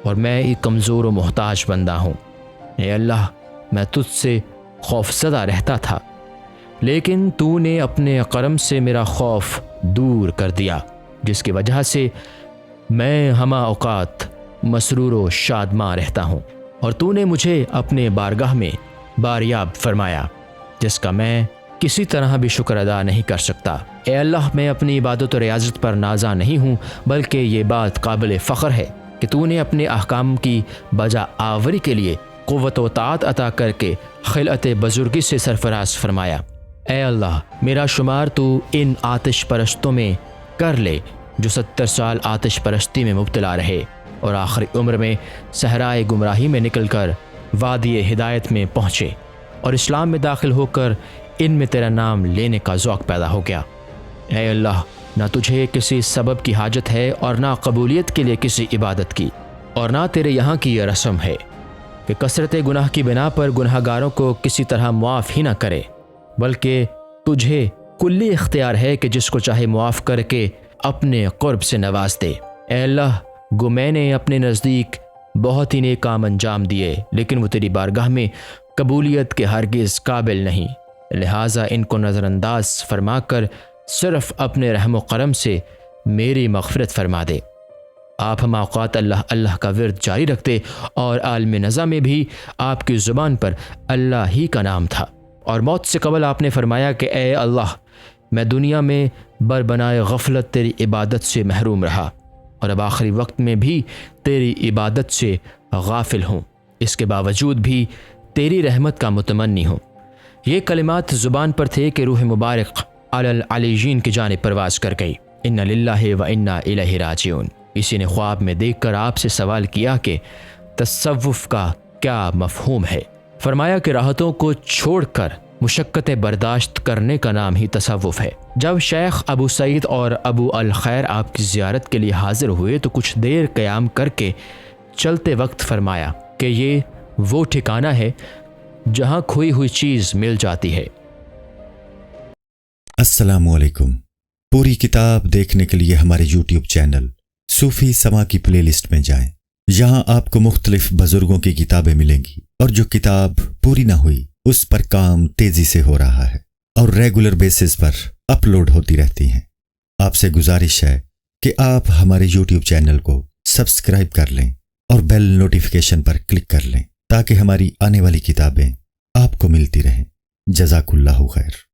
اور میں ایک کمزور و محتاج بندہ ہوں۔ اے اللہ، میں تجھ سے خوف زدہ رہتا تھا، لیکن تو نے اپنے کرم سے میرا خوف دور کر دیا، جس کی وجہ سے میں ہمہ اوقات مسرور و شادماں رہتا ہوں، اور تو نے مجھے اپنے بارگاہ میں باریاب فرمایا، جس کا میں کسی طرح بھی شکر ادا نہیں کر سکتا۔ اے اللہ، میں اپنی عبادت و ریاضت پر نازاں نہیں ہوں، بلکہ یہ بات قابل فخر ہے کہ تو نے اپنے احکام کی بجا آوری کے لیے قوت و طاعت عطا کر کے خلعت بزرگی سے سرفراز فرمایا۔ اے اللہ، میرا شمار تو ان آتش پرستوں میں کر لے جو 70 سال آتش پرستی میں مبتلا رہے اور آخری عمر میں صحرائے گمراہی میں نکل کر وادی ہدایت میں پہنچے اور اسلام میں داخل ہو کر ان میں تیرا نام لینے کا ذوق پیدا ہو گیا۔ اے اللہ، نہ تجھے کسی سبب کی حاجت ہے اور نہ قبولیت کے لیے کسی عبادت کی، اور نہ تیرے یہاں کی یہ رسم ہے کہ کثرت گناہ کی بنا پر گناہ گاروں کو کسی طرح معاف ہی نہ کرے، بلکہ تجھے کلی اختیار ہے کہ جس کو چاہے معاف کر کے اپنے قرب سے نواز دے۔ اے اللہ، گو میں نے اپنے نزدیک بہت ہی نیک کام انجام دیے، لیکن وہ تیری بارگاہ میں قبولیت کے ہرگز قابل نہیں، لہٰذا ان کو نظر انداز فرما کر صرف اپنے رحم و کرم سے میری مغفرت فرما دے۔ آپ ہم اوقات اللہ اللہ کا ورد جاری رکھتے اور عالم نزا میں بھی آپ کی زبان پر اللہ ہی کا نام تھا، اور موت سے قبل آپ نے فرمایا کہ اے اللہ، میں دنیا میں بربنائے غفلت تیری عبادت سے محروم رہا اور اب آخری وقت میں بھی تیری عبادت سے غافل ہوں، اس کے باوجود بھی تیری رحمت کا متمنی ہوں۔ یہ کلمات زبان پر تھے کہ روح مبارک علی العلیین کی جانب پرواز کر گئی۔ انا للہ و انا الیہ راجعون۔ اسی نے خواب میں دیکھ کر آپ سے سوال کیا کہ تصوف کا کیا مفہوم ہے؟ فرمایا کہ راحتوں کو چھوڑ کر مشقتیں برداشت کرنے کا نام ہی تصوف ہے۔ جب شیخ ابو سعید اور ابو الخیر آپ کی زیارت کے لیے حاضر ہوئے تو کچھ دیر قیام کر کے چلتے وقت فرمایا کہ یہ وہ ٹھکانہ ہے جہاں کھوئی ہوئی چیز مل جاتی ہے۔ السلام علیکم۔ پوری کتاب دیکھنے کے لیے ہمارے یوٹیوب چینل صوفی سما کی پلے لسٹ میں جائیں۔ یہاں آپ کو مختلف بزرگوں کی کتابیں ملیں گی، اور جو کتاب پوری نہ ہوئی اس پر کام تیزی سے ہو رہا ہے اور ریگولر بیسس پر اپلوڈ ہوتی رہتی ہیں۔ آپ سے گزارش ہے کہ آپ ہمارے یوٹیوب چینل کو سبسکرائب کر لیں اور بیل نوٹیفیکیشن پر کلک کر لیں تاکہ ہماری آنے والی کتابیں آپ کو ملتی رہیں۔ جزاک اللہ خیر۔